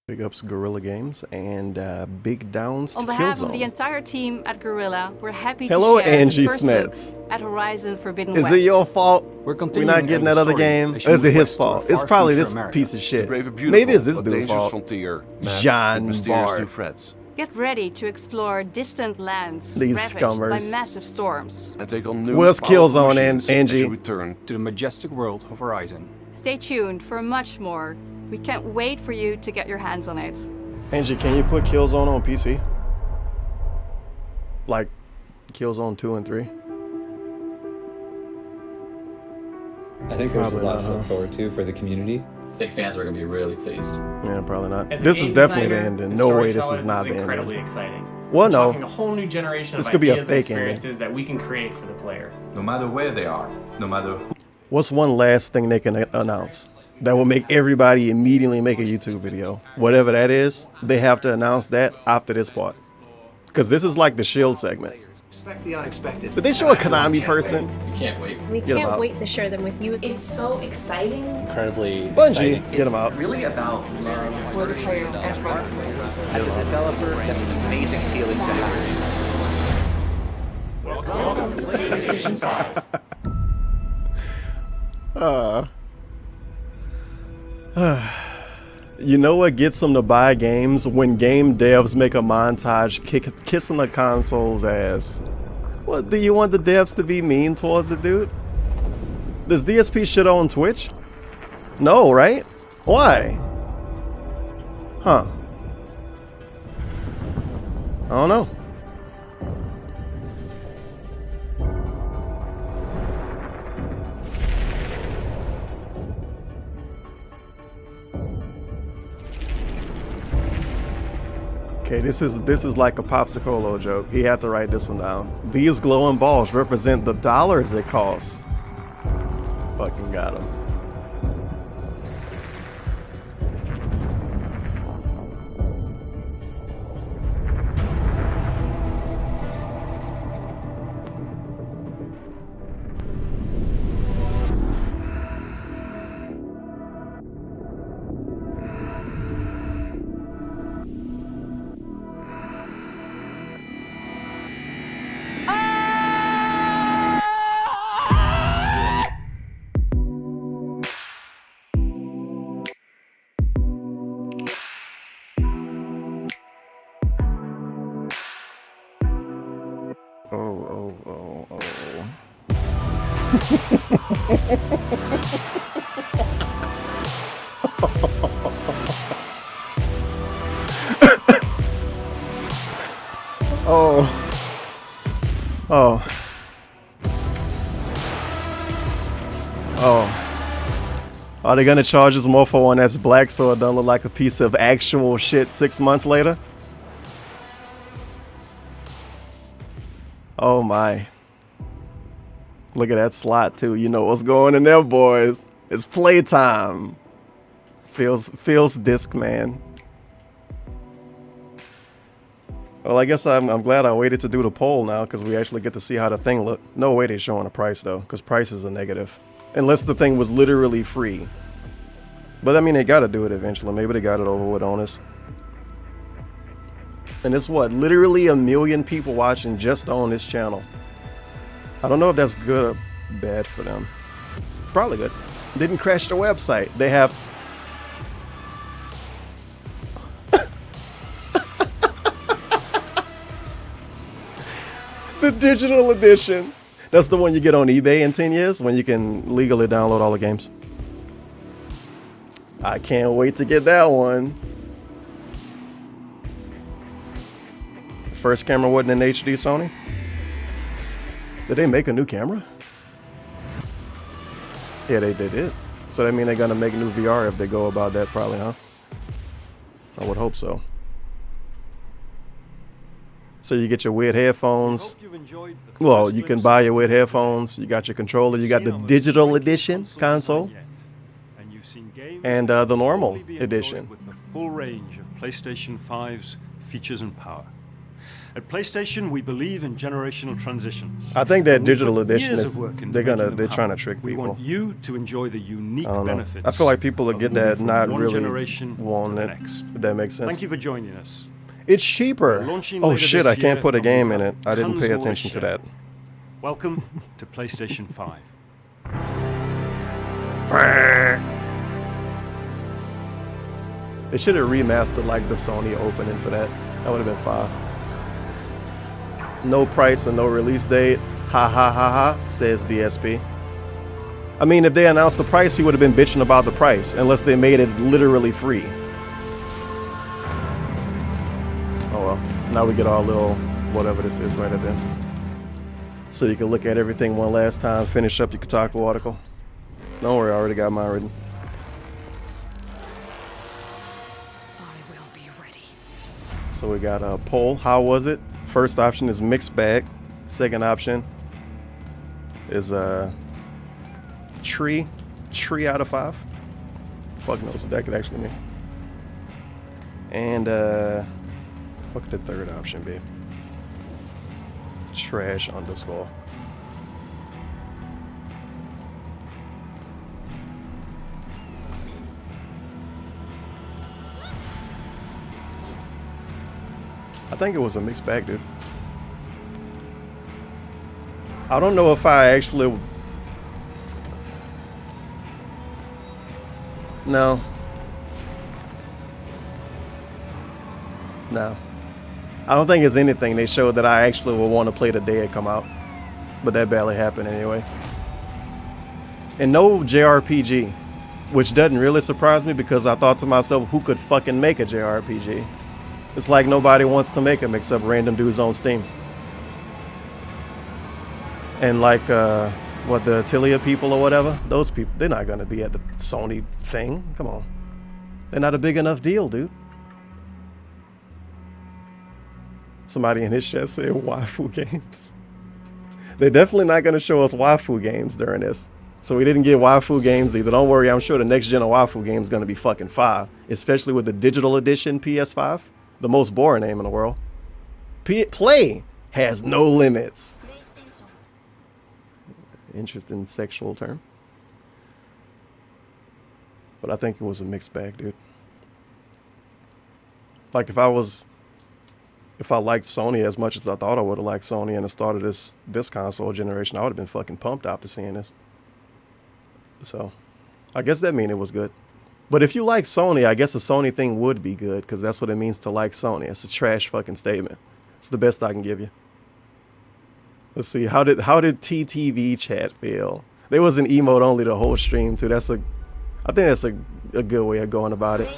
Big ups Guerrilla Games and big downs to Killzone. On behalf of the entire team at Guerrilla, we're happy Hello, to share Angie the first look Smets. at Horizon Forbidden Is West. it your fault we're not getting that other game? Or is it his fault? It's probably this piece of shit. Maybe it's this dude's fault. John Bart. Get ready to explore distant lands These ravaged scummers. by massive storms. And take on new Where's Killzone, missions Angie? as you return to the majestic world of Horizon. Stay tuned for much more. We can't wait for you to get your hands on it. Angie, can you put Killzone on PC? Like Killzone 2 and 3? I think there's a Probably lot to not, look forward to for the community. I think fans are going to be really pleased. Yeah, probably not. As a This game is definitely the designer ending. and No way this is storyteller, not this the incredibly ending. exciting. Well, We're no. talking a whole new generation This of could be a ideas and fake ending. experiences that we can create for the player. No matter where they are, no matter who. What's one last thing they can announce that will make everybody immediately make a YouTube video? Whatever that is, they have to announce that after this part. Because this is like the Shield segment. Expect the unexpected. Did they show a Konami person? You can't wait. We Get 'em can't out. wait to share them with you. It's so exciting. Incredibly Bungie, exciting. get 'em out. Really about love For the players and for the players. As a developer, that's an amazing feeling to have. Welcome to PlayStation 5. You know what gets them to buy games? When game devs make a montage kissing the console's ass. What, do you want the devs to be mean towards the dude? Does DSP shit on Twitch? No, right? Why? Huh. I don't know. Okay, this is like a Popsicolo joke. He had to write this one down. These glowing balls represent the dollars it costs. Fucking got him. Are they gonna charge us more for one that's black so it don't look like a piece of actual shit 6 months later? Oh my. Look at that slot too. You know what's going in there, boys. It's playtime. Feels disc, man. Well, I guess I'm glad I waited to do the poll now because we actually get to see how the thing look. No way they're showing a price though, because prices are negative. Unless the thing was literally free. But I mean, they gotta do it eventually. Maybe they got it over with on us. And it's what? Literally 1 million people watching just on this channel. I don't know if that's good or bad for them. Probably good. Didn't crash the website. They have... the digital edition. That's the one you get on eBay in 10 years when you can legally download all the games. I can't wait to get that one. First camera wasn't in HD, Sony? Did they make a new camera? Yeah, they did. So that means they're gonna make new VR if they go about that, probably, huh? I would hope so. So you get your weird headphones. Well, you can buy your weird headphones. You got your controller. You got the digital edition console. And the normal edition. With the full range of PlayStation 5's features and power. At PlayStation, we believe in generational transitions. I think that digital edition is they're trying to trick We people. want you to enjoy the unique I don't know. benefits. I feel like people will get that not one really generation wanting to it. the next. If that makes sense. Thank you for joining us. It's cheaper. Launching Oh later shit! this I can't year put a on game Blue in it. I didn't pay Console attention to Share. that. Welcome to PlayStation 5. They should have remastered like the Sony opening for that. That would have been fire. No price and no release date. Ha ha ha ha, says DSP. I mean, if they announced the price, he would have been bitching about the price, unless they made it literally free. Oh well, now we get our little whatever this is right at there. So you can look at everything one last time, finish up your Kotaku article. Don't worry, I already got mine written. So we got a poll. How was it? First option is mixed bag. Second option is tree out of 5. Fuck knows what that could actually mean. And what could the third option be? Trash underscore. I think it was a mixed bag, dude. I don't know if I actually... No. No. I don't think it's anything they showed that I actually would want to play the day it come out. But that barely happened anyway. And no JRPG. Which doesn't really surprise me because I thought to myself, who could fucking make a JRPG? It's like nobody wants to make them except random dudes on Steam. And like, what, the Atelier people or whatever? Those people, they're not going to be at the Sony thing. Come on. They're not a big enough deal, dude. Somebody in his chat said waifu games. They're definitely not going to show us waifu games during this. So we didn't get waifu games either. Don't worry, I'm sure the next gen of waifu game is going to be fucking fire. Especially with the digital edition PS5. The most boring name in the world. Play has no limits. Interesting sexual term. But I think it was a mixed bag, dude. Like if I liked Sony as much as I thought I would have liked Sony and the start of this console generation, I would have been fucking pumped after seeing this. So I guess that means it was good. But if you like Sony, I guess a Sony thing would be good because that's what it means to like Sony. It's a trash fucking statement. It's the best I can give you. Let's see. How did TTV chat feel? There was an emote only the whole stream too. I think that's a good way of going about it.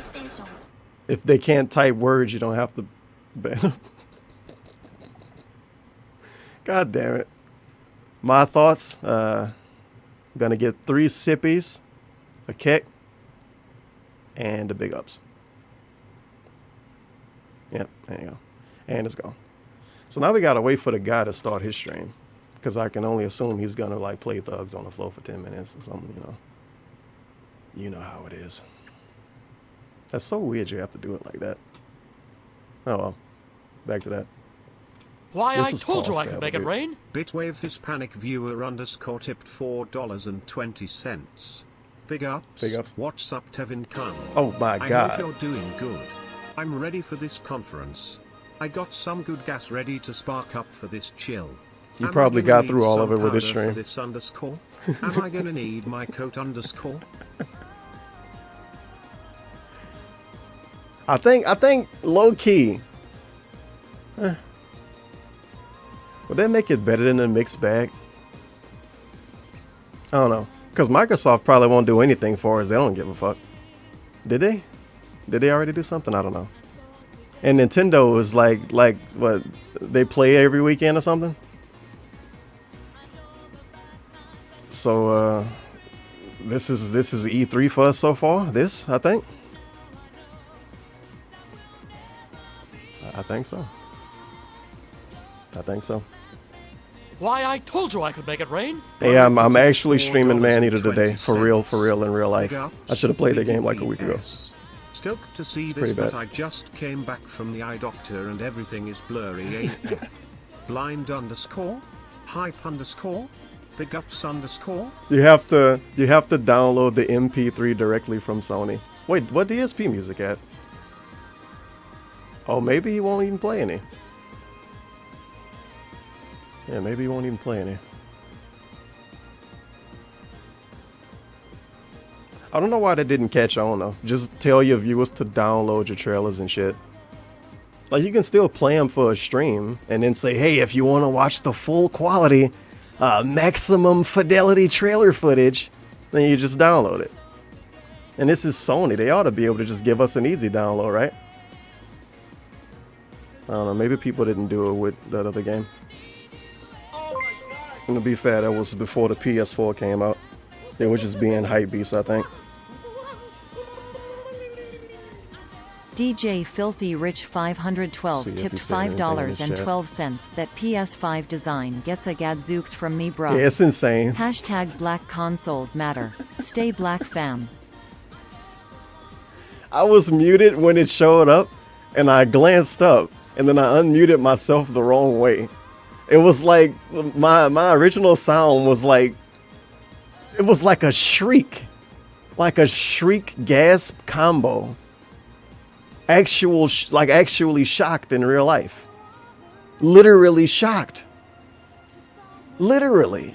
If they can't type words, you don't have to ban them. God damn it. My thoughts. Gonna get 3 sippies, a kek, and the big ups. Yep, there you go. And it's gone. So now we gotta wait for the guy to start his stream, because I can only assume he's gonna like play Thugs on the Floor for 10 minutes or something, you know. You know how it is. That's so weird you have to do it like that. Oh well. Back to that. Why, This I is told you Paul's I could make it favorite. rain. Bitwave Hispanic viewer _ tipped $4.20. Big ups. Big ups. What's up, Tevin Khan? Oh my I God. hope you're doing good. I'm ready for this conference. I got some good gas ready to spark up for this chill. You Am probably I gonna got through need all some of it with this powder stream. for this underscore? Am I gonna need my coat underscore? I think low key. Would that make it better than the mixed bag? I don't know. Because Microsoft probably won't do anything for us. They don't give a fuck. Did they? Did they already do something? I don't know. And Nintendo is like what? They play every weekend or something? So this is E3 for us so far. This, I think. I think so. I think so. Why, I told you I could make it rain. Hey, I'm actually streaming Man Eater today, for real, in real life. I should have played the game like a week ago. Stoked to see It's this, pretty bad. but I just came back from the eye doctor and everything is blurry AF. Blind underscore? Hype underscore? Big ups underscore? You have to download the MP3 directly from Sony. Wait, what DSP music at? Oh, maybe he won't even play any. Yeah, maybe he won't even play any. I don't know why that didn't catch on though. Just tell your viewers to download your trailers and shit. Like, you can still play them for a stream and then say, hey, if you want to watch the full quality, maximum fidelity trailer footage, then you just download it. And this is Sony. They ought to be able to just give us an easy download, right? I don't know. Maybe people didn't do it with that other game. And to be fair, that was before the PS4 came out. They were just being hype beasts, I think. DJ Filthy Rich 512 See if tipped he's saying anything in his chat. $5.12. That PS5 design gets a gadzooks from me, bro. Yeah, it's insane. Hashtag black consoles matter. Stay black, fam. I was muted when it showed up, and I glanced up, and then I unmuted myself the wrong way. It was like my original sound was like, it was like a shriek gasp combo. Actually shocked in real life. Literally shocked. Literally.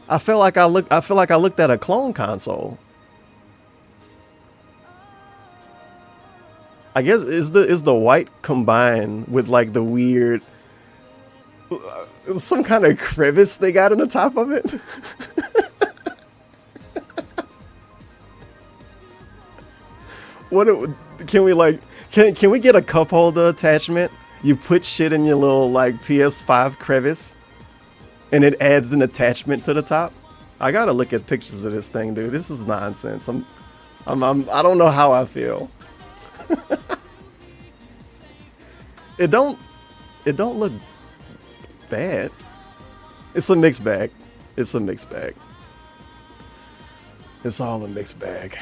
I feel like I looked at a clone console. I guess is the white combined with like the weird some kind of crevice they got in the top of it. Can we get a cup holder attachment? You put shit in your little like PS5 crevice and it adds an attachment to the top. I gotta look at pictures of this thing, dude. This is nonsense. I don't know how I feel. It don't look bad. It's a mixed bag. It's a mixed bag. It's all a mixed bag.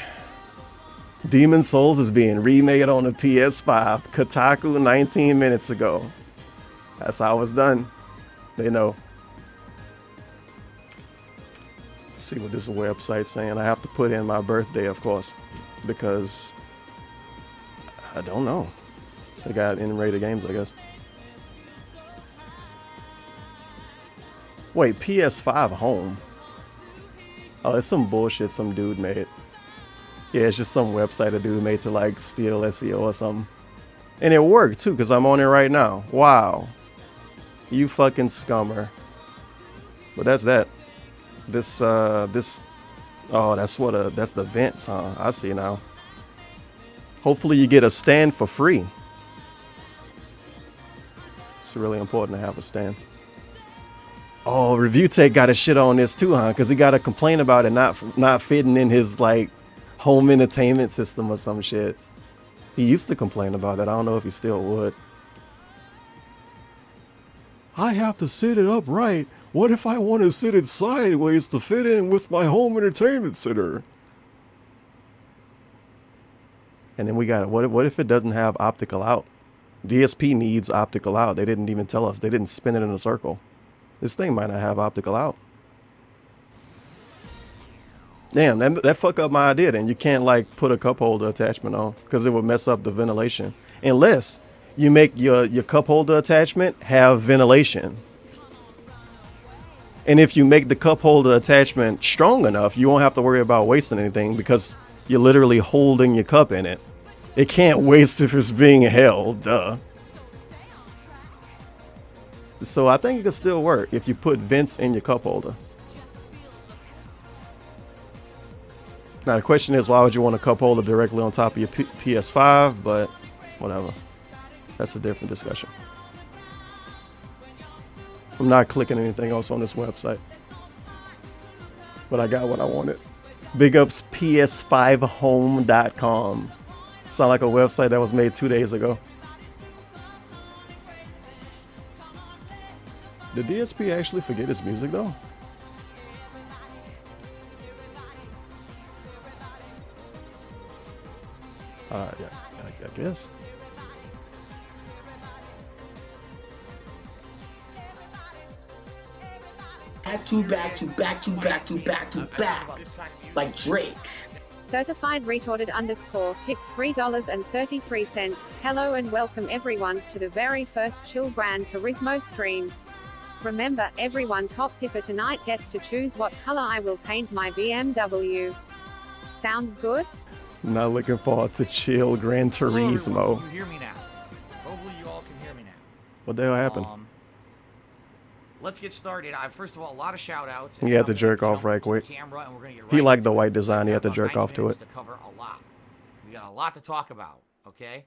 Demon Souls is being remade on the PS5. Kotaku 19 minutes ago. That's how it's done. They know. Let's see what this website's saying. I have to put in my birthday, of course, because I don't know. They got N-rated games, I guess. Wait, PS5 home? Oh, it's some bullshit some dude made. Yeah, it's just some website a dude made to like steal SEO or something. And it worked too, because I'm on it right now. Wow. You fucking scummer. But that's that. Oh, that's the vents, huh? I see now. Hopefully you get a stand for free. It's really important to have a stand. Oh, Review Tech got a shit on this too, huh? Because he got a complaint about it not fitting in his like home entertainment system or some shit. He used to complain about that. I don't know if he still would. I have to sit it upright. What if I want to sit it sideways to fit in with my home entertainment center? And then we got what if it doesn't have optical out? DSP needs optical out. They didn't even tell us. They didn't spin it in a circle. This thing might not have optical out. Damn, that fuck up my idea then. You can't like put a cup holder attachment on because it would mess up the ventilation. Unless you make your cup holder attachment have ventilation. And if you make the cup holder attachment strong enough, you won't have to worry about wasting anything because you're literally holding your cup in it. It can't waste if it's being held, duh. So I think it could still work if you put vents in your cup holder. Now the question is, why would you want a cup holder directly on top of your PS5? But whatever. That's a different discussion. I'm not clicking anything else on this website. But I got what I wanted. Big ups PS5home.com. Sound like a website that was made 2 days ago. Did DSP actually forget his music though? Yeah, I guess. Back. Like Drake. Certified retorted _ tipped $3.33. Hello and welcome everyone to the very first Chill Gran Turismo stream. Remember, everyone top tipper tonight gets to choose what color I will paint my BMW. Sounds good? Not looking forward to Chill Gran Turismo. Can you hear me now? Hopefully you all can hear me now. What the hell happened? Let's get started. First of all, a lot of shout outs. He had to jerk off right quick. He liked the white design. He had to jerk off to it. To cover a lot. We got a lot to talk about, okay?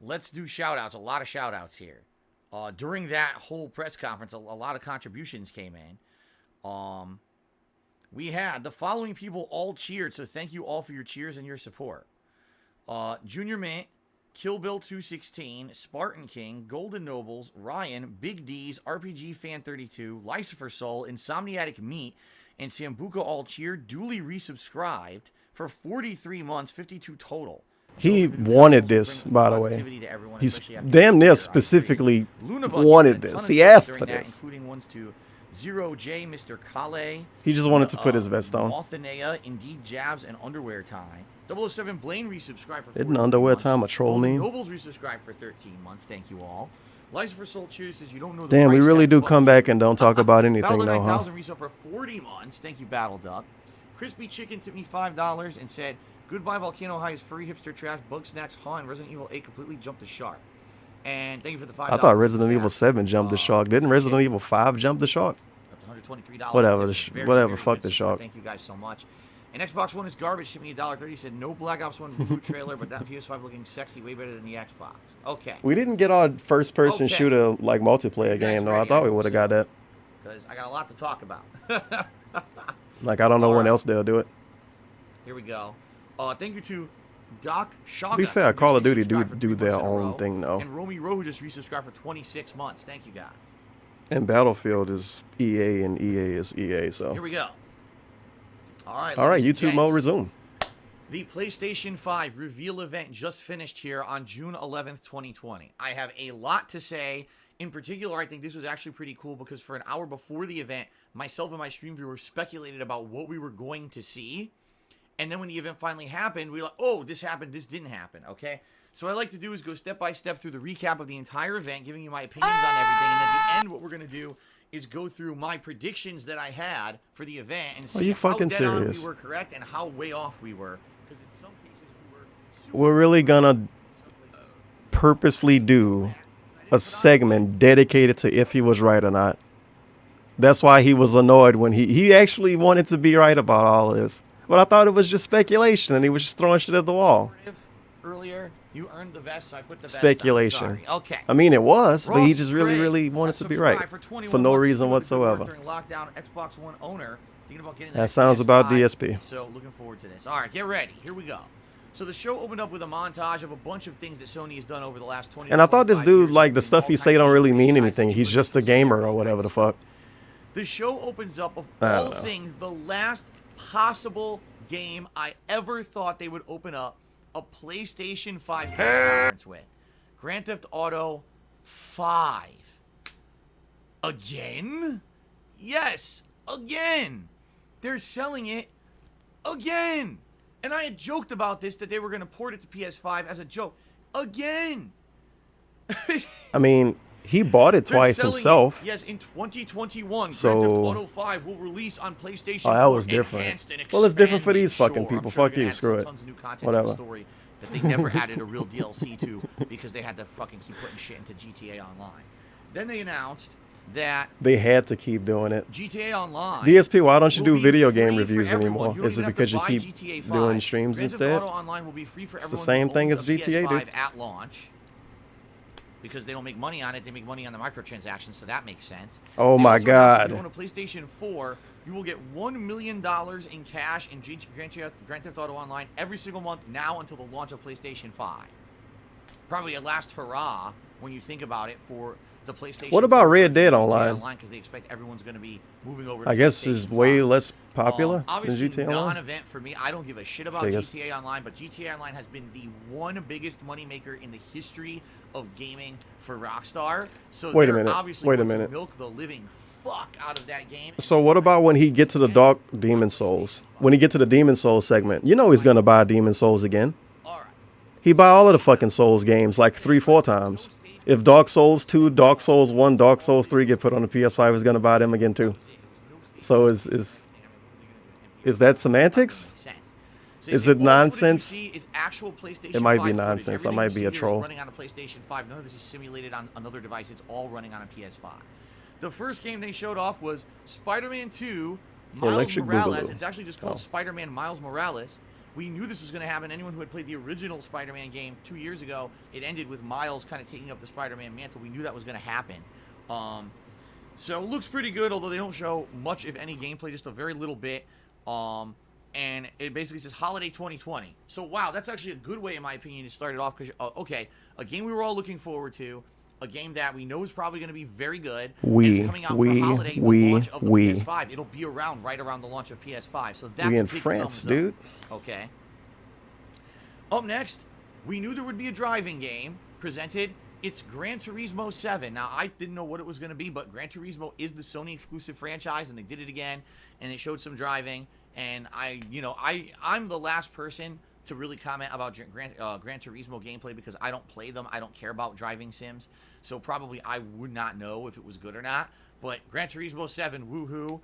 Let's do shout outs. A lot of shout outs here. During that whole press conference, a lot of contributions came in. We had the following people all cheered, so thank you all for your cheers and your support. Junior Mint, Kill Bill 216, Spartan King, Golden Nobles, Ryan, Big D's, RPG Fan 32, Lucifer Soul, Insomniatic Meat, and Sambuca all cheered, duly resubscribed for 43 months, 52 total. He wanted this, by the way. He's damn near specifically wanted this. He asked for this. Including ones to Zero J, Mr. Kale. He just wanted to put his vest on. Mothanea, Indeed Jabs, and Underwear Time. 007 Blaine resubscribed for 14 Isn't underwear months. time a troll Golden name? Nobles resubscribed for 13 months. Thank you all. Lucifer Soul Cheers says you don't know the Damn, we price really tag, do but- come back and don't talk about anything Battle though, huh? 9000 resub for 40 months. Thank you, Battle Duck. Crispy Chicken tipped me $5 and said, goodbye Volcano High's furry hipster trash, Bug Snacks, Han, and Resident Evil 8 completely jumped the shark. And thank you for the $5. I thought Resident Evil 7 jumped the shark. Didn't Resident Evil 5 jump the shark? $123. Whatever, Very, whatever. very Fuck good the support. shark. Thank you guys so much. And Xbox One is garbage. Shipped me $1.30. Said no Black Ops 1 reboot trailer, but that PS5 looking sexy, way better than the Xbox. Okay. We didn't get our first-person Okay. shooter like multiplayer game though. I thought we would have got that. Because I got a lot to talk about. Like I don't know when else they'll do it. Here we go. Thank you to Doc Shaw. To be fair, Call of Duty do their own thing though. And Romy Rowe, who just resubscribed for 26 months. Thank you, guys. And Battlefield is EA and EA is EA. So Here we go. All right. all right, ladies and YouTube mode gents. resume. The PlayStation 5 reveal event just finished here on June 11th, 2020. I have a lot to say. In particular, I think this was actually pretty cool because for an hour before the event, myself and my stream viewers speculated about what we were going to see. And then when the event finally happened, we were like, oh, this happened, this didn't happen, okay? So what I like to do is go step by step through the recap of the entire event, giving you my opinions on everything. And at the end, what we're going to do is go through my predictions that I had for the event and see you how fucking dead on serious? we were correct and how way off we were. Because in some cases, we were super We're really gonna purposely do a segment dedicated to if he was right or not. That's why he was annoyed when he actually wanted to be right about all this. But I thought it was just speculation and he was just throwing shit at the wall. earlier. You earned the vest, so I put the vest Speculation. on. Sorry. Okay. I mean, it was, but he Ross just really, Gray really wanted to be right for for 21 no months. reason Doing good work whatsoever. During lockdown, Xbox One owner, thinking about getting the That next sounds about PS5. DSP. So looking forward to this. All right, get ready. Here we go. So the show opened up with a montage of a bunch of things that Sony has done over the last 20 And I thought this 25 dude, years, like, the including stuff he all say kinds don't of really mean besides anything. He's Steam just a releases. gamer or whatever the fuck. The show opens up of I all don't know. things the last possible game I ever thought they would open up a PlayStation 5 conference with. Grand Theft Auto 5. Again? Yes, again. They're selling it again. And I had joked about this, that they were going to port it to PS5 as a joke. Again. I mean, he bought it They're twice selling himself. it, yes, in 2021, So- Grand Theft Auto 5 will release on PlayStation 4. Oh, that was different. Enhanced and Well, it's different for expanded. these fucking Sure, people. I'm sure Fuck they're you, gonna add screw some it. tons of new content to Whatever. the story that they never added a real DLC to because they had to fucking keep putting shit into GTA Online. Then they announced that They had to keep doing it. GTA Online. DSP, why don't you will do be video free game for reviews everyone. anymore? You don't Is it even have because to you buy keep GTA 5. doing streams Grand Theft instead? Auto Online will be free for It's the everyone same who thing owns as a GTA, PS5 dude. at launch. Because they don't make money on it, they make money on the microtransactions, so that makes sense. Oh They my also announced God. If you own a PlayStation 4, you will get $1 million in cash in Grand Theft Auto Online every single month now until the launch of PlayStation 5. Probably a last hurrah when you think about it for the PlayStation. What about 4 Red Dead GTA Online? Because they expect everyone's going to be moving over. I to guess PlayStation is 5. way less popular than Obviously, GTA Online. non-event for me. I don't give a shit about Figures. GTA Online, but GTA Online has been the one biggest moneymaker in the history of gaming for Rockstar. So Wait a they're minute. obviously Wait a going to minute. milk the living fuck out of that game. So what about when he get to the Dark Demon Souls? When he get to the Demon Souls segment, you know he's gonna buy Demon Souls again. He buy all of the fucking Souls games like 3-4 times. If Dark Souls 2, Dark Souls 1, Dark Souls 3 get put on the PS5, he's gonna buy them again too. So is that semantics? Is it nonsense? It might be nonsense. I might be a troll. Running on a PlayStation 5. None of this is simulated on another device. It's all running on a PS5. The first game they showed off was Spider-Man 2 Miles Electric Morales. Boogaloo. It's actually just called Oh. Spider-Man Miles Morales. We knew this was going to happen. Anyone who had played the original Spider-Man game 2 years ago, it ended with Miles kind of taking up the Spider-Man mantle. We knew that was going to happen. So it looks pretty good, although they don't show much, if any, gameplay, just a very little bit. And it basically says Holiday 2020. So, wow, that's actually a good way, in my opinion, to start it off. Because, okay, a game we were all looking forward to, a game that we know is probably going to be very good. It's coming out for Holiday, the launch of the PS5. It'll be around, right around the launch of PS5. So that's We in a big France, thumbs up. dude. Okay. Up next, we knew there would be a driving game presented. It's Gran Turismo 7. Now, I didn't know what it was going to be, but Gran Turismo is the Sony exclusive franchise, and they did it again, and they showed some driving. And I'm the last person to really comment about Gran Turismo gameplay because I don't play them. I don't care about driving sims. So probably I would not know if it was good or not. But Gran Turismo 7, woohoo.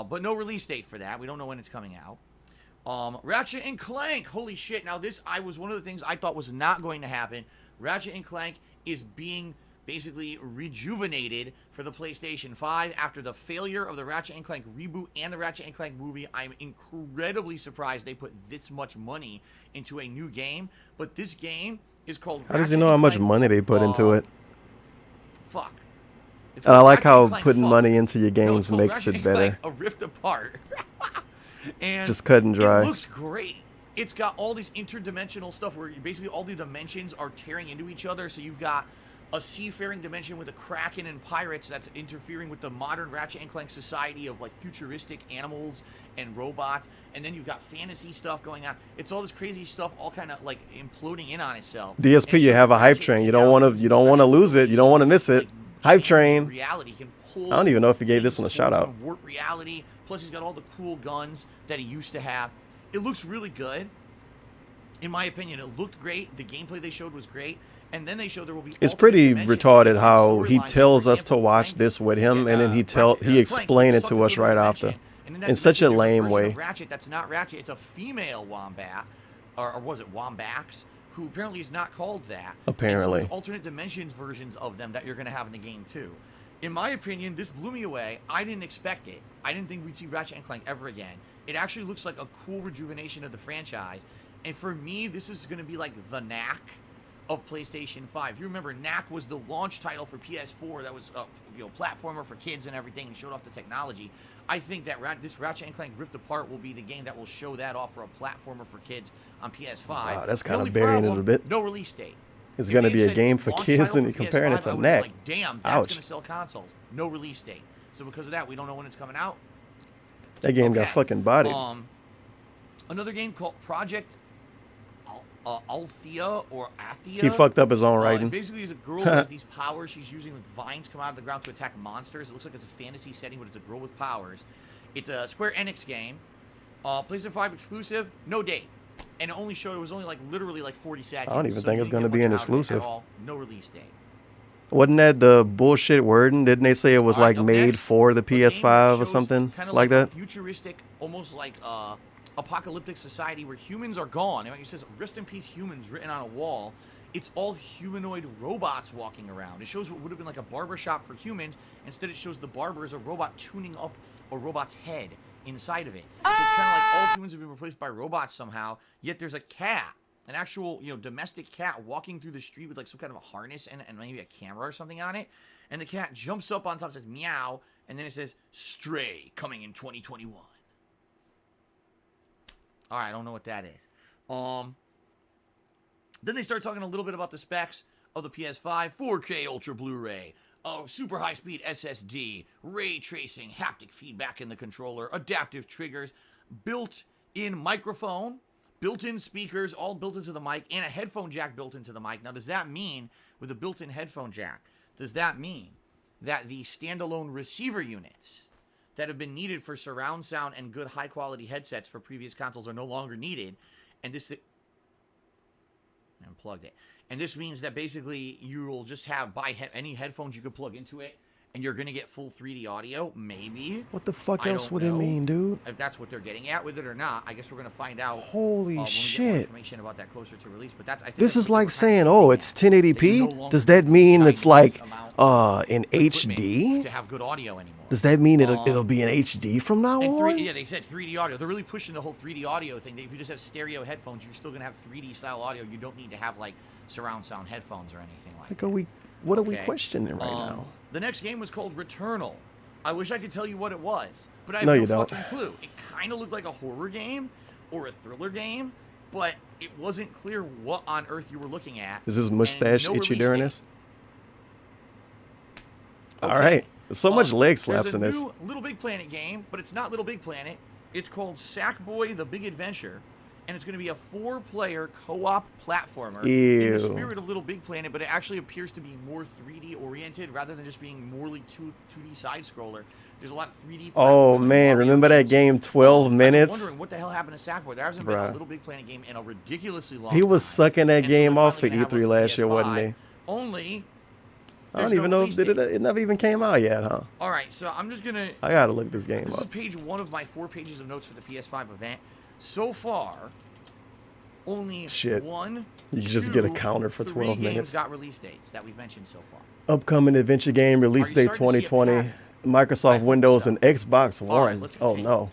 But no release date for that. We don't know when it's coming out. Ratchet and Clank. Holy shit. Now this was one of the things I thought was not going to happen. Ratchet and Clank is being basically rejuvenated for the PlayStation 5 after the failure of the Ratchet and Clank reboot and the Ratchet and Clank movie. I'm incredibly surprised they put this much money into a new game. But this game is called How does he know how much money they put into it? Fuck. It's And I called like Ratchet how and Clank putting Fuck. money into your No, games it's called makes Ratchet it and better. Clank: A Rift Apart. And Just cut and dry. It looks great. It's got all this interdimensional stuff where basically all the dimensions are tearing into each other. So you've got a seafaring dimension with a kraken and pirates that's interfering with the modern Ratchet and Clank society of like futuristic animals and robots. And then you've got fantasy stuff going on. It's all this crazy stuff all kind of like imploding in on itself. DSP, And you so have a hype Ratchet train. You can don't now want use to. You don't want to lose it. You don't want to miss it. Hype train. reality. He can pull I don't even know if he gave this one a things shout towards out. the warp reality. Plus, he's got all the cool guns that he used to have. It looks really good. In my opinion, it looked great. The gameplay they showed was great. And then they showed there will be It's alternate pretty dimensions retarded and how he storylines. tells For us to example, watch Clank this with him, and then he Clank explain it gets to sucked us into right a after, dimension, and in that in such a dimension, there's lame version of way. Ratchet that's not Ratchet. It's a female wombat, or was it Wombax, who apparently is not called that. And so Apparently. there's alternate dimensions versions of them that you're going to have in the game too. In my opinion, this blew me away. I didn't expect it. I didn't think we'd see Ratchet and Clank ever again. It actually looks like a cool rejuvenation of the franchise. And for me, this is going to be like the Knack of PlayStation 5. You remember, Knack was the launch title for PS4 that was a platformer for kids and everything, and showed off the technology. I think that this Ratchet & Clank Rift Apart will be the game that will show that off for a platformer for kids on PS5. Wow, that's The kind only of burying it problem, a bit. no release date. It's If going to they be a said game for launch kids title and for you're comparing it PS5, to I would've been Knack. like, damn, that's Ouch. going to sell consoles. No release date. So because of that, we don't know when it's coming out. That game got fucking bodied. Another game called Project Althea or Athea. He fucked up his own writing. Basically, there's a girl who has these powers. She's using like vines come out of the ground to attack monsters. It looks like it's a fantasy setting, but it's a girl with powers. It's a Square Enix game. PlayStation 5 exclusive. No date. And it was only like literally like 40 seconds. I don't even so think you it's didn't going to get be an much out of it at exclusive. all. No release date. Wasn't that the bullshit wording? Didn't they say it was like made for the PS5 or something Kind of like that? A futuristic, almost like apocalyptic society where humans are gone. It says "Rest in peace, humans" written on a wall. It's all humanoid robots walking around. It shows what would have been like a barbershop for humans. Instead, it shows the barber as a robot tuning up a robot's head inside of it. So it's kind of like all humans have been replaced by robots somehow. Yet there's a cat, an actual domestic cat walking through the street with like some kind of a harness and maybe a camera or something on it. And the cat jumps up on top, says meow, and then it says "Stray coming in 2021." All right, I don't know what that is. Then they start talking a little bit about the specs of the PS5. 4K Ultra Blu-ray, super high-speed SSD, ray tracing, haptic feedback in the controller, adaptive triggers, built-in microphone, built-in speakers, all built into the mic, and a headphone jack built into the mic. Now, does that mean, with a built-in headphone jack, does that mean that the standalone receiver units that have been needed for surround sound and good high-quality headsets for previous consoles are no longer needed, and this... I unplugged it. And this means that basically you will just have any headphones you could plug into it, and you're going to get full 3D audio, maybe. What the fuck I else don't would it know mean, dude? If that's what they're getting at with it or not, I guess we're going to find out. Holy when we get more shit. information about that closer to release. But that's, I think This that's is what like we're saying, kind of oh, looking it's at, that you no 1080p? longer Does that need mean the it's like amount in of equipment HD? to have good audio anymore. Does that mean it'll be in HD from now And on? yeah, they said 3D audio. They're really pushing the whole 3D audio thing. If you just have stereo headphones, you're still going to have 3D style audio. You don't need to have like surround sound headphones or anything like that. What are we Okay. questioning right now? The next game was called Returnal. I wish I could tell you what it was, but I have No, no you don't. fucking clue. It kind of looked like a horror game or a thriller game, but it wasn't clear what on earth you were looking at. Is his and mustache no itchy release during date. this? All right. So much leg slaps There's in a this. new Little Big Planet game, but it's not Little Big Planet. It's called Sackboy: The Big Adventure, and it's going to be a 4-player co-op platformer in the Ew. spirit of Little Big Planet, but it actually appears to be more 3D oriented rather than just being morely 2D side scroller. There's a lot of 3D. Oh platforming man, in remember that game 12 I was minutes? wondering what the hell happened to Sackboy. There hasn't been a Bruh. Little Big Planet game in a ridiculously long He was time. sucking that And so game they're off for finally gonna have one E3 for last year, wasn't PS5. he? Only. I don't there's even no know if release date. it never even came out yet, huh? All right, so I'm just gonna. I gotta look this game This is up. page 1 of my 4 pages of notes for the PS5 event. So far, only Shit. one. You just get a 2, counter for 3 12 games minutes. got release dates that we've mentioned so far. Upcoming adventure game release you date starting to see a 2020. Microsoft Windows and Xbox All right, One. let's Oh continue. no.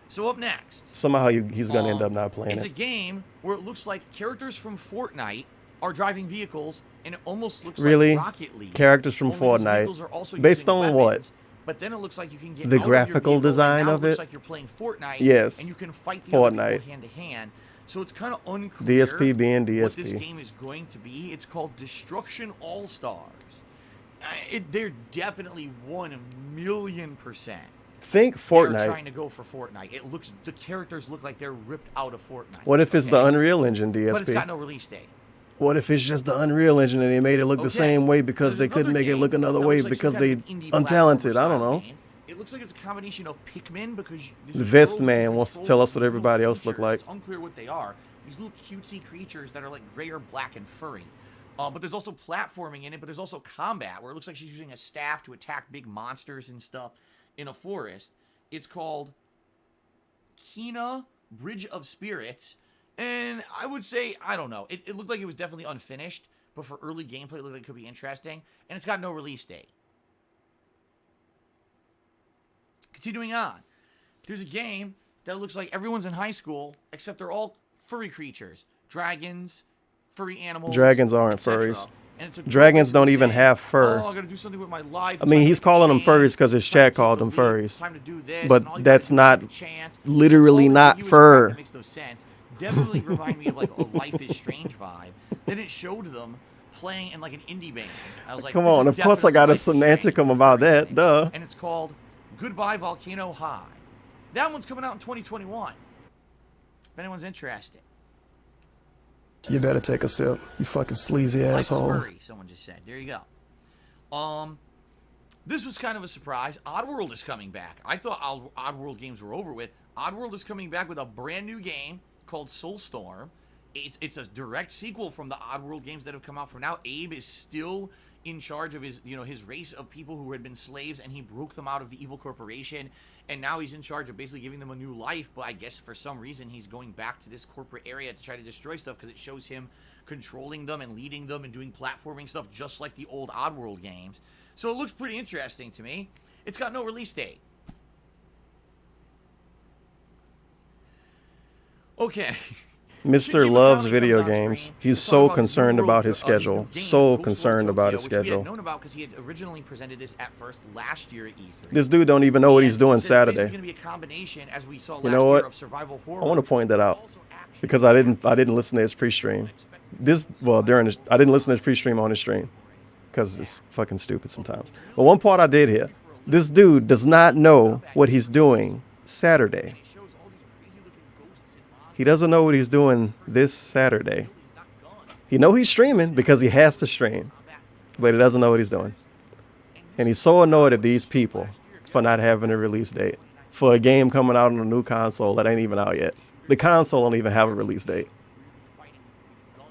So up next, Somehow he's gonna end up not playing it's a it. game where it looks like characters from Fortnite are driving vehicles, and it almost looks Really? like Rocket League. Characters from Only these vehicles are Fortnite. also Based using on what? weapons, But then it looks like you can get The out of your graphical vehicle, and design now of it looks it? like you're playing Fortnite. Yes. And you can fight the other Fortnite. people hand to hand. So it's kind of unclear DSP being what this DSP. game is going to be. It's called Destruction All Stars. They're definitely 1,000,000%. Think They're Fortnite. trying to go for Fortnite. The characters look like they're ripped out of Fortnite. What if it's the okay? Unreal Engine But it's DSP? got no release date. What if it's just the Unreal Engine and they made it look the same way because they couldn't make it look another way because they untalented? I don't know. It looks like it's a combination of Pikmin because The Vest Man wants to tell us what everybody else look like. It's unclear what they are. These little cutesy creatures that are like gray or black and furry. But there's also platforming in it, but there's also combat where it looks like she's using a staff to attack big monsters and stuff in a forest. It's called Kena Bridge of Spirits. And I would say, I don't know. It looked like it was definitely unfinished, but for early gameplay, it looked like it could be interesting. And it's got no release date. Continuing on. There's a game that looks like everyone's in high school, except they're all furry creatures. Dragons, furry animals. Dragons aren't etc. furries. And it's a girl Dragons don't basically even saying, have fur. Oh, I gotta do something with my life. I mean, he's calling them furries because his chat called them furries. But that's not literally not fur. That makes no sense. Definitely remind me of like a Life is Strange vibe. Then it showed them playing in like an indie band. I was like, Come this on, is of course I got a definitely Life is Strange semanticum about that, duh. and it's called Goodbye Volcano High. That one's coming out in 2021. If anyone's interested. You better take a sip, you fucking sleazy Like asshole. furry, someone just said. There you go. This was kind of a surprise. Oddworld is coming back. I thought Oddworld games were over with. Oddworld is coming back with a brand new game called Soulstorm. It's a direct sequel from the Oddworld games that have come out from now. Abe is still in charge of his race of people who had been slaves, and he broke them out of the evil corporation, and now he's in charge of basically giving them a new life. But I guess for some reason he's going back to this corporate area to try to destroy stuff because it shows him controlling them and leading them and doing platforming stuff just like the old Oddworld games. So it looks pretty interesting to me. It's got no release date. Okay. Mr. loves video games. He's so concerned about his schedule. So concerned about his Which we had schedule. known about because he had originally presented this at first last year at E3. This dude don't even know what he's doing This is basically Saturday. going to be a combination, as we saw You last know year, what? of survival horror. I want to point that out because I didn't listen to his pre-stream. I didn't listen to his pre-stream on his stream because it's fucking stupid sometimes. But one part I did hear. This dude does not know what he's doing Saturday. He doesn't know what he's doing this Saturday. He know he's streaming because he has to stream, but he doesn't know what he's doing. And he's so annoyed at these people for not having a release date for a game coming out on a new console that ain't even out yet. The console don't even have a release date.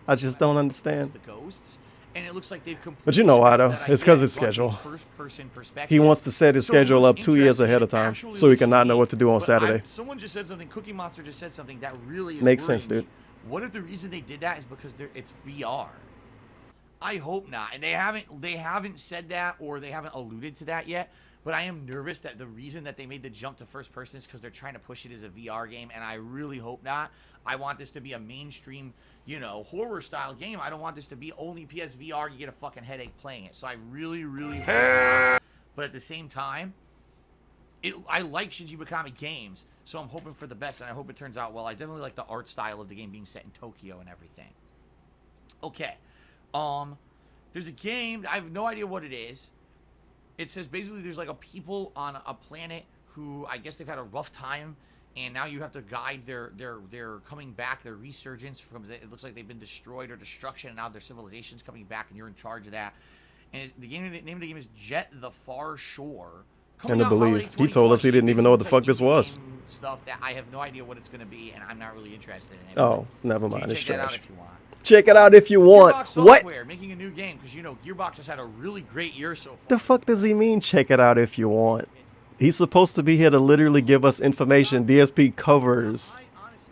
I just don't understand. And it looks like they've But you know why though? It's because his schedule. He wants to set his schedule up 2 years ahead of time so he can not know what to do on Saturday. Someone just said something. Cookie Monster just said something that really is Makes sense, worrying dude. me. What if the reason they did that is because it's VR? I hope not. And they haven't said that, or they haven't alluded to that yet. But I am nervous that the reason that they made the jump to first person is because they're trying to push it as a VR game, and I really hope not. I want this to be a mainstream, horror style game. I don't want this to be only PSVR. You get a fucking headache playing it. So I really, really hope not. But at the same time, I like Shinji Mikami games, so I'm hoping for the best, and I hope it turns out well. I definitely like the art style of the game being set in Tokyo and everything. Okay. There's a game. I have no idea what it is. It says basically there's like a people on a planet who I guess they've had a rough time, and now you have to guide their coming back, their resurgence from. It looks like they've been destroyed or destruction, and now their civilization's coming back, and you're in charge of that. And the name of the game is Jet the Far Shore. And to believe he told us he didn't even know what the fuck this was. Stuff that I have no idea what it's going to be, and I'm not really interested in it. Oh, never mind. It's check that out trash. if you want. Check it out if you want. Gearbox What? Software, making a new game because Gearbox has had a really great year so far. The fuck does he mean? Check it out if you want. He's supposed to be here to literally give us information. DSP covers.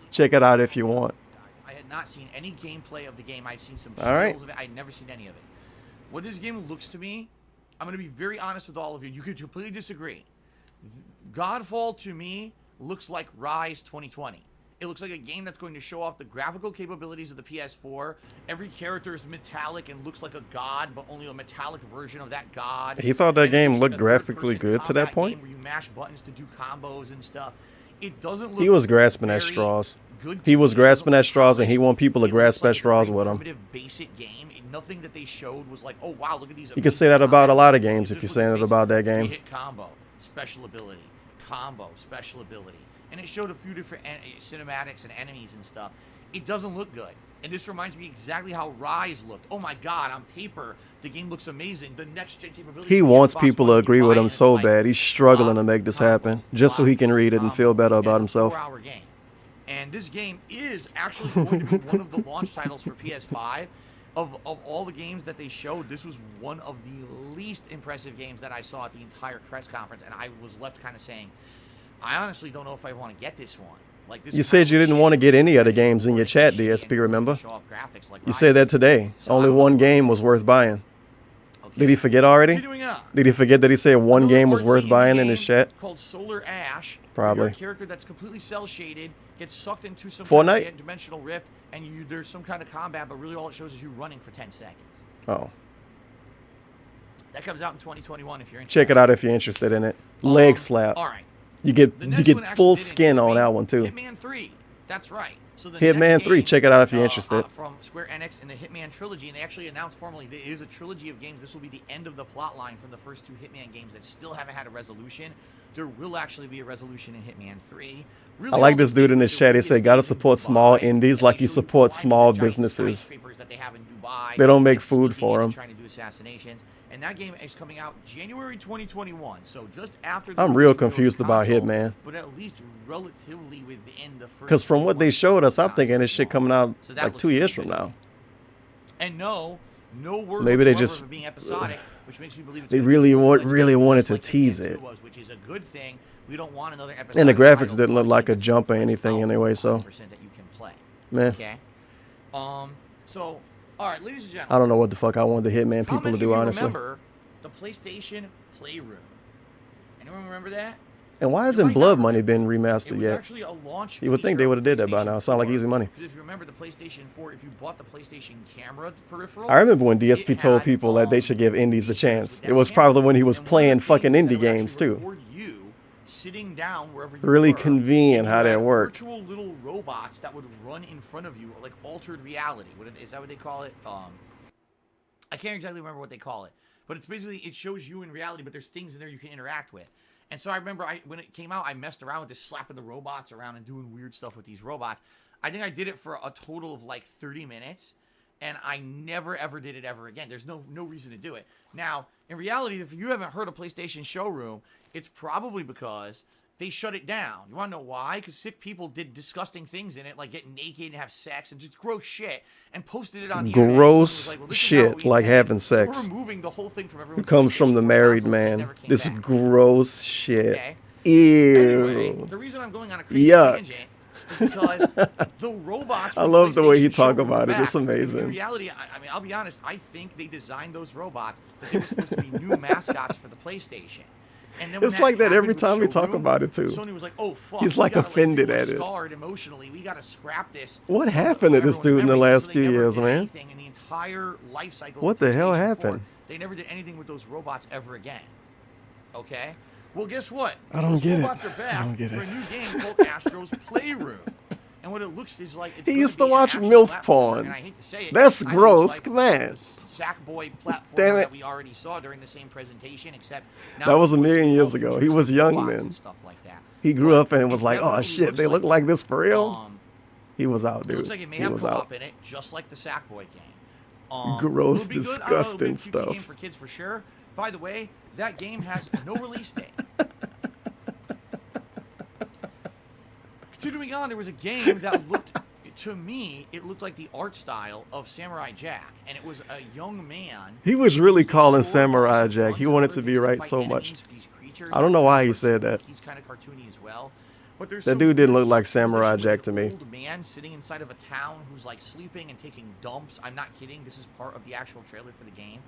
Check it out if you want. I had not seen any gameplay of the game. I've seen some All right. stills of it. I'd never seen any of it. What this game looks to me, I'm going to be very honest with all of you. You could completely disagree. Godfall to me looks like Rise 2020. It looks like a game that's going to show off the graphical capabilities of the PS4. Every character is metallic and looks like a god, but only a metallic version of that god. He thought that And game it's looked a graphically third-person good to that combat point. game where you mash buttons to do combos and stuff. It doesn't look He was grasping at very straws. good He to was me. It doesn't grasping at look straws, and he polished. want people to It grasp looks like at straws a with him. primitive, basic game. Nothing that they showed was like, oh wow, look at these. You can say that about a lot of games It if you're just saying looked it about that basic. game. Hit combo, special ability, combo, special ability, and it showed a few different cinematics and enemies and stuff. It doesn't look good, and this reminds me exactly how Rise looked. Oh my god, on paper the game looks amazing. The next gen capabilities. He of the wants Xbox people One, to you agree buy with it, him it's so like, bad. He's struggling to make this happen just so he can read it and feel better about himself. It's a 4-hour game. And this game is actually going to be one of the launch titles for PS5. Of all the games that they showed, this was one of the least impressive games that I saw at the entire press conference, and I was left kind of saying, I honestly don't know if I want to get this one. Like this. You said you didn't want to get any other games in your chat, DSP, remember? You said that today. Only one game was worth buying. Did he forget already? Did he forget that he said one game was worth buying in his chat? Called Solar Ash. Probably. You're a character that's completely cell shaded, gets sucked into some Fortnite? kind of dimensional rift, and there's some kind of combat, but really all it shows is you running for 10 seconds. Oh. That comes out in 2021 if you're interested. Check it out if you're interested in it. Leg slap. All right. You get full skin on that one too. Hitman 3. That's right. So the Hitman next 3. game, Check it out if you're interested. From Square Enix in the Hitman trilogy, and they actually announced formally that it is a trilogy of games. This will be the end of the plot line from the first 2 Hitman games that still haven't had a resolution. There will actually be a resolution in Hitman 3. Really, I like this dude in this chat. He said, "Gotta support small indies like you support small businesses. They don't make food for them." Trying to do assassinations, and that game is coming out January 2021. So just after. I'm real confused about Hitman. But at least relatively within the first. Because from what they showed us, I'm thinking this shit coming out like 2 years from now. And no word Maybe they whatsoever just of it being episodic, which makes me believe it's they gonna really be wanted to tease it. which is a good thing. We don't want another episode. And the graphics didn't look like a jump or anything anyway, so that you can play. Man. Okay. So, all right, ladies and gentlemen. I don't know what the fuck I want the Hitman people to do, honestly. Remember the PlayStation Playroom? Anyone remember that? And why hasn't Blood Money been remastered It was yet? actually a launch You would think they would have did that by now. It sounds like easy money. Because if you remember the PlayStation 4, if you bought the PlayStation camera peripheral, I remember when DSP told people that they should give indies a chance. It was probably when he was playing fucking indie games too. sitting down wherever you Really were, convenient and you how that had worked. Virtual little robots that would run in front of you, like altered reality. Is that what they call it? I can't exactly remember what they call it, but it's basically it shows you in reality, but there's things in there you can interact with. And so I remember when it came out, I messed around with this, slapping the robots around and doing weird stuff with these robots. I think I did it for a total of like 30 minutes, and I never ever did it ever again. There's no reason to do it. Now, in reality, if you haven't heard of PlayStation Showroom, it's probably because they shut it down. You want to know why? Because sick people did disgusting things in it, like get naked and have sex and just gross shit, and posted it on the internet. Gross Like, well, shit, like having so sex. we're removing the whole thing from everyone's It comes from the married man. This is gross shit. Ew. Anyway, the reason I'm going on a crazy tangent is because the robots. I love the way he PlayStation talk Showroom about it. back. It's amazing. In reality, I mean, I'll be honest. I think they designed those robots, but they were supposed to be new mascots for the PlayStation. And then It's like that every time we we talk about it too. Sony was like, "Oh fuck!" He's like offended at it. Scarred emotionally. We got to scrap this. What happened to this dude in the last few years, man? In the entire life cycle. What the hell happened? They never did anything with those robots ever again. Okay. Well, guess what? I don't Those get it. robots are back I don't get for it. a new game called Astro's Playroom. And what it looks is like. He used to watch MILF porn. And I hate to say it, That's I know gross, it's like man. Sackboy platform Damn it. that we already saw during the same presentation, except now That was a it's million years all ago. features He was and young robots then. and stuff like that. He grew up and it was It like, oh definitely shit, looks they look like this for real. He was out, It dude. looks like it may He have was co-op out. in it, just like the Sackboy game. Gross, it'll be good. I don't know, it'll be a disgusting cute stuff. Game for kids for sure. By the way, that game has no release date. Continuing on, there was a game that looked, to me, it looked like the art style of Samurai Jack, and it was a young man. He was really calling Samurai Jack. He wanted to be right so much. I don't know why he said that. He's kind of cartoony as well. But there's That some dude didn't look weird like Samurai juxtaposition Jack with to an me. Old man sitting inside of a town who's like sleeping and taking dumps. I'm not kidding. This is part of the actual trailer for the game.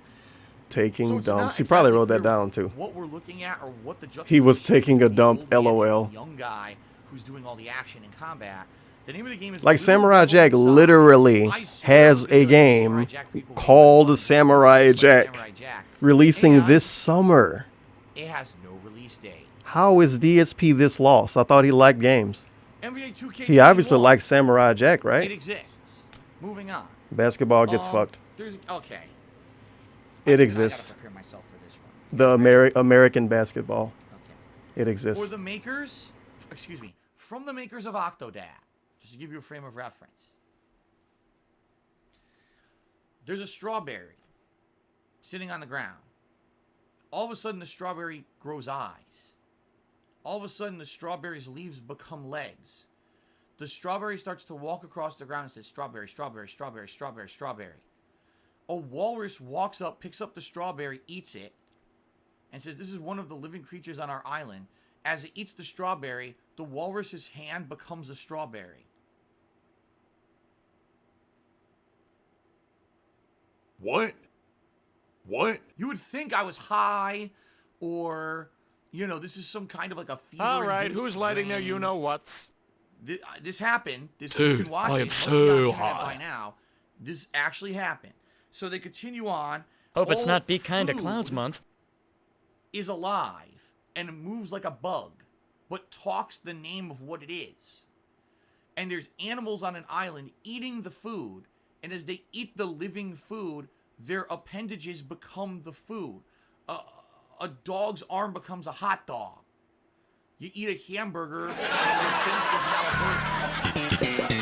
Taking it's not dumps. He probably exactly wrote that clear down too. What we're looking at, or what the He was juxtaposition taking a between dump. the old man and LOL. the young guy who's doing all the action and combat. The name of the game is Like Little Samurai Devil Jack Inside. literally I swear has because a game called Samurai Jack releasing this summer. It has no release date. How is DSP this lost? I thought he liked games. NBA 2K21. He obviously likes Samurai Jack, It right? exists. Moving on. Basketball gets fucked. There's okay. It exists. I gotta prepare myself for this one. The American basketball. It exists. For the makers, excuse me, from the makers of Octodad, just to give you a frame of reference. There's a strawberry sitting on the ground. All of a sudden, the strawberry grows eyes. All of a sudden, the strawberry's leaves become legs. The strawberry starts to walk across the ground and says, strawberry, strawberry, strawberry, strawberry, strawberry. A walrus walks up, picks up the strawberry, eats it, and says, this is one of the living creatures on our island. As it eats the strawberry, the walrus's hand becomes a strawberry. What? What? You would think I was high, or, you know, this is some kind of like a fever. All right, who's lighting their dream. you-know-what? This happened. This Dude, you can watch I it. am It must be so on the internet high. by now. This actually happened. So they continue on. Hope it's All not Be Kinda food Clowns month. is alive and moves like a bug, but talks the name of what it is. And there's animals on an island eating the food, and as they eat the living food, their appendages become the food. A dog's arm becomes a hot dog. You eat a hamburger, and your face is now a burger.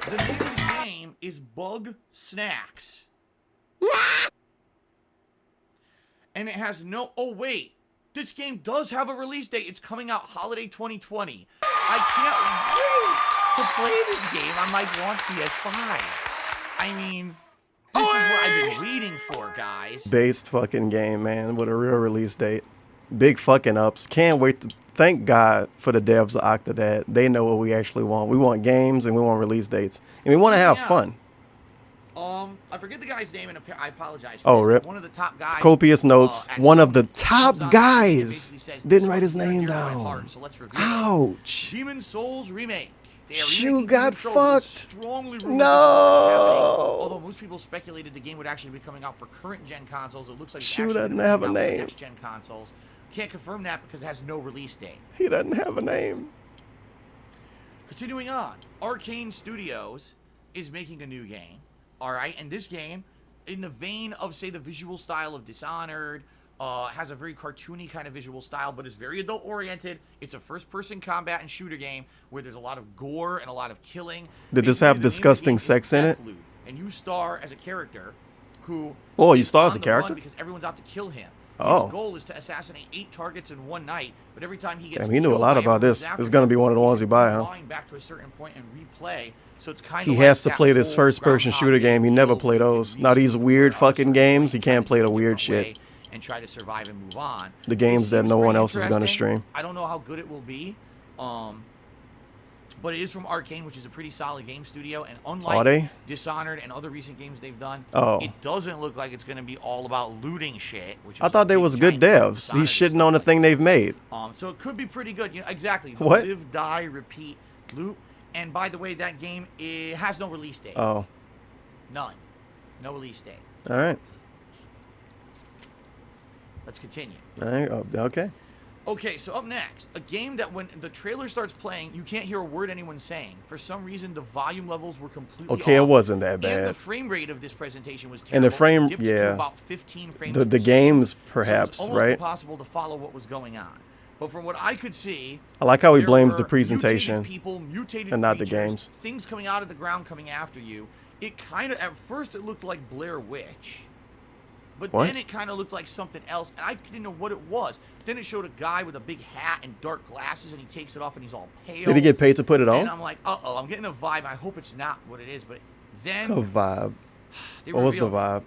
The name of the game is Bug Snacks. And it has no... Oh, wait. This game does have a release date. It's coming out holiday 2020. I can't wait to play this game on my launch PS5. I mean, this is what I've been waiting for, guys. Based fucking game, man, with a real release date. Big fucking ups. Can't wait to... Thank God for the devs of Octodad. They know what we actually want. We want games and we want release dates. And we want to have fun. I forget the guy's name, and I apologize for Oh, this, rip. but one of the top guys... Copious notes. One of the top comes on guys and says, didn't write his "This one's name near my down. heart, so let's review it." Ouch. Demon Souls Remake. They are Shoe remaking got Demon Souls. It's fucked. strongly rumored No. although most people speculated the game would actually be coming out for current gen consoles, it looks like it's Shoe actually doesn't gonna be have a coming out for name. next gen consoles. Can't confirm that because it has no release date. He doesn't have a name. Continuing on, Arcane Studios is making a new game. All right, and this game, in the vein of, say, the visual style of Dishonored, has a very cartoony kind of visual style, but is very adult-oriented. It's a first-person combat and shooter game where there's a lot of gore and a lot of killing. Did this Basically, have the name of the disgusting game is sex in it? Deathloop, and you star as a character who... Oh, you is star as on a the run character? because everyone's out to kill him. Oh. His goal is to assassinate 8 targets in one night, but every time he gets Damn, he knew a killed lot by about everyone who's this. after This is going to be him, one of the ones he buy, huh? rewind back to a certain point and replay. So it's kind of He like has to that play this whole first-person Groundhog shooter Day game. He never feel played you those. can Now these reset weird where fucking else games, he you can can't play the do it a weird different shit. way and try to survive and move on. The games that This no seems one pretty else is going to interesting. stream. I don't know how good it will be, but it is from Arcane, which is a pretty solid game studio. And unlike Are they? Dishonored and other recent games they've done, Oh. it doesn't look like it's going to be all about looting shit. Which I is thought they big was good giant devs. Dishonored He's and shitting on the thing they've made. so it could be pretty good. You know, exactly. The What? Live, die, repeat loop. And by the way, that game, it has no release date. Oh. None. No release date. All right. Let's continue. All right. Oh, okay. Okay, so up next, a game that when the trailer starts playing, you can't hear a word anyone's saying. For some reason, the volume levels were completely Okay, off. it wasn't that And bad. the frame rate of this presentation was terrible. And the frame, It dipped to yeah. about 15 frames The per second. games, So it was perhaps, almost right? impossible to follow what was going on. But from what I could see, I like how he there blames the were presentation mutated people, mutated and not the creatures, games. Things coming out of the ground coming after you. It kind of, at first, it looked like Blair Witch. But What? then it kind of looked like something else, and I didn't know what it was. Then it showed a guy with a big hat and dark glasses, and he takes it off, and he's all pale. Did he get paid to put it And on? I'm like, uh-oh, I'm getting a vibe. I hope it's not what it is. But then A vibe. they What was the revealed vibe?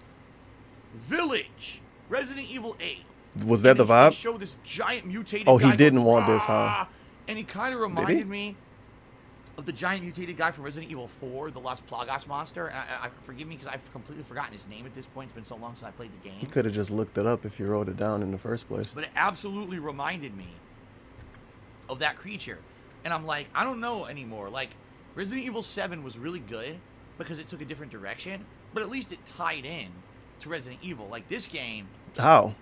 Village, Resident Evil 8. Was that the They vibe? showed this giant mutated Oh, guy he didn't going, want this, huh? "Ah!" And he kind of reminded me of the giant mutated guy from Resident Evil 4, the Las Plagas monster. And I forgive me because I've completely forgotten his name at this point. It's been so long since I played the game. You could have just looked it up if you wrote it down in the first place. But it absolutely reminded me of that creature. And I'm like, I don't know anymore. Like, Resident Evil 7 was really good because it took a different direction, but at least it tied in to Resident Evil. Like, this game, How?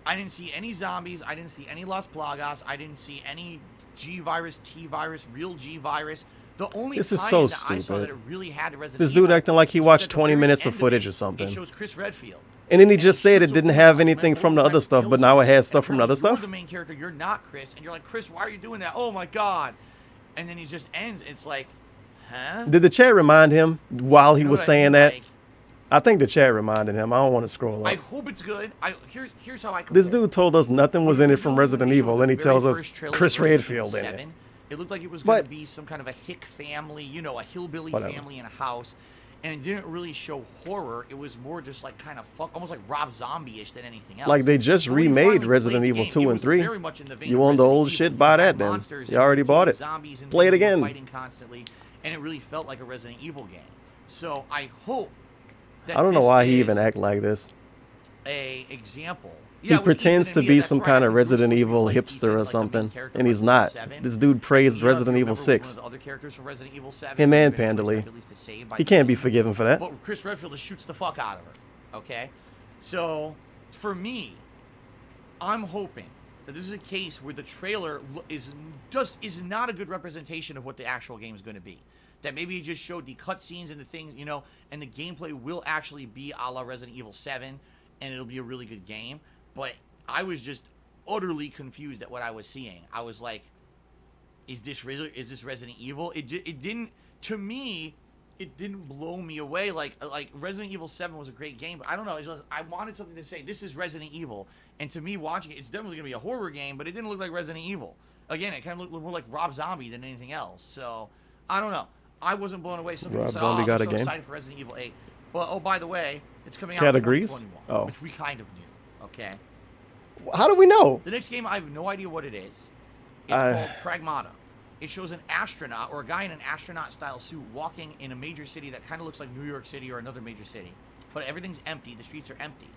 I didn't see any zombies. I didn't see any Las Plagas. I didn't see any G-Virus, T-Virus, real G-Virus. The only This is tie so that I saw that stupid. it really had to Resident This Evil dude acting like he was watched at the 20 very minutes end of footage it, or something. It shows Chris Redfield. And then he just said it didn't have anything from the other stuff, but now it has stuff from the other You're stuff? the main character. You're not Chris. And you're like, Chris, why are you doing that? Oh, my God. And then he just ends. It's like, huh? Did the chat remind him while he You know was what I mean? saying that? Like, I think the chat reminded him. I don't want to scroll I up. hope it's good. Here's how I compare. This dude told us nothing was in it from Resident Evil, and he The very tells us first trailer Chris for Resident Evil Redfield in it. 7, It looked like it was going But- to be some kind of a hick family, you know, a hillbilly Whatever. family in a house. And it didn't really show horror. It was more just like kind of almost like Rob Zombie-ish than anything else. Like they just But when you remade finally Resident played the Evil game, 2 it and was 3. very much in the vein You of want the Resident old Evil. shit, You buy had that then. monsters You and already bought it. zombies and Play it things you were again. fighting constantly, and it really felt like a Resident Evil game. So I hope that I don't know this why he is even act like this. a example. He pretends to be some kind of Resident Evil hipster or something, and he's not. This dude praised Resident Evil 6. Other characters from Resident Evil 7. Him and Pandalay. He can't be forgiven for that. But Chris Redfield just shoots the fuck out of her. Okay? So, for me, I'm hoping that this is a case where the trailer is not a good representation of what the actual game is going to be. That maybe it just showed the cutscenes and the things, you know, and the gameplay will actually be a la Resident Evil 7, and it'll be a really good game. But I was just utterly confused at what I was seeing. I was like, is this Resident Evil? It didn't, to me, it didn't blow me away. Like Resident Evil 7 was a great game, but I don't know. It's just, I wanted something to say, this is Resident Evil. And to me, watching it, it's definitely going to be a horror game, but it didn't look like Resident Evil. Again, it kind of looked more like Rob Zombie than anything else. So, I don't know. I wasn't blown away. Some people said, Zombie got I'm a so game. excited for Resident Evil 8. Well, oh, by the way, it's coming out Categories? in 2021, Oh. which we kind of knew. Okay. How do we know? The next game, I have no idea what it is. It's called Pragmata. It shows an astronaut, or a guy in an astronaut-style suit, walking in a major city that kind of looks like New York City or another major city. But everything's empty. The streets are empty.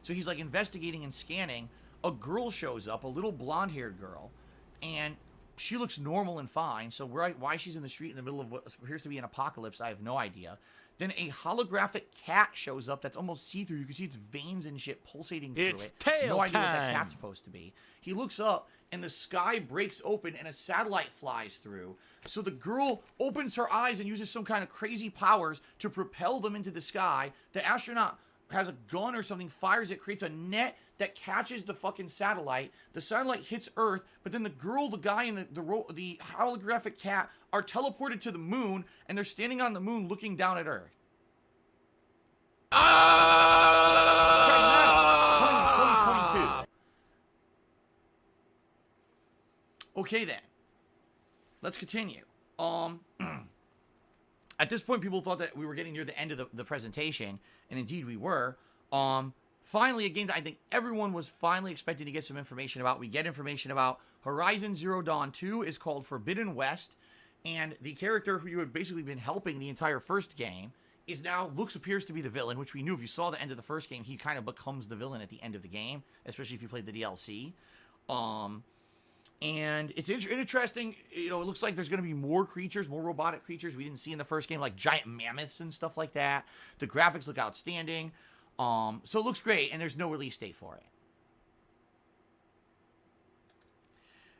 So he's like investigating and scanning. A girl shows up, a little blonde-haired girl, and she looks normal and fine. So why she's in the street in the middle of what appears to be an apocalypse, I have no idea. Then a holographic cat shows up that's almost see-through. You can see its veins and shit pulsating through it. Tail no idea what that time. cat's supposed to be. He looks up, and the sky breaks open, and a satellite flies through. So the girl opens her eyes and uses some kind of crazy powers to propel them into the sky. The astronaut has a gun or something, fires it, creates a net that catches the fucking satellite. The satellite hits Earth, but then the girl, the guy, and the holographic cat are teleported to the moon, and they're standing on the moon looking down at Earth. Coming in 2022. Okay then. Let's continue. At this point, people thought that we were getting near the end of the presentation, and indeed we were. Finally, a game that I think everyone was finally expecting to get some information about. We get information about Horizon Zero Dawn 2 is called Forbidden West, and the character who you had basically been helping the entire first game is now appears to be the villain, which we knew if you saw the end of the first game, he kind of becomes the villain at the end of the game, especially if you played the DLC. And it's interesting, you know, it looks like there's going to be more creatures, more robotic creatures we didn't see in the first game, like giant mammoths and stuff like that. The graphics look outstanding. So it looks great, and there's no release date for it.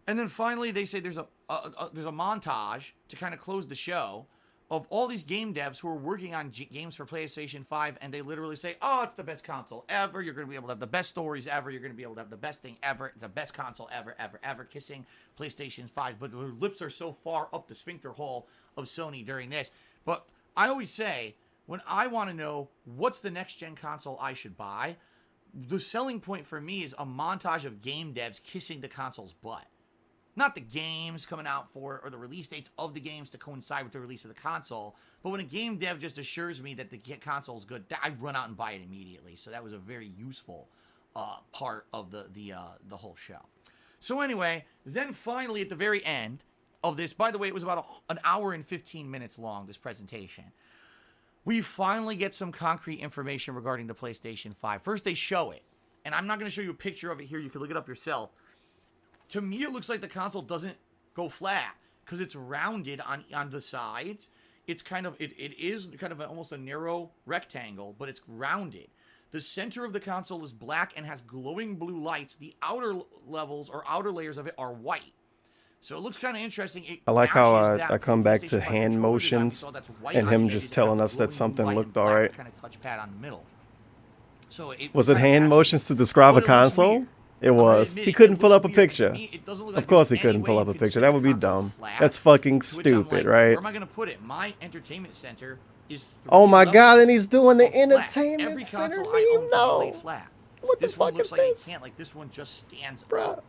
And then finally, they say there's a montage to kind of close the show of all these game devs who are working on games for PlayStation 5, and they literally say, oh, it's the best console ever. You're going to be able to have the best stories ever. You're going to be able to have the best thing ever. It's the best console ever, ever, ever. Kissing PlayStation 5. But their lips are so far up the sphincter hole of Sony during this. But I always say, when I want to know what's the next-gen console I should buy, the selling point for me is a montage of game devs kissing the console's butt. Not the games coming out for, or the release dates of the games to coincide with the release of the console, but when a game dev just assures me that the console is good, I run out and buy it immediately. So that was a very useful part of the whole show. So anyway, then finally at the very end of this, by the way, it was about an hour and 15 minutes long, this presentation. We finally get some concrete information regarding the PlayStation 5. First, they show it, and I'm not going to show you a picture of it here. You can look it up yourself. To me, it looks like the console doesn't go flat because it's rounded on the sides. It's kind of, it is kind of almost a narrow rectangle, but it's rounded. The center of the console is black and has glowing blue lights. The outer levels or outer layers of it are white. So it looks kind of interesting. I like how I come back to hand motions and him just telling us that something looked all right. Kind of touchpad on the middle. So Was it hand motions to describe a console? It was. He couldn't pull up a picture. Of course he couldn't pull up a picture. That would be dumb. That's fucking stupid, right? Where am I going to put it? My entertainment center is... Oh my god, and he's doing the entertainment center? No. What the fuck is this? Like this one just stands Bruh. up.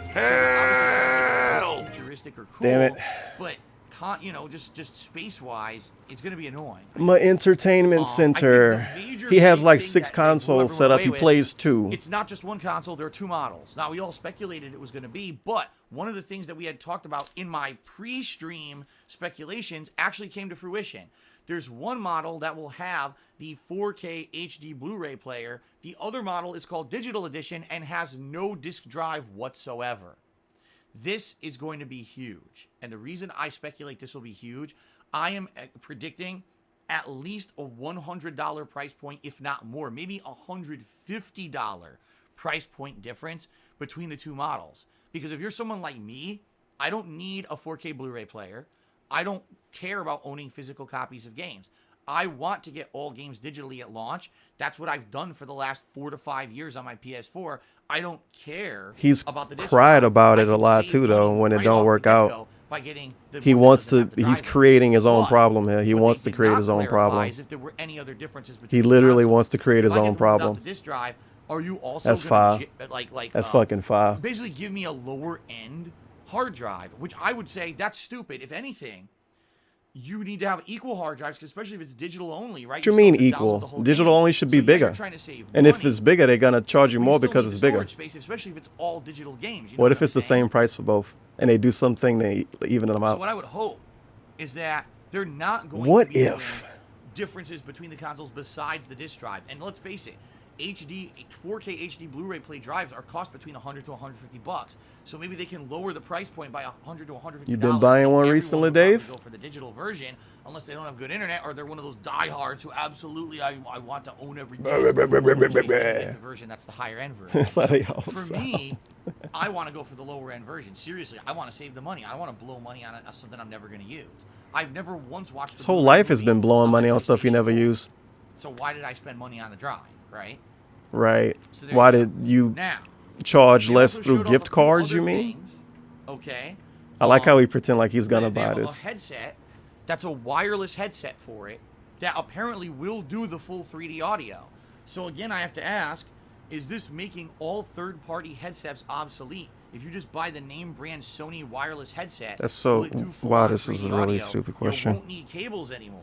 Hell! Futuristic or cool, Damn it. But, you know, just space-wise, it's going to be annoying. My entertainment center. He has like 6 consoles set up. He plays 2. It's not just one console. There are 2 models. Now, we all speculated it was going to be, but one of the things that we had talked about in my pre-stream speculations actually came to fruition. There's one model that will have the 4K HD Blu-ray player. The other model is called Digital Edition and has no disc drive whatsoever. This is going to be huge. And the reason I speculate this will be huge, I am predicting at least a $100 price point, if not more, maybe a $150 price point difference between the two models. Because if you're someone like me, I don't need a 4K Blu-ray player. I don't care about owning physical copies of games. I want to get all games digitally at launch. That's what I've done for the last 4 to 5 years on my PS4. I don't care about the disc cried drive. about it a lot too, though, when it don't work out. By getting the He wants to. He's creating his own problem here. He what wants they to did create not his own clarify problem. is if there were any other differences between He the literally consoles. wants to create his If I own get rid of problem. the disc drive, are you also That's gonna fire. That's fucking fire. basically give me a lower end hard drive, which I would say that's stupid. If anything, you need to have equal hard drives, especially if it's digital only, right? What you mean equal? Digital only should be bigger. And if it's bigger, they're gonna charge you more because it's bigger. Space, especially if it's all digital games. You know What if I'm it's the saying? same price for both, and they do something they even them So out? what I would hope is that they're not going What to be if? doing differences between the consoles besides the disc drive. And let's face it, 4K HD Blu-ray play drives are cost between $100 to $150. So maybe they can lower the price point by $100 to $150. You been buying one recently, Dave? Go for the digital version, unless they don't have good internet, or they're one of those diehards who absolutely I want to own every game. The version that's the higher end version. That's how they all For sound. me, I want to go for the lower end version. Seriously, I want to save the money. I want to blow money on something I'm never going to use. I've never once watched. His whole life has been blowing money on stuff you never use. So why did I spend money on the drive, right? Right. So there Why you did you Now, charge they less also through showed off gift a few cards, you other mean? things, okay. I like how he pretend like he's gonna They buy have this. a headset that's a wireless headset for it that apparently will do the full 3D audio. So again, I have to ask, is this making all third-party headsets obsolete? If you just buy the name brand Sony wireless headset, That's so. will it do full Wow, on this is a 3D really audio? stupid You question. won't need cables anymore.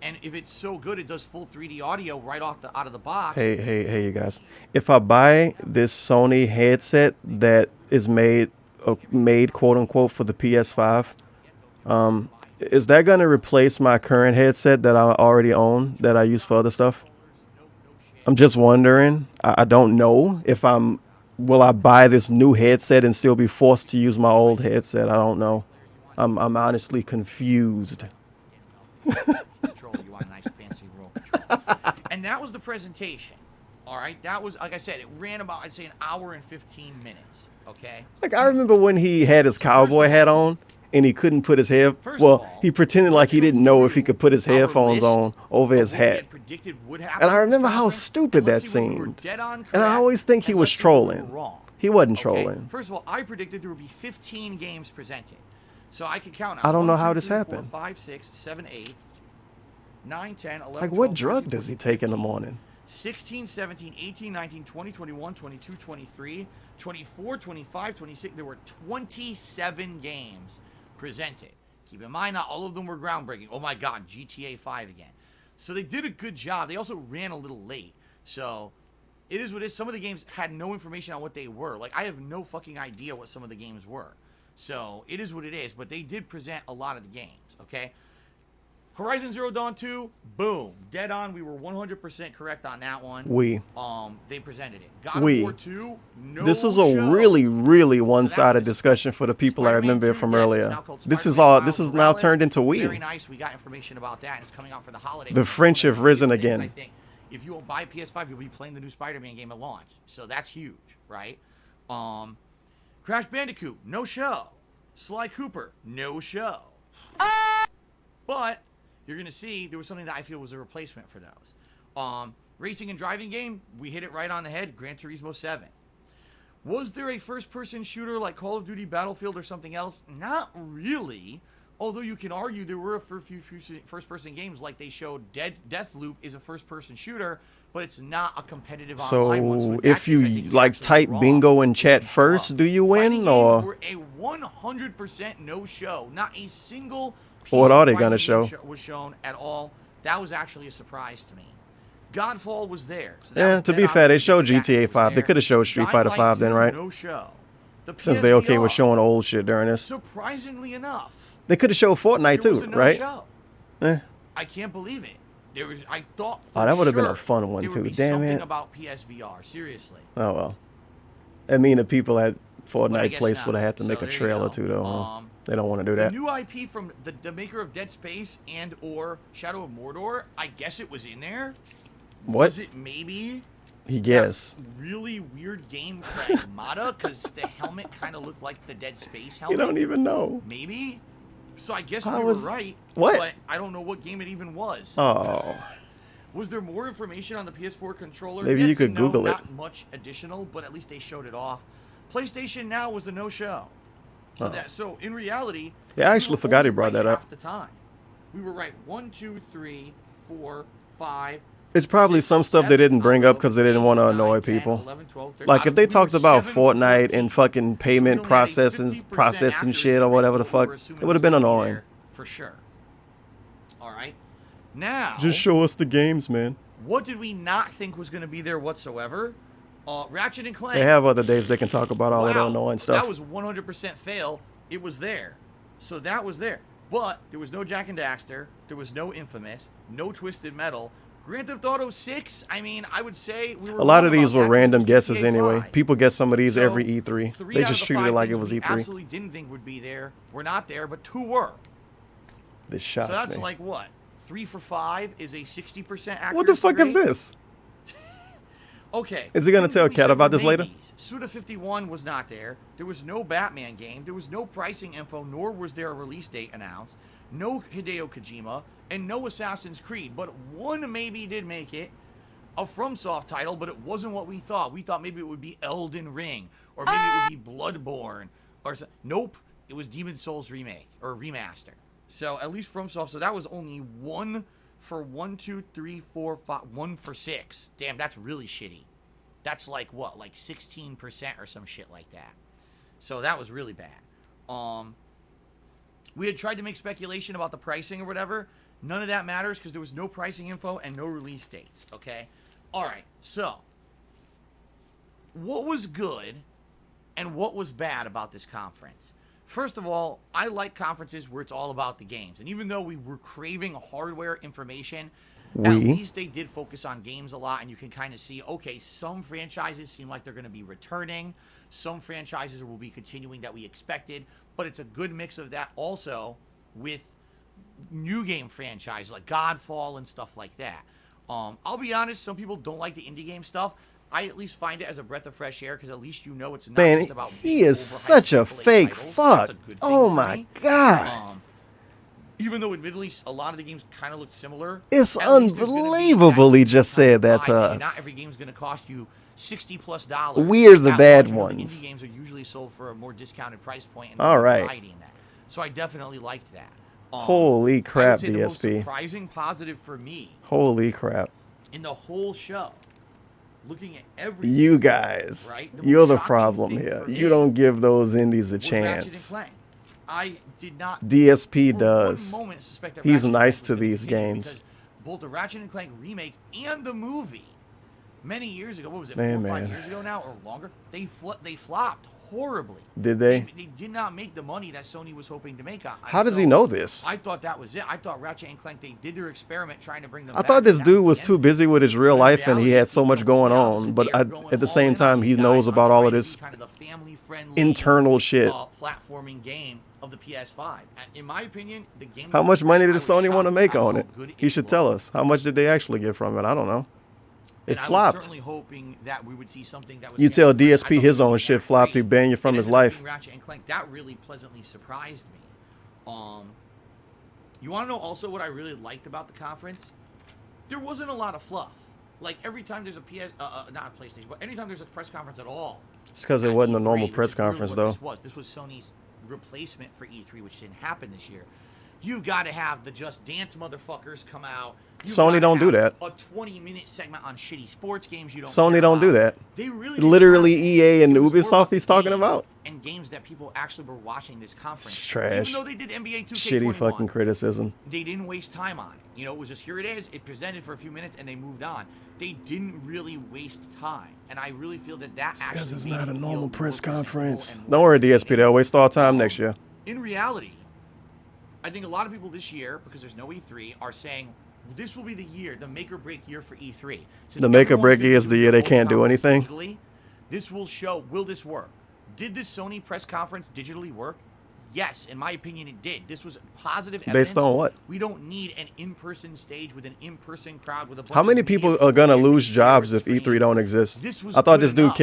And if it's so good, it does full 3D audio right out of the box. Hey, you guys. If I buy this Sony headset that is made quote unquote for the PS5, is that gonna replace my current headset that I already own that I use for other stuff? I'm just wondering. I don't know if will I buy this new headset and still be forced to use my old headset? I don't know. I'm honestly confused. Control, you want a nice fancy roll control. And that was the presentation. All right, that was, like I said, it ran about, I'd say, an hour and 15 minutes. Okay. Like, I remember when he had his cowboy hat on and he couldn't put his hair. Well, he pretended like he didn't know if he could put his headphones on over his hat. And I remember how stupid that seemed. And I always think he was trolling. He wasn't trolling. First of all, I predicted there would be 15 games presented. So I could count. I don't know 1, 2, how this 3, 4, happened. 5, 6, 7, 8, 9, 10, 11, Like, 12, what drug 13, does he take in the morning? 16, 17, 18, 19, 20, 21, 22, 23, 24, 25, 26. There were 27 games presented. Keep in mind, not all of them were groundbreaking. Oh my God, GTA 5 again. So they did a good job. They also ran a little late. So it is what it is. Some of the games had no information on what they were. Like, I have no fucking idea what some of the games were. So it is what it is. But they did present a lot of the games, okay? Horizon Zero Dawn 2, boom, dead on. We were 100% correct on that one. They presented it. God of War 2, no This is a show. really one-sided discussion for the people I remember it from earlier. This is now turned into Very Wii. nice. We got information about that. It's coming out for the holiday. The French have risen I again. think if you buy PS5, you'll be playing the new Spider-Man game at launch. So that's huge, right? Crash Bandicoot, no show. Sly Cooper, no show. But you're going to see there was something that I feel was a replacement for those. Racing and driving game, we hit it right on the head. Gran Turismo 7. Was there a first-person shooter like Call of Duty Battlefield or something else? Not really. Although you can argue there were a few first-person games, like they showed Deathloop is a first-person shooter, but it's not a competitive online one. So if you like type bingo in chat first, do you win or Were a 100% no-show. Not a single piece what are they of gonna fighting game show? was shown at all. That was actually a surprise to me. Godfall was there. So that Yeah, was to dead be on. fair, they showed GTA 5. They could have showed Street Fighter 5 then, right? No show. The Since they okay with PSVR, showing old shit during this. surprisingly enough, They could have showed Fortnite there was too, a right? no-show. I can't believe it. I thought. Oh, that would have been a sure fun one there too. would be Damn something it. about PSVR. Seriously. Oh well. I mean, the people at But I Fortnite guess Place not. would have had to So make a there you trailer go. too, though. They don't want to do The that. new IP from the maker of Dead Space and or Shadow of Mordor. I guess it was in there. What? Was it maybe? He guess. Really weird game Pragmata because the helmet kind of looked like the Dead Space helmet. You don't even know. Maybe. So I guess How we was- were right. what? But I don't know what game it even was. Oh. Was there more information on the PS4 controller? Maybe Yes you could and no, Google it. Not much additional, but at least they showed it off. PlayStation Now was a no-show. So Oh. so in reality, Yeah, I we actually were forgot he only brought right that up. half the time. We were right 1, 2, 3, 4, 5. It's probably some stuff they didn't bring up because they didn't want to annoy people. 11, 12, 13. Like if they We were talked about 7 for Fortnite 14. and fucking payment processing shit or whatever the fuck, it would have been annoying. For sure. All right. Now, Just show us the games, man. what did we not think was going to be there whatsoever? Ratchet and Clank. They have other days they can talk about all of the Wow, annoying stuff. That was 100% fail. It was there. So that was there. But there was no Jack and Daxter. There was no Infamous. No Twisted Metal. Grand Theft Auto 6, I mean, I would say we were A lot wrong of these about were that. random It was guesses GTA anyway. 5. People guess some of these So, every E3. 3 They out just of the treated it 5 like it things was we E3. absolutely didn't think would be there. Were not there, but 2 were. This shots So that's me. like what? 3 for 5 is a 60% accuracy What the fuck is rate? this? Okay. Is he gonna things tell that we Kat said about were this later? maybes. Suda 51 was not there. There was no Batman game. There was no pricing info, nor was there a release date announced. No Hideo Kojima, and no Assassin's Creed. But one maybe did make it. A FromSoft title, but it wasn't what we thought. We thought maybe it would be Elden Ring, or maybe it would be Bloodborne, or nope, it was Demon Souls remake or remaster. So at least FromSoft. So that was only 1 for 1, 2, 3, 4, 5, 1 for 6. Damn, that's really shitty. That's like what, like 16% or some shit like that. So that was really bad. We had tried to make speculation about the pricing or whatever. None of that matters because there was no pricing info and no release dates. Okay. All right, so what was good and what was bad about this conference? First of all, I like conferences where it's all about the games. And even though we were craving hardware information, at least they did focus on games a lot. And you can kind of see, okay, some franchises seem like they're going to be returning. Some franchises will be continuing that we expected. But it's a good mix of that also with new game franchises like Godfall and stuff like that. I'll be honest, some people don't like the indie game stuff. I at least find it as a breath of fresh air because at least you know it's not Man, just about he is such a fake fuck. Oh my god. Even though admittedly a lot of the games kind of look similar. It's at least there's gonna be unbelievable that he just said that to variety. Not us. every game's going to cost you $60+. We're the At bad launch, ones. Indie games are usually sold for a more discounted price point and All more right. variety in that. So I definitely liked that. Holy I would crap, say the most DSP. surprising positive for me Holy crap. in the whole show, looking at everything. You guys, right? you're the most shocking problem thing here. for You me don't give those indies a was Ratchet and chance. Clank. I did not. DSP for one does. moment suspect that He's Ratchet and nice Clank to was gonna these continue games. because both the Ratchet and Clank remake and the movie, many years ago, what was it, Man, 4 or 5 man. years ago now or longer? They flopped horribly. Did they? They did not make the money that Sony was hoping to make. How does he know this? I thought that was it. I thought Ratchet and Clank, they did their experiment trying to bring them I back. thought this That was dude the was end too of it. busy with his real But in life and he reality, had so much going on. But at the same time, he knows about all of this kind of the family-friendly, internal shit. Platforming game of the PS5. In my opinion, the game. How much money did I was Sony want to shocked make at on how it? good He should tell us. How much did they actually get from it? I don't know. It And I was flopped. certainly hoping that we would see something that was. You tell different. I DSP thought his it own was shit flopped. He banned you from and his ended up life. being Ratchet and Clank. That really pleasantly surprised me. You want to know also what I really liked about the conference? There wasn't a lot of fluff. Like every time there's a not a PlayStation, but anytime there's a press conference at all. It's because it at wasn't a E3, normal which press is really conference, what though. This was Sony's replacement for E3, which didn't happen this year. You've got to have the Just Dance motherfuckers come out. You've Sony gotta don't do have that. A 20-minute segment on shitty sports games you don't. Sony care don't do about. that. They really didn't Literally have- EA and it was more Ubisoft about he's talking games about. And games that people actually were watching this conference. It's trash. Even though they did NBA 2K21. Shitty fucking criticism. They didn't waste time on it. You know, it was just here it is. It presented for a few minutes and they moved on. They didn't really waste time, and I really feel that actually. Because it's made not it a feel normal more press presentable conference. and Don't worry, DSP. They'll waste all time next year. in reality, I think a lot of people this year, because there's no E3, are saying this will be the year, the make or break year for E3. The make or break year is the year they can't do anything. Digitally, this will show, will this work? Did this Sony press conference digitally work? Yes, in my opinion, it did. This was positive evidence. Based on what? We don't need an in-person stage with an in-person crowd with a bunch How many of people are gonna lose jobs if E3 don't exist? I thought this dude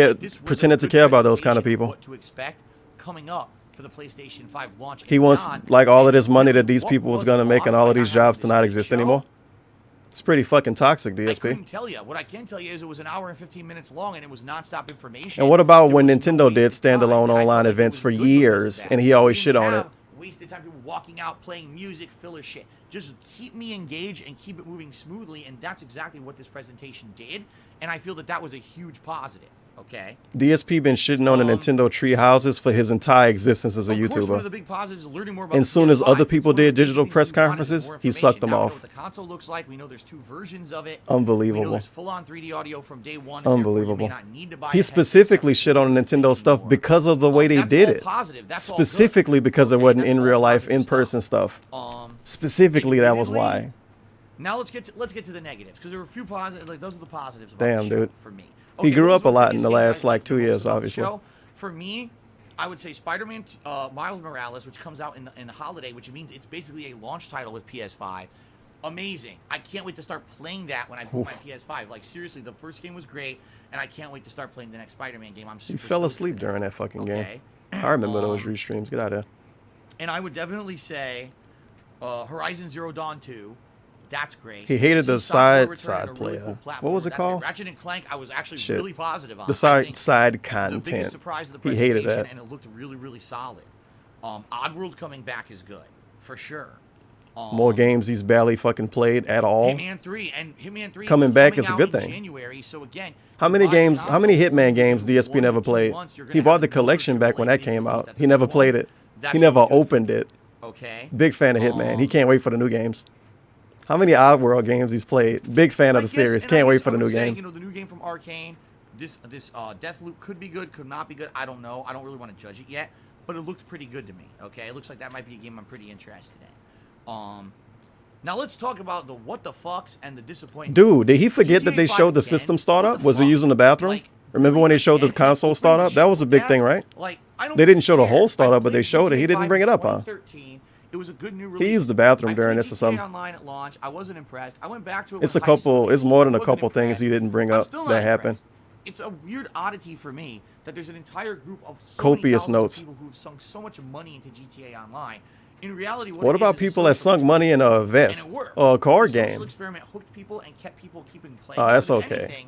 pretended to care about those kind of people. What to expect coming up for the PlayStation 5 launch. He wants like all of this money that these people was gonna make and all of these jobs to not exist anymore. It's pretty fucking toxic, DSP. I couldn't tell you. What I can tell you is it was an hour and 15 minutes long and it was nonstop information. And what about when Nintendo did standalone online events for years and he always shit on it? Wasted time, people walking out, playing music, filler shit. Just keep me engaged and keep it moving smoothly, and that's exactly what this presentation did. And I feel that that was a huge positive. Okay. DSP been shitting on the Nintendo tree houses for his entire existence as a YouTuber. One of the big positives is learning more about and soon as other people did digital press conferences, he sucked them now off. We know what the console looks like. We know there's 2 versions of it. Unbelievable. We know there's full-on 3D audio from day one. Unbelievable. He specifically shit on Nintendo stuff because of the way they did it. Specifically because it wasn't in real life, in-person stuff. Specifically, that was why. Now let's get to the negatives, because there were a few positives. Like those are the positives. Damn, dude. For me. He grew up a lot in the last like 2 years, obviously. For me, I would say Spider-Man Miles Morales, which comes out in the holiday, which means it's basically a launch title with PS5. Amazing. I can't wait to start playing that when I put my PS5. Like, seriously, the first game was great, and I can't wait to start playing the next Spider-Man game. I'm super You fell asleep during that fucking game. I remember those restreams. Get out of there. And I would definitely say Horizon Zero Dawn 2. That's great. He hated the side player. Really cool what was it called? Ratchet and Clank. I was actually really positive on. The side content. The biggest surprise of the he hated that, and it looked really, really solid. Oddworld coming back is good for sure. More games he's barely fucking played at all. Hitman 3 coming back is a good thing. January, so again, how many Hitman games DSP never played? He bought the collection back when that came out. He never played it. He never opened it. Okay. Big fan of Hitman. He can't wait for the new games. How many Oddworld games he's played? Big fan of the series. Can't wait for the new game. You know, the new game from Arcane. This Deathloop could be good, could not be good. I don't know. I don't really want to judge it yet, but it looked pretty good to me. Okay, it looks like that might be a game I'm pretty interested in. Now let's talk about the what the fucks and the disappointment. Dude, did he forget that they showed the system startup? Was he using the bathroom? Remember when they showed the console startup? That was a big thing, right? They didn't show the whole startup, but they showed it. He didn't bring it up, huh? It was a good new release. He used the bathroom during this or something. Online at launch. I wasn't impressed. I went back to it. It's a couple. It's more than a couple things he didn't bring up that happened. It's a weird oddity for me that there's an entire group of copious notes. People who've sunk so much money into GTA Online. In reality, what about people that sunk money in a vest or a card game? Social experiment hooked people and kept people keeping playing. Oh, that's okay.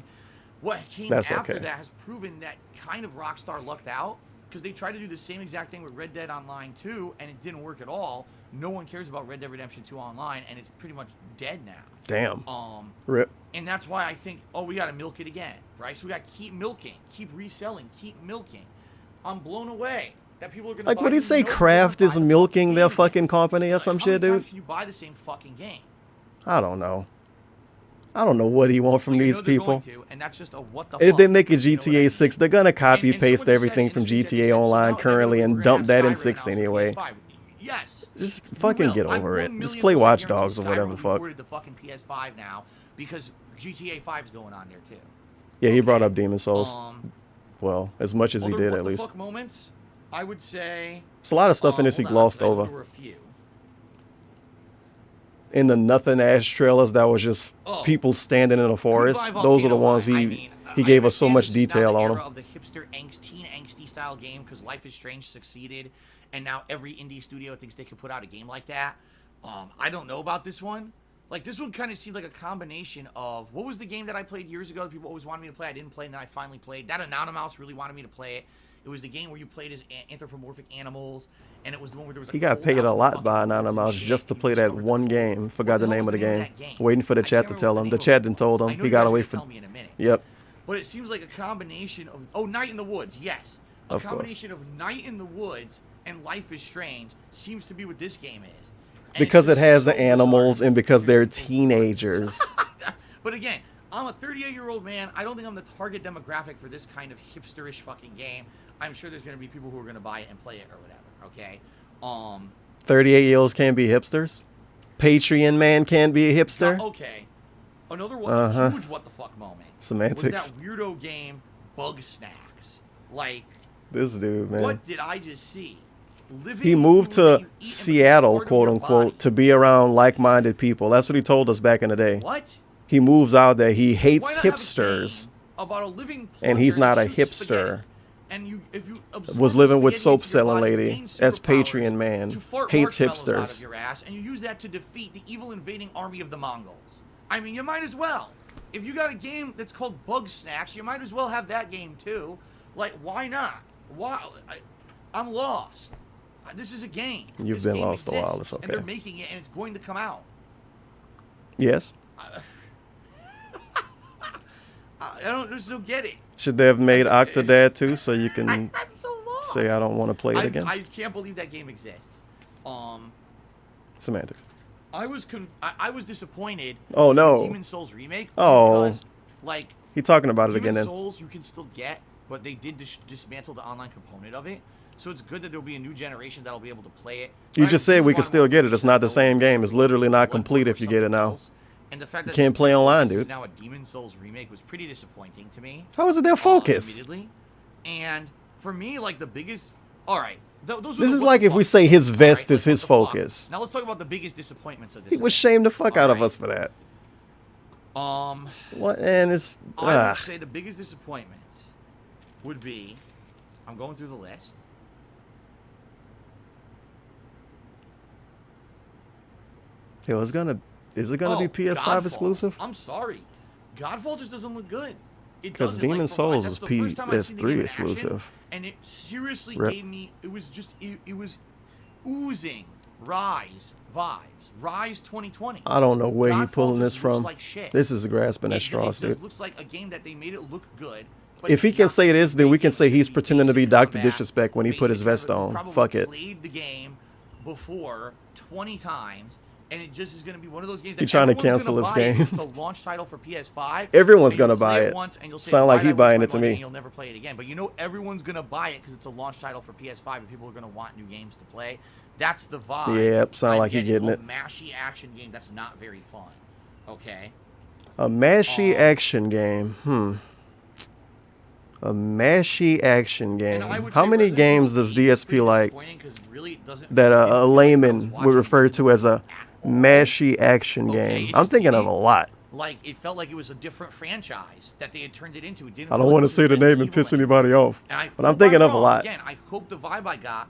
What came after that has proven that kind of Rockstar lucked out. Because they tried to do the same exact thing with Red Dead Online 2, and it didn't work at all. No one cares about Red Dead Redemption 2 Online, and it's pretty much dead now. Damn. Rip. And that's why I think, we got to milk it again, right? So we got to keep milking, keep reselling, keep milking. I'm blown away that people are going to what do you say? Kraft is milking their fucking company or some shit, dude? How many times can you buy the same fucking game? I don't know. I don't know what he wants from these people. And that's just a what the if they make a GTA 6, they're going to copy paste everything from GTA Online currently and dump that in 6 anyway. Yes. Just fucking get over it. Just play Watch Dogs or whatever the fuck. The fucking PS5 now because GTA 5 is going on there too. Yeah, he brought up Demon Souls. Well, as much as he did at least. Moments, I would say. There's a lot of stuff in this he glossed over. There were a few. In the nothing ass trailers that was just people standing in a forest. Those are the ones he gave us so much detail on them. Of the hipster teen angsty style game because Life is Strange succeeded, and now every indie studio thinks they can put out a game like that. I don't know about this one. Like this one kind of seemed like a combination of what was the game that I played years ago that people always wanted me to play. I didn't play, and then I finally played. That Anonymous really wanted me to play it. It was the game where you played as anthropomorphic animals, and it was the one where there was. He got paid a lot by Anonymous just to play that one game. Forgot the name of the game. Waiting for the chat to tell him. The chat didn't told him. He got away from. Yep. But it seems like a combination of Night in the Woods. Yes, a combination of Night in the Woods and Life is Strange seems to be what this game is. And because it has the animals and because they're teenagers. But again, I'm a 38-year-old man. I don't think I'm the target demographic for this kind of hipsterish fucking game. I'm sure there's going to be people who are going to buy it and play it or whatever, okay? 38-year-olds can't be hipsters. Patreon man can't be a hipster. Okay. Another one, huge what the fuck moment. Semantics. Was that weirdo game, Bug Snacks. Like, This dude, man. what did I just see? He moved to Seattle, quote unquote, to be around like-minded people. That's what he told us back in the day. What? He moves out there. He hates hipsters. About a living And he's not a shoots spaghetti. hipster. And if you Was living with spaghetti soap into your selling body, lady. gain That's superpowers Patreon man. to fart Hates marshmallows out of hipsters. your ass, and you use that to defeat the evil invading army of the Mongols. I mean, you might as well. If you got a game that's called Bug Snacks, you might as well have that game too. Like, why not? Why? I'm lost. This is a game. You've This been game lost a while. exists, It's And they're okay. making it, and it's going to come out. Yes. I just don't get it. Should they have made Octodad too, so you can say I don't want to play it again? I can't believe that game exists. Semantics. I was disappointed. Oh, in no. Demon Souls remake. Oh. Because, like, He talking about it Demon again then. Souls you can still get, but they did dismantle the online component of it. So it's good that there'll be a new generation that'll be able to play it. You But just I said do we can want still more get it. It's not the same game. It's literally not Bloodborne complete if or you get it something now. else. And the fact You that can't play online, this is dude. now a Demon Souls remake was pretty disappointing to me. How is it their focus? Admittedly. And for me, like the biggest. All right. Those This is like if we say his vest is his focus. Now let's talk about the biggest disappointments of this. He would shame the fuck out of us for that. What? And it's I would say the biggest disappointments would be. I'm going through the list. Yo, is it gonna be PS5 Godfall. exclusive? I'm sorry, Godfall just doesn't look good. It Because doesn't, Demon like, Souls that's is the first time I've seen the game PS3 in action, exclusive. and it seriously Rip. gave me. It was just. It was oozing Rise vibes. Rise 2020. I don't know where he Godfall pulling this just looks from. like shit. This is grasping at It straws, just dude. looks like a game that they made it look good. But If he it's can not say this, then we can say he's pretending to be Dr. combat, Disrespect when he put his vest basically on. probably Fuck it. Played the game before 20 times, and it just is going to be one of those games. He That trying to everyone's cancel gonna this buy it. game. It's a launch title for PS5. Everyone's and you'll gonna buy play it. once and you'll say, Sound like "Why'd he I waste buying my it to money?" me. And you'll never play it again. But you know everyone's going to buy it because it's a launch title for PS5, and people are going to want new games to play. That's the vibe. Yep, sound I'm like he getting a it. mashy action game that's not very fun. Okay. A mashy action game. A mashy action game. How many games does DSP like that a layman would refer to as a mashy action game? I'm thinking of a lot. Like, it felt like it was a different franchise that they had turned it into. It didn't I feel don't like want it to was say the Resident name and Evil piss anybody off, And but I'm thinking of a wrong. lot. Again, I hope the vibe I got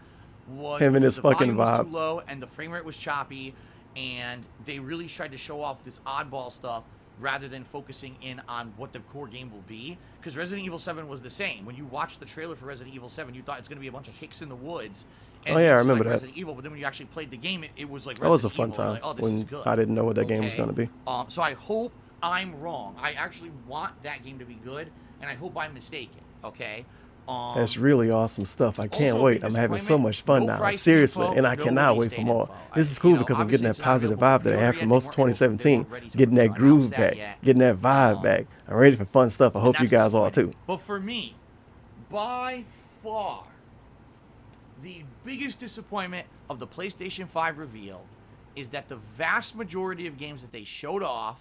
was Him and his the fucking volume was vibe. too low and the frame rate was choppy, and they really tried to show off this oddball stuff rather than focusing in on what the core game will be. Because Resident Evil 7 was the same. When you watched the trailer for Resident Evil 7, you thought it's going to be a bunch of hicks in the woods. And Oh, yeah, I it's remember like that. Resident Evil, but then when you actually played the game, it was like That was a Resident fun Evil. time You're like, oh, this is when good. I didn't know what that game was Okay? going to be. So I hope I'm wrong. I actually want that game to be good, and I hope I'm mistaken. Okay. That's really awesome stuff. I can't also, wait. big I'm having so disappointment, much fun no now. price Seriously. info, And I no cannot release wait date for more. info. This is cool because I'm getting that obviously it's not positive available vibe that I for had from pre-order most yet. of They weren't 2017. ready to Getting that announce groove that back. yet. Getting that vibe back. I'm ready for fun stuff. I hope you that's guys are too. But for me, by far, the biggest disappointment of the PlayStation 5 reveal is that the vast majority of games that they showed off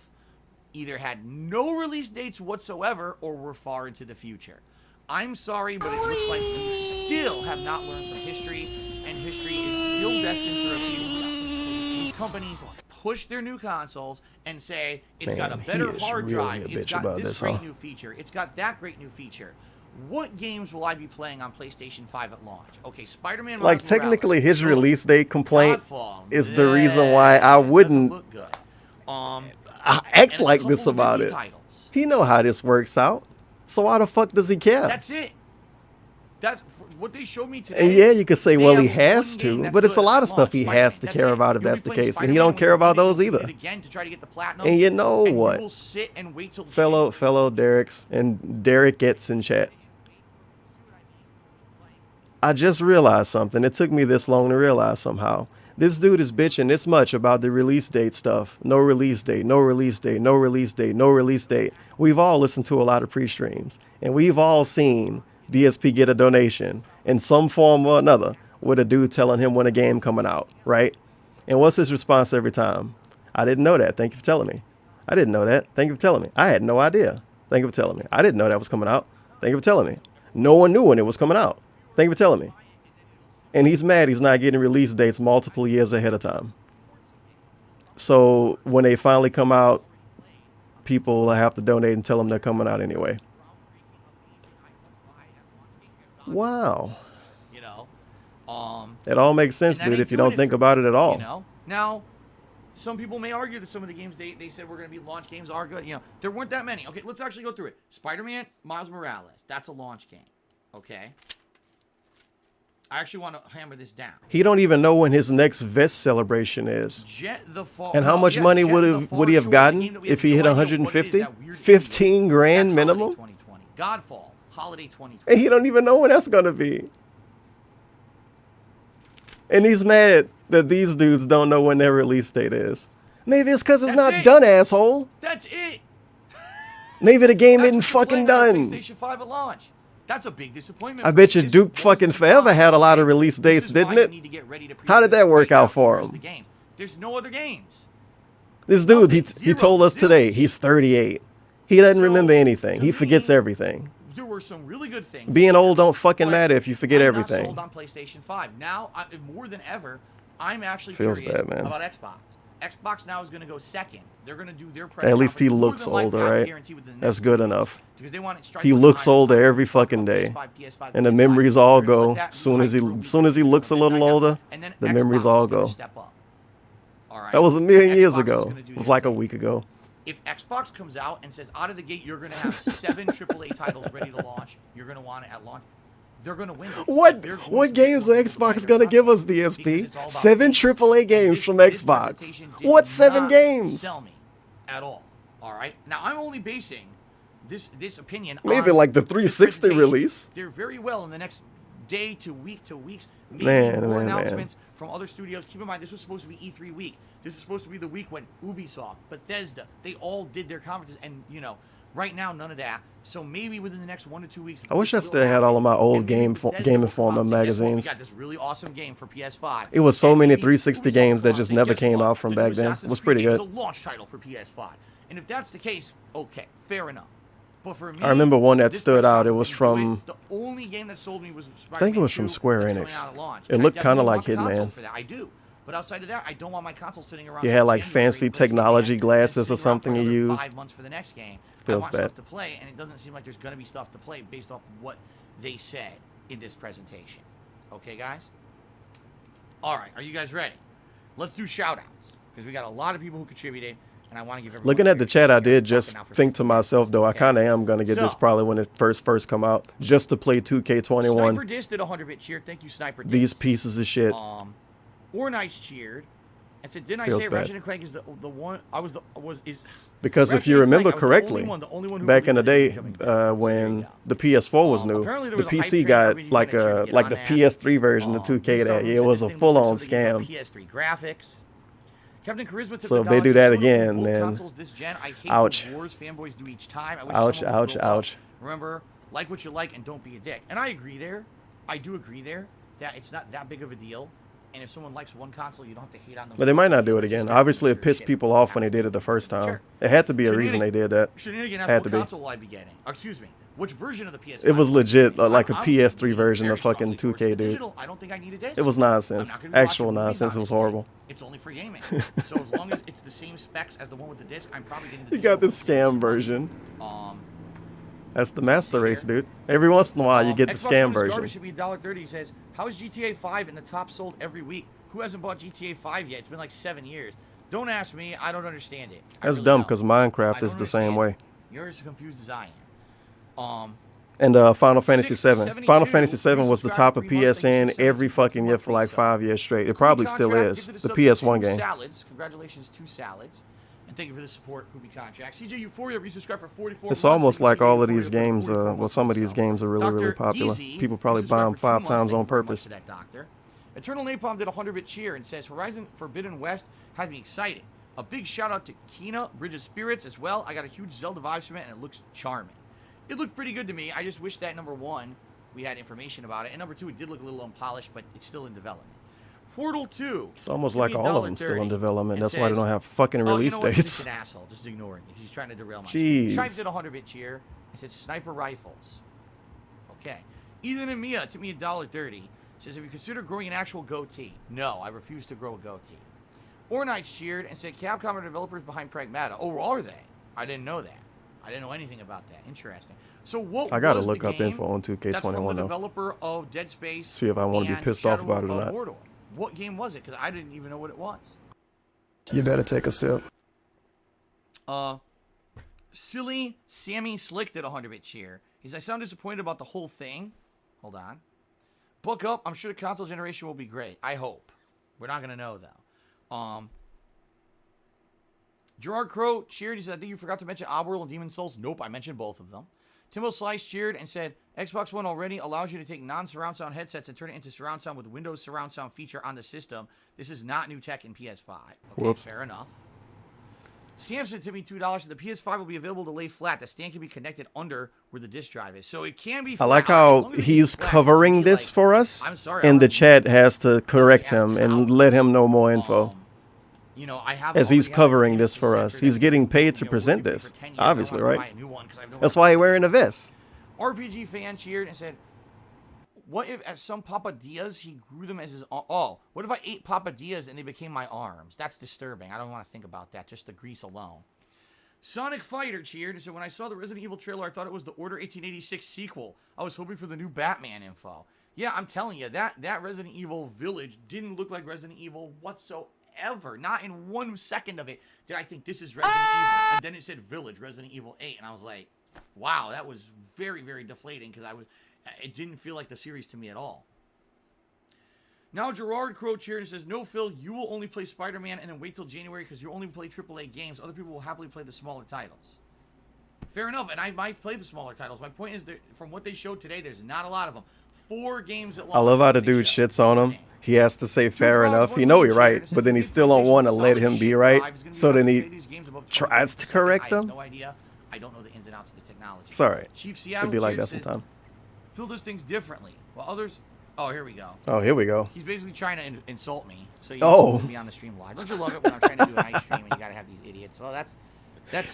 either had no release dates whatsoever or were far into the future. I'm sorry, but it looks like we still have not learned from history, and history is still destined to repeat itself. These companies push their new consoles and say, it's got a Man, better he is hard really drive, a it's bitch got about this this, great huh? new feature, it's got that great new feature. What games will I be playing on PlayStation 5 at launch? Okay, Spider-Man Miles Like, Morales, technically, his release date complaint Godfall, is the reason why I wouldn't act and a like this couple of about indie it. titles. He know how this works out. So why the fuck does he care? That's it. That's what they showed me today. And yeah, you could say, They well, have he has one game to, that's but it's a good lot at of stuff he launch. has to That's care it. about if You'll that's be the playing case, and he Spider-Man don't care about when you those beat it either. again to try to get the platinum, And you know and what? You will sit and wait till Fellow Derek's and Derek gets in chat. I just realized something. It took me this long to realize somehow. This dude is bitching this much about the release date stuff. No release date, no release date, no release date, no release date. We've all listened to a lot of pre-streams, and we've all seen DSP get a donation in some form or another. with a dude telling him when a game coming out, right? And what's his response every time? I didn't know that. Thank you for telling me. I didn't know that. Thank you for telling me. I had no idea. Thank you for telling me. I didn't know that was coming out. Thank you for telling me. No one knew when it was coming out. Thank you for telling me. And he's mad he's not getting release dates multiple years ahead of time. So when they finally come out, people have to donate and tell them they're coming out anyway. Wow. You know, it all makes sense, dude, if you don't think about it at all. You know, now, some people may argue that some of the games they said were going to be launch games are good. You know, there weren't that many. Okay, let's actually go through it. Spider-Man, Miles Morales, that's a launch game. Okay. I actually want to hammer this down. He don't even know when his next Vest celebration is. And how much money would he have gotten if he hit 150? 15 grand minimum? Godfall, holiday 2020. And he don't even know when that's going to be. And he's mad that these dudes don't know when their release date is. Maybe it's because it's not done, asshole. That's it. Maybe the game isn't fucking done. PlayStation 5 at launch. That's a big disappointment. I bet you Duke fucking Forever had a lot of release dates, didn't it? How did that work out for him? There's no other games. This dude, he told us today, he's 38. He doesn't remember anything. He forgets everything. There were some really good things. Being old don't fucking matter if you forget everything. I'm not sold on PlayStation 5. Now, more than ever, I'm actually Feels curious bad, man. about Xbox. Xbox now is going to go second. They're going to do their press At least he conference looks more than older, likely, I right? guarantee, within the That's next good 2 weeks. enough. Because they want it straight He from looks the older every fucking day. PS5, And the memories all go. Soon as he looks a little older, the memories all go. That was a million years ago. It was like a week ago. If Xbox comes out and says out of the gate you're going to have 7 AAA titles ready to launch, you're going to want it at launch, they're going to win. What games are Xbox going to give us, DSP? 7 AAA games from Xbox. What 7 games? Sell me at all. All right. Now I'm only basing this opinion Maybe on like the 360 release. They're very well in the next day to weeks. Maybe Man, more man, announcements from other studios. Keep in mind, this was supposed to be E3 week. This is supposed to be the week when Ubisoft, Bethesda, they all did their conferences, and you know, right now none of that. So maybe within the next 1 to 2 weeks. I wish I still had all of my old Game Informer magazines. We got this really awesome game for PS5. It was so many 360 games that just never came out from back then. It was pretty good. It's a launch title for PS5, and if that's the case, okay, fair enough. But for me, I remember one that stood out. It was from, the only game that sold me was I think it was from Square Enix. It looked kind of like Hitman. I do. But outside of that, I don't want my console sitting around. You had like fancy technology glasses or something you used. 5 months for the next game. Feels I want bad. stuff to play, and it doesn't seem like there's going to be stuff to play based off what they said in this presentation. Okay, guys? All right, are you guys ready? Let's do shout-outs, because we got a lot of people who contributed, and I want to give everyone... Looking at the chat, I did just think to myself, though, I kind of am going to get this probably when it first come out, just to play 2K21. Sniper Dis did a 100-bit cheer. Thank you, Sniper Dis. These pieces of shit. Or Nice cheered and said, "Didn't Feels I say bad. Ratchet & Clank is the one? Because if you remember correctly, back in the day when the PS4 was new, the PC got like the PS3 version of 2K that year. It was a full-on scam. PS3 graphics. Captain Charisma took So if the they do galaxy that photo of again, both then consoles this gen. I hate ouch. the wars fanboys do each time. I wish Ouch, someone would ouch, grow up. ouch. Remember, like what you like and don't be a dick. And I agree there. I do agree there that it's not that big of a deal. And if someone likes one console, you don't have to hate on them. But they might not do it again. Obviously, it pissed people off when they did it the first time. Sure. It had to be a reason they did that. Shenanigan Had asked to what be. console will I be getting? Or, excuse me, which version of the PS5? It was legit like a I'm PS3 version of fucking 2K, dude. digital. I don't think I need a disc. It was nonsense. I'm not gonna be Actual watching movies nonsense. on It was this thing. horrible. It's only for gaming. So as long as it's the same specs as the one with the disc, I'm probably getting the You got the scam version. That's the master race, dude. Every once in a while, you get the Xbox scam One version. Garbage should be $1.30. He says, "How is GTA 5 in the top sold every week? Who hasn't bought GTA 5 yet? It's been like 7 years. Don't ask me. I don't understand it. I That's really dumb don't. because I Minecraft don't is the same understand way. it. You're as confused as I am. And Final Fantasy 7. 672, Final Fantasy 7 was the top of 3 months, thank you, PSN every fucking year for like 5 years straight. It probably still Contract, is. give to The sub PS1 to game. Salads. Congratulations to Salads. And thank you for the support, Kubi Contract. CJ Euphoria resubscribed for 44 It's months. almost Thank you, like CJ all of Euphoria, these for games, 44 well, some of these games are really, really Dr. popular. Easy People probably buy them resubscribed for 2 5 months. times Thank on you very much purpose. for that, Doctor. Eternal Napalm did a 100-bit cheer and says, Horizon Forbidden West has me excited. A big shout out to Kina, Bridge of Spirits as well. I got a huge Zelda vibes from it and it looks charming. It looked pretty good to me. I just wish that number one we had information about it. And number 2, it did look a little unpolished, but it's still in development. Portal 2. It's almost like all of them still in development. That's why they don't have fucking Oh, release you know what? He's dates. just an asshole. Just ignoring it. He's trying to derail my Jeez. Chimes did 100-bit cheer. I said sniper rifles. Okay. Ethan and Mia took me $1.30. Says, have you considered growing an actual goatee? No, I refuse to grow a goatee. Ornites cheered and said, Capcom are developers behind Pragmata. Oh, are they? I didn't know that. I didn't know anything about that. Interesting. So what I gotta was look the up game info on 2K21 that's from the though. developer of Dead Space. See if I want to be pissed off about it or not. Mordor. What game was it? Because I didn't even know what it was. You better take a sip. Silly Sammy Slick did 100-bit cheer. He's, I sound disappointed about the whole thing. Hold on. Book up. I'm sure the console generation will be great. I hope. We're not going to know, though. Gerard Crow cheered. He said, I think you forgot to mention Oddworld and Demon Souls. Nope, I mentioned both of them. Timbo Slice cheered and said, Xbox One already allows you to take non-surround sound headsets and turn it into surround sound with Windows surround sound feature on the system. This is not new tech in PS5. Okay, whoops. Fair enough. Samson tipped me $2. The PS5 will be available to lay flat. The stand can be connected under where the disk drive is. So it can be flat. I like how he's covering this for us, I'm sorry, and the chat has to correct him and let him know more info. You know, I have As he's covering this for us. He's getting paid to present this, obviously, right? That's why he's wearing a vest. RPG fan cheered and said, what if at some papadillas he grew them as his... Oh, what if I ate papadillas and they became my arms? That's disturbing. I don't want to think about that. Just the grease alone. Sonic Fighter cheered and said, when I saw the Resident Evil trailer, I thought it was the Order 1886 sequel. I was hoping for the new Batman info. Yeah, I'm telling you, that Resident Evil Village didn't look like Resident Evil whatsoever. Not in 1 second of it did I think this is Resident Evil. And then it said Village, Resident Evil 8. And I was like, wow, that was very, very deflating because it didn't feel like the series to me at all. Now Gerard Crow cheered and says, no, Phil, you will only play Spider-Man and then wait till January because you only play AAA games. Other people will happily play the smaller titles. Fair enough, and I might play the smaller titles. My point is, that from what they showed today, there's not a lot of them. 4 games at launch. I love how the dude shits on him. He has to say fair enough. He know he's right, but then he still don't want to let him be right. So then he tries to correct him. No idea. I don't know the ins and outs of the technology. It's all right. Chief Seattle It'd be like that says, sometime. Phil does things differently, while others... Oh, here we go. Oh, here we go. He's basically trying to insult me. So you can be on the stream live. Don't you love it when I'm trying to do an ice stream and you gotta have these idiots? Well, that's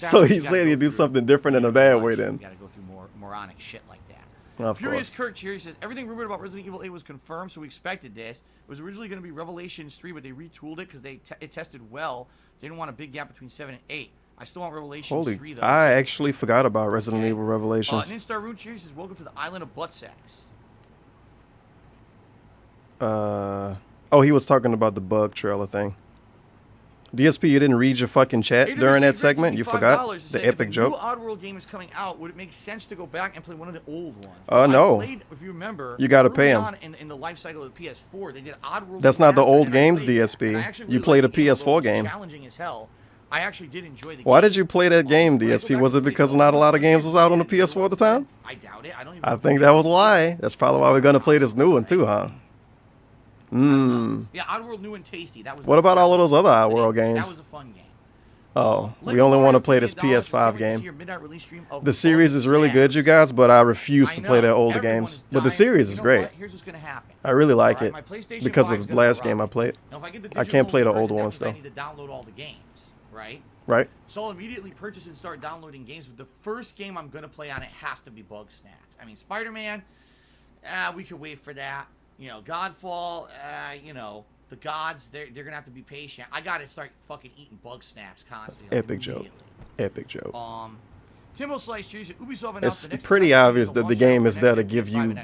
so he said he'd do something different in a bad way then. You gotta go through more moronic shit like that. Of Furious course. Kirk here says, everything rumored about Resident Evil 8 was confirmed, so we expected this. It was originally going to be Revelations 3, but they retooled it because it tested well. They didn't want a big gap between 7 and 8. I still want Revelations 3, though. I actually forgot about Resident Evil Revelations. Ninstar Rune Cheers says, welcome to the island of butt sex. Oh, he was talking about the bug trailer thing. DSP, you didn't read your fucking chat during that segment? You forgot the epic joke? If a new Oddworld game is coming out, would it make sense to go back and play one of the old ones? No. If you remember, you got to pay him. In the life cycle of the PS4, they did Oddworld. That's not the old games, DSP. You played a PS4 game. Challenging as hell. I actually did enjoy the game. Why did you play that game, DSP? Was it because not a lot of games was out on the PS4 at the time? I doubt it. I think that was why. That's probably why we're going to play this new one too, huh? Yeah, Oddworld new and tasty. That was. What about all of those other Oddworld games? That was a fun game. Oh, we only want to play this PS5 game. The series is really good, you guys, but I refuse to play their older games. But the series is great. Here's what's gonna happen. I really like it because of the last game I played. I can't play the old ones though. I need to download all the games, right? Right. So I'll immediately purchase and start downloading games. But the first game I'm gonna play on it has to be Bug Snacks. I mean, Spider-Man, we could wait for that. You know, Godfall, you know, the gods, they're going to have to be patient. I got to start fucking eating Bug Snacks constantly. Epic joke. Epic joke. Timbo Slice Cheese, Ubisoft announced it's the next pretty obvious that the game is there to give you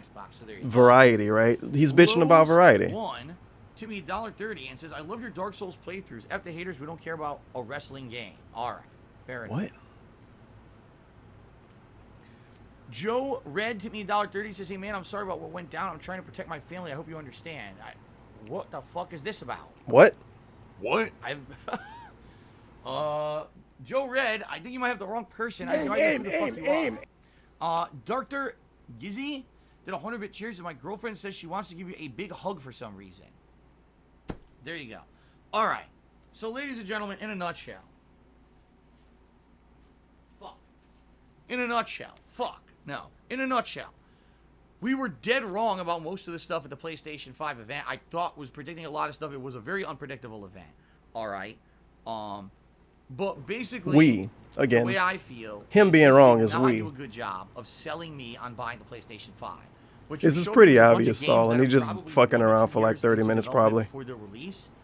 variety, right? He's bitching about variety. One, to me, $1.30 and says, I love your Dark Souls playthroughs. F the haters, we don't care about a wrestling game. All right. Fair enough. What? Joe Red to me $1.30 says, hey man, I'm sorry about what went down. I'm trying to protect my family. I hope you understand. What the fuck is this about? What? What? Joe Red, I think you might have the wrong person. I have no idea who the fuck you are. Dr. Gizzy did 100-bit cheers, and my girlfriend says she wants to give you a big hug for some reason. There you go. All right. So, ladies and gentlemen, in a nutshell. Fuck. In a nutshell. Fuck. No. In a nutshell. We were dead wrong about most of the stuff at the PlayStation 5 event. I thought was predicting a lot of stuff. It was a very unpredictable event. All right. But basically, again, the way I feel, him being wrong is we do we. a good job of selling me on buying the PlayStation 5. Which This is pretty obvious, Stall, and he's just fucking around for like 30 minutes probably,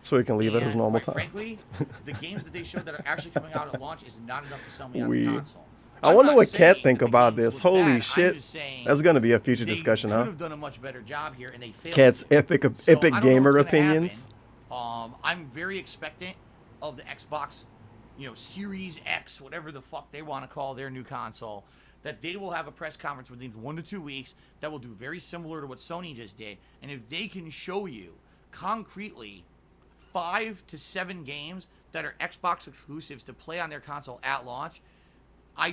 so he can leave at his normal time. Frankly, the games that they showed that are actually coming out at launch is not enough to sell me on the console. I wonder what Cat think about this. Holy shit, that's gonna be a future discussion, huh? Have done a much better job here, and they failed. Cat's epic gamer opinions. I'm very expectant of the Xbox, Series X, whatever the fuck they want to call their new console, that they will have a press conference within 1 to 2 weeks that will do very similar to what Sony just did. And if they can show you concretely 5 to 7 games that are Xbox exclusives to play on their console at launch,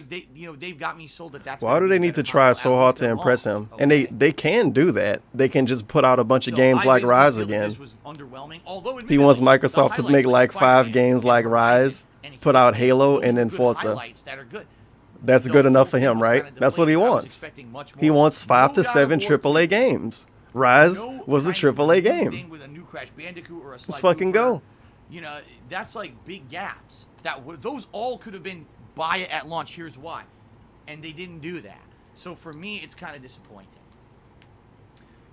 they've got me sold that's. Why do they need to try so hard to impress him? And they can do that. They can just put out a bunch of games like Rise again. He wants Microsoft to make like 5 games like Rise, put out Halo, and then Forza. That's good enough for him, right? That's what he wants. He wants 5 to 7 AAA games. Rise was a AAA game. Let's fucking go. That's like big gaps. Those all could have been buy it at launch. Here's why, and they didn't do that. So for me, it's kind of disappointing.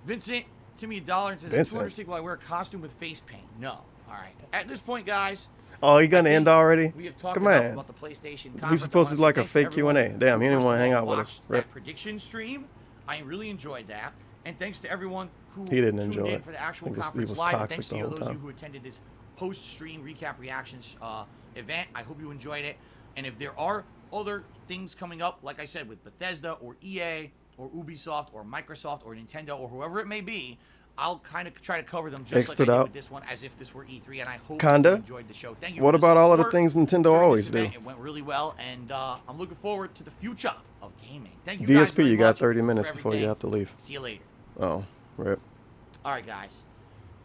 Vincent, to me $1 and says, "Do you understand why I wear a costume with face paint?" No. All right. At this point, guys. Oh, you gonna end already? We have talked Come on. about the PlayStation. We supposed to do like a fake Q&A. Damn, he didn't want to hang out with us. That prediction stream, I really enjoyed that, and thanks to everyone who he didn't tuned enjoy in it for the actual he was conference live. toxic Thanks the to whole those of you time. who attended this post-stream recap reactions event. I hope you enjoyed it. And if there are other things coming up, like I said, with Bethesda or EA or Ubisoft or Microsoft or Nintendo or whoever it may be, I'll kind of try to cover them just like I did with this one, as if this were E3, and I hope you enjoyed the show. Thank you. What about all of the things Nintendo always do? It went really well, and I'm looking forward to the future of gaming. Thank you guys VSP, very you got much 30 minutes for before you everything. have to leave. See you later. Oh, rip. All right, guys.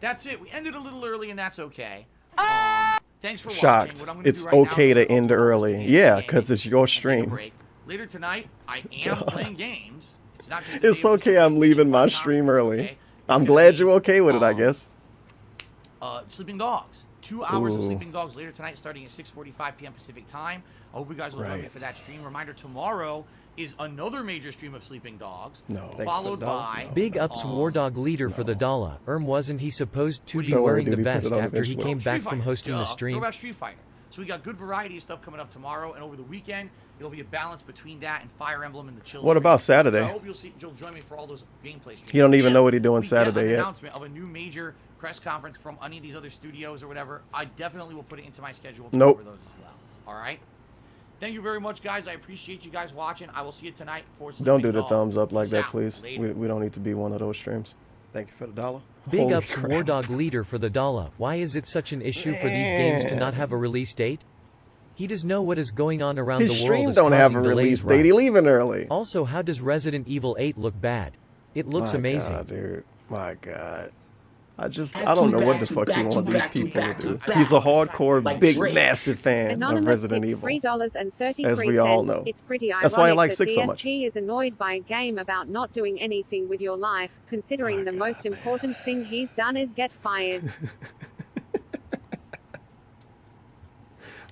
That's it. We ended a little early, and that's okay. Thanks for Shocked. watching. What I'm gonna It's do right now okay is to end early. Yeah, because it's your take a stream. break. Later tonight, I am playing games. It's not just It's okay I'm leaving my stream early. I'm glad you're okay with it, I guess. Sleeping Dogs. 2 hours of Ooh. Sleeping Dogs later tonight, starting at 6:45 p.m. Pacific time. I hope you guys will join me for that stream. Reminder: tomorrow is another major stream of Sleeping Dogs, followed by Big ups War Dog leader for the dollar. Wasn't he supposed to be Don't worry, wearing the dude, he put vest it on after he eventually. came back Street from Fighter. hosting the Talk stream? about Street Fighter. So we got good variety of stuff coming up tomorrow and over the weekend. It'll be a balance between that and Fire Emblem and the Chill. What about stream. Saturday? So I hope you'll join me for all those gameplay streams. You don't even know what he's doing we get Saturday an yet. Announcement of a new major press conference from any of these other studios or whatever. I definitely will put it into my schedule to Nope. cover those as well. All right. Thank you very much, guys. I appreciate you guys watching. I will see you tonight for Sleeping Don't do the Dogs. thumbs up like Peace that, out. please. Later. We don't need to be one of those streams. Thank you for the $1. Big Holy ups crap. War Dog leader for the dollar. Why is it such an issue for these games to not have a release date? He does know what is going on around His the world. stream is don't have a causing release delays, date. He right? leaving early. Also, how does Resident Evil 8 look bad? It looks My amazing. God, dude. My God. I don't know what the fuck he want these people to do. He's a hardcore, big, massive fan of Anonymous Resident tipped Evil. $3.33. As we all know. It's pretty ironic That's why I like that 6 so much. DSG is annoyed by a game about not doing anything with your life, considering the most important thing he's done is get fired.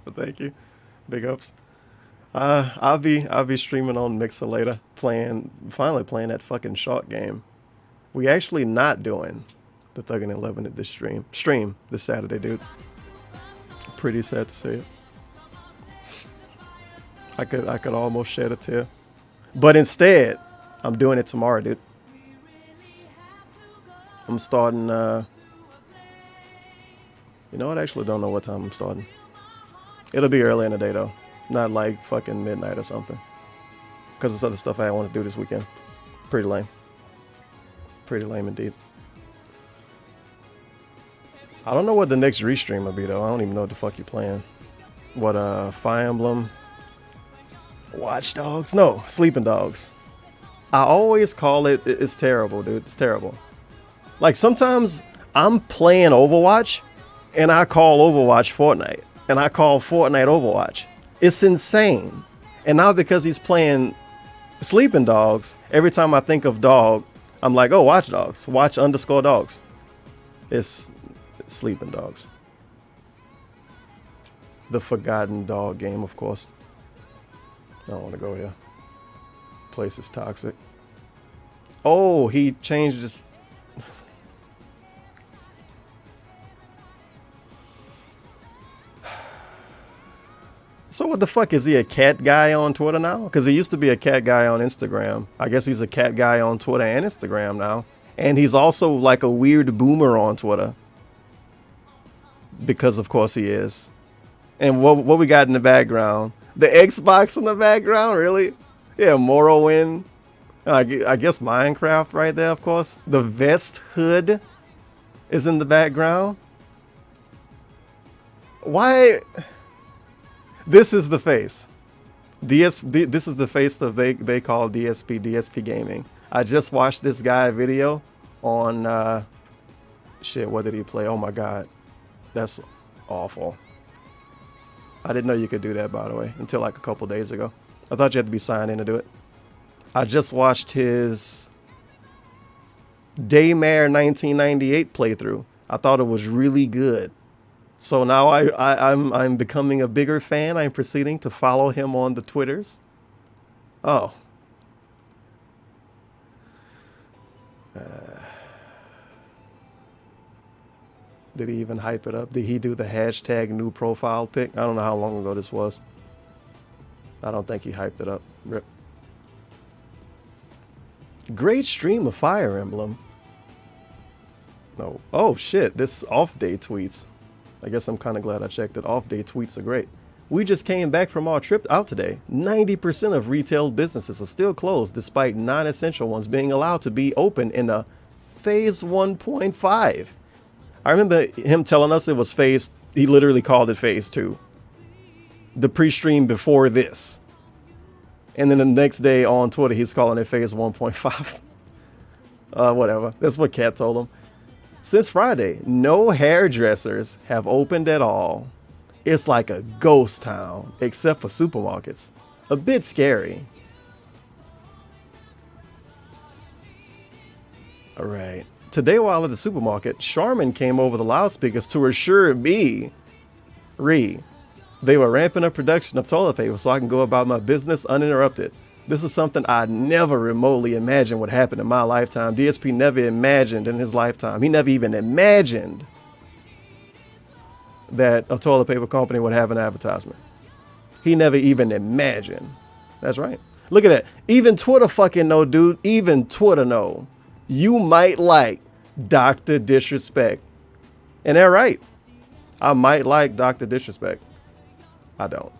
But thank you. Big ups. I'll be streaming on Mixer later, finally playing that fucking short game. We actually not doing the Thuggin' 11 at this stream this Saturday, dude. Pretty sad to say it. I could almost shed a tear, but instead, I'm doing it tomorrow, dude. I'm starting. You know what? I actually don't know what time I'm starting. It'll be early in the day though, not like fucking midnight or something. Because it's other stuff I want to do this weekend. Pretty lame. Pretty lame indeed. I don't know what the next restream will be though. I don't even know what the fuck you're playing. What Fire Emblem? Watch Dogs? No, Sleeping Dogs. I always call it's terrible, dude. It's terrible. Like sometimes I'm playing Overwatch and I call Overwatch Fortnite. And I call Fortnite Overwatch. It's insane. And now because he's playing Sleeping Dogs, every time I think of dog, I'm like, oh, watch dogs. Watch underscore dogs. It's sleeping dogs. The forgotten dog game, of course. I don't want to go here. Place is toxic. Oh, he changed his... So what the fuck, is he a cat guy on Twitter now? Because he used to be a cat guy on Instagram. I guess he's a cat guy on Twitter and Instagram now. And he's also like a weird boomer on Twitter. Because of course he is. And what we got in the background? The Xbox in the background, really? Yeah, Morrowind. I guess Minecraft right there, of course. The vest hood is in the background. Why? This is the face. This is the face of they call DSP Gaming. I just watched this guy video on shit, what did he play? Oh my god. That's awful. I didn't know you could do that, by the way, until like a couple days ago. I thought you had to be signed in to do it. I just watched his Daymare 1998 playthrough. I thought it was really good. So now I'm becoming a bigger fan. I'm proceeding to follow him on the Twitters. Oh. Did he even hype it up? Did he do the hashtag new profile pic? I don't know how long ago this was. I don't think he hyped it up. Rip. Great stream of Fire Emblem. No. Oh shit, this off-day tweets. I guess I'm kind of glad I checked it. Off-day tweets are great. We just came back from our trip out today. 90% of retail businesses are still closed despite non-essential ones being allowed to be open in a phase 1.5. I remember him telling us it was phase, he literally called it phase 2. The pre-stream before this. And then the next day on Twitter, he's calling it phase 1.5. Whatever. That's what Kat told him. Since Friday, no hairdressers have opened at all. It's like a ghost town, except for supermarkets. A bit scary. All right. Today, while at the supermarket, Charmin came over the loudspeakers to assure me, they were ramping up production of toilet paper so I can go about my business uninterrupted. This is something I never remotely imagined would happen in my lifetime. DSP never imagined in his lifetime. He never even imagined that a toilet paper company would have an advertisement. He never even imagined. That's right. Look at that. Even Twitter fucking know, dude. Even Twitter know. You might like Dr. Disrespect. And they're right. I might like Dr. Disrespect. I don't.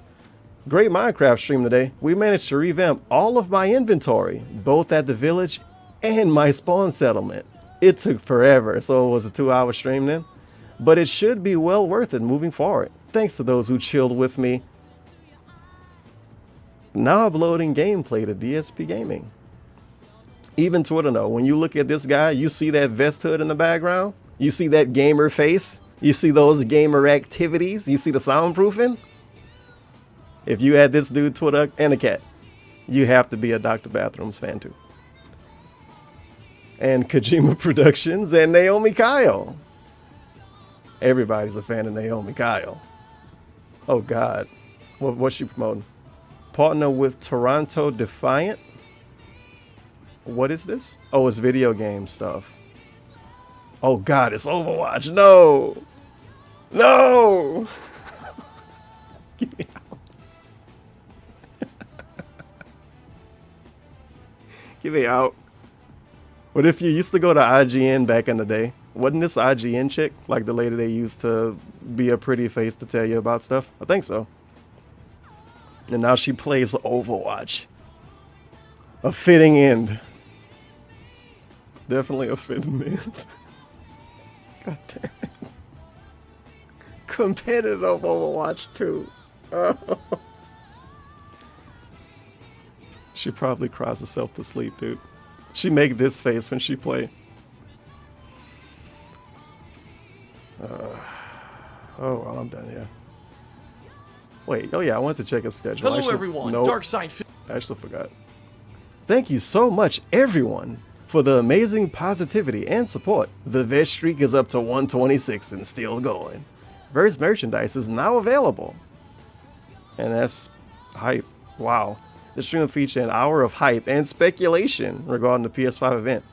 Great Minecraft stream today. We managed to revamp all of my inventory, both at the village and my spawn settlement. It took forever, so it was a 2-hour stream then. But it should be well worth it moving forward. Thanks to those who chilled with me. Now uploading gameplay to DSP Gaming. Even Twitter know, when you look at this guy, you see that vest hood in the background? You see that gamer face? You see those gamer activities? You see the soundproofing? If you had this dude Twitter and a cat, you have to be a Dr. Bathrooms fan too. And Kojima Productions and Naomi Kyle. Everybody's a fan of Naomi Kyle. Oh God, what's she promoting? Partner with Toronto Defiant. What is this? Oh, it's video game stuff. Oh God, it's Overwatch. No, no. Get me out. Get me out. What if you used to go to IGN back in the day? Wasn't this IGN chick like the lady they used to be a pretty face to tell you about stuff? I think so. And now she plays Overwatch. A fitting end. Definitely a fitting end. God damn it. Competitive Overwatch 2. Oh. She probably cries herself to sleep, dude. She make this face when she play. Oh, well, I'm done here. Wait, oh yeah, I wanted to check his schedule. Hello, everyone. Nope. Dark Side. I actually forgot. Thank you so much, everyone, For the amazing positivity and support, the vet streak is up to 126 and still going. Verse merchandise is now available. And that's hype. Wow. The stream will feature an hour of hype and speculation regarding the PS5 event.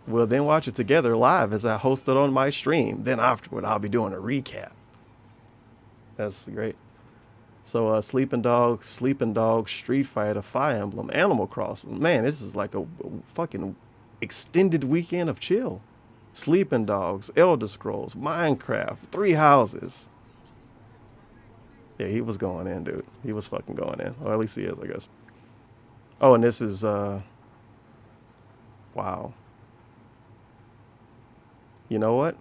We'll then watch it together live as I host it on my stream. Then afterward, I'll be doing a recap. That's great. So Sleeping Dogs, Street Fighter, Fire Emblem, Animal Crossing. Man, this is like a fucking extended weekend of chill. Sleeping Dogs, Elder Scrolls, Minecraft, Three Houses. Yeah, he was going in, dude. He was fucking going in. Or at least he is, I guess. Oh, and this is, wow. You know what?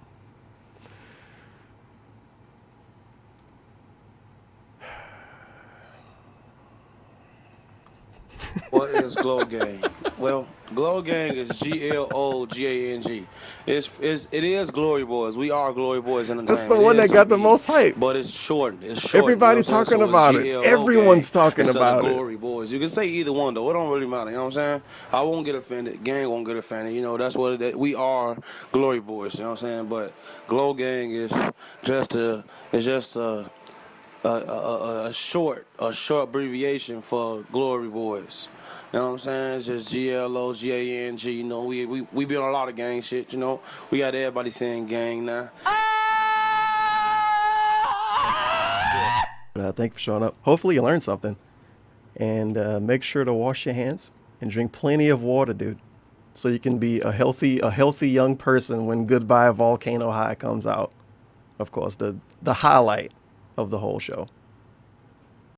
What is Glow Gang? Well, Glow Gang is GLOGANG. It is Glory Boys. We are Glory Boys Entertainment. That's the one that got the most hype. But it's shortened. It's short. Everybody talking about it. Everyone's talking about it. Glory Boys. You can say either one though. It don't really matter. You know what I'm saying? I won't get offended. Gang won't get offended. You know that's what we are. Glory Boys. You know what I'm saying? But Glow Gang is just a short abbreviation for Glory Boys. You know what I'm saying? It's just GLOGANG. You know, we be on a lot of gang shit. You know, we got everybody saying gang now. Thank you for showing up. Hopefully you learned something. And make sure to wash your hands and drink plenty of water, dude. So you can be a healthy young person when Goodbye Volcano High comes out. Of course, the highlight of the whole show.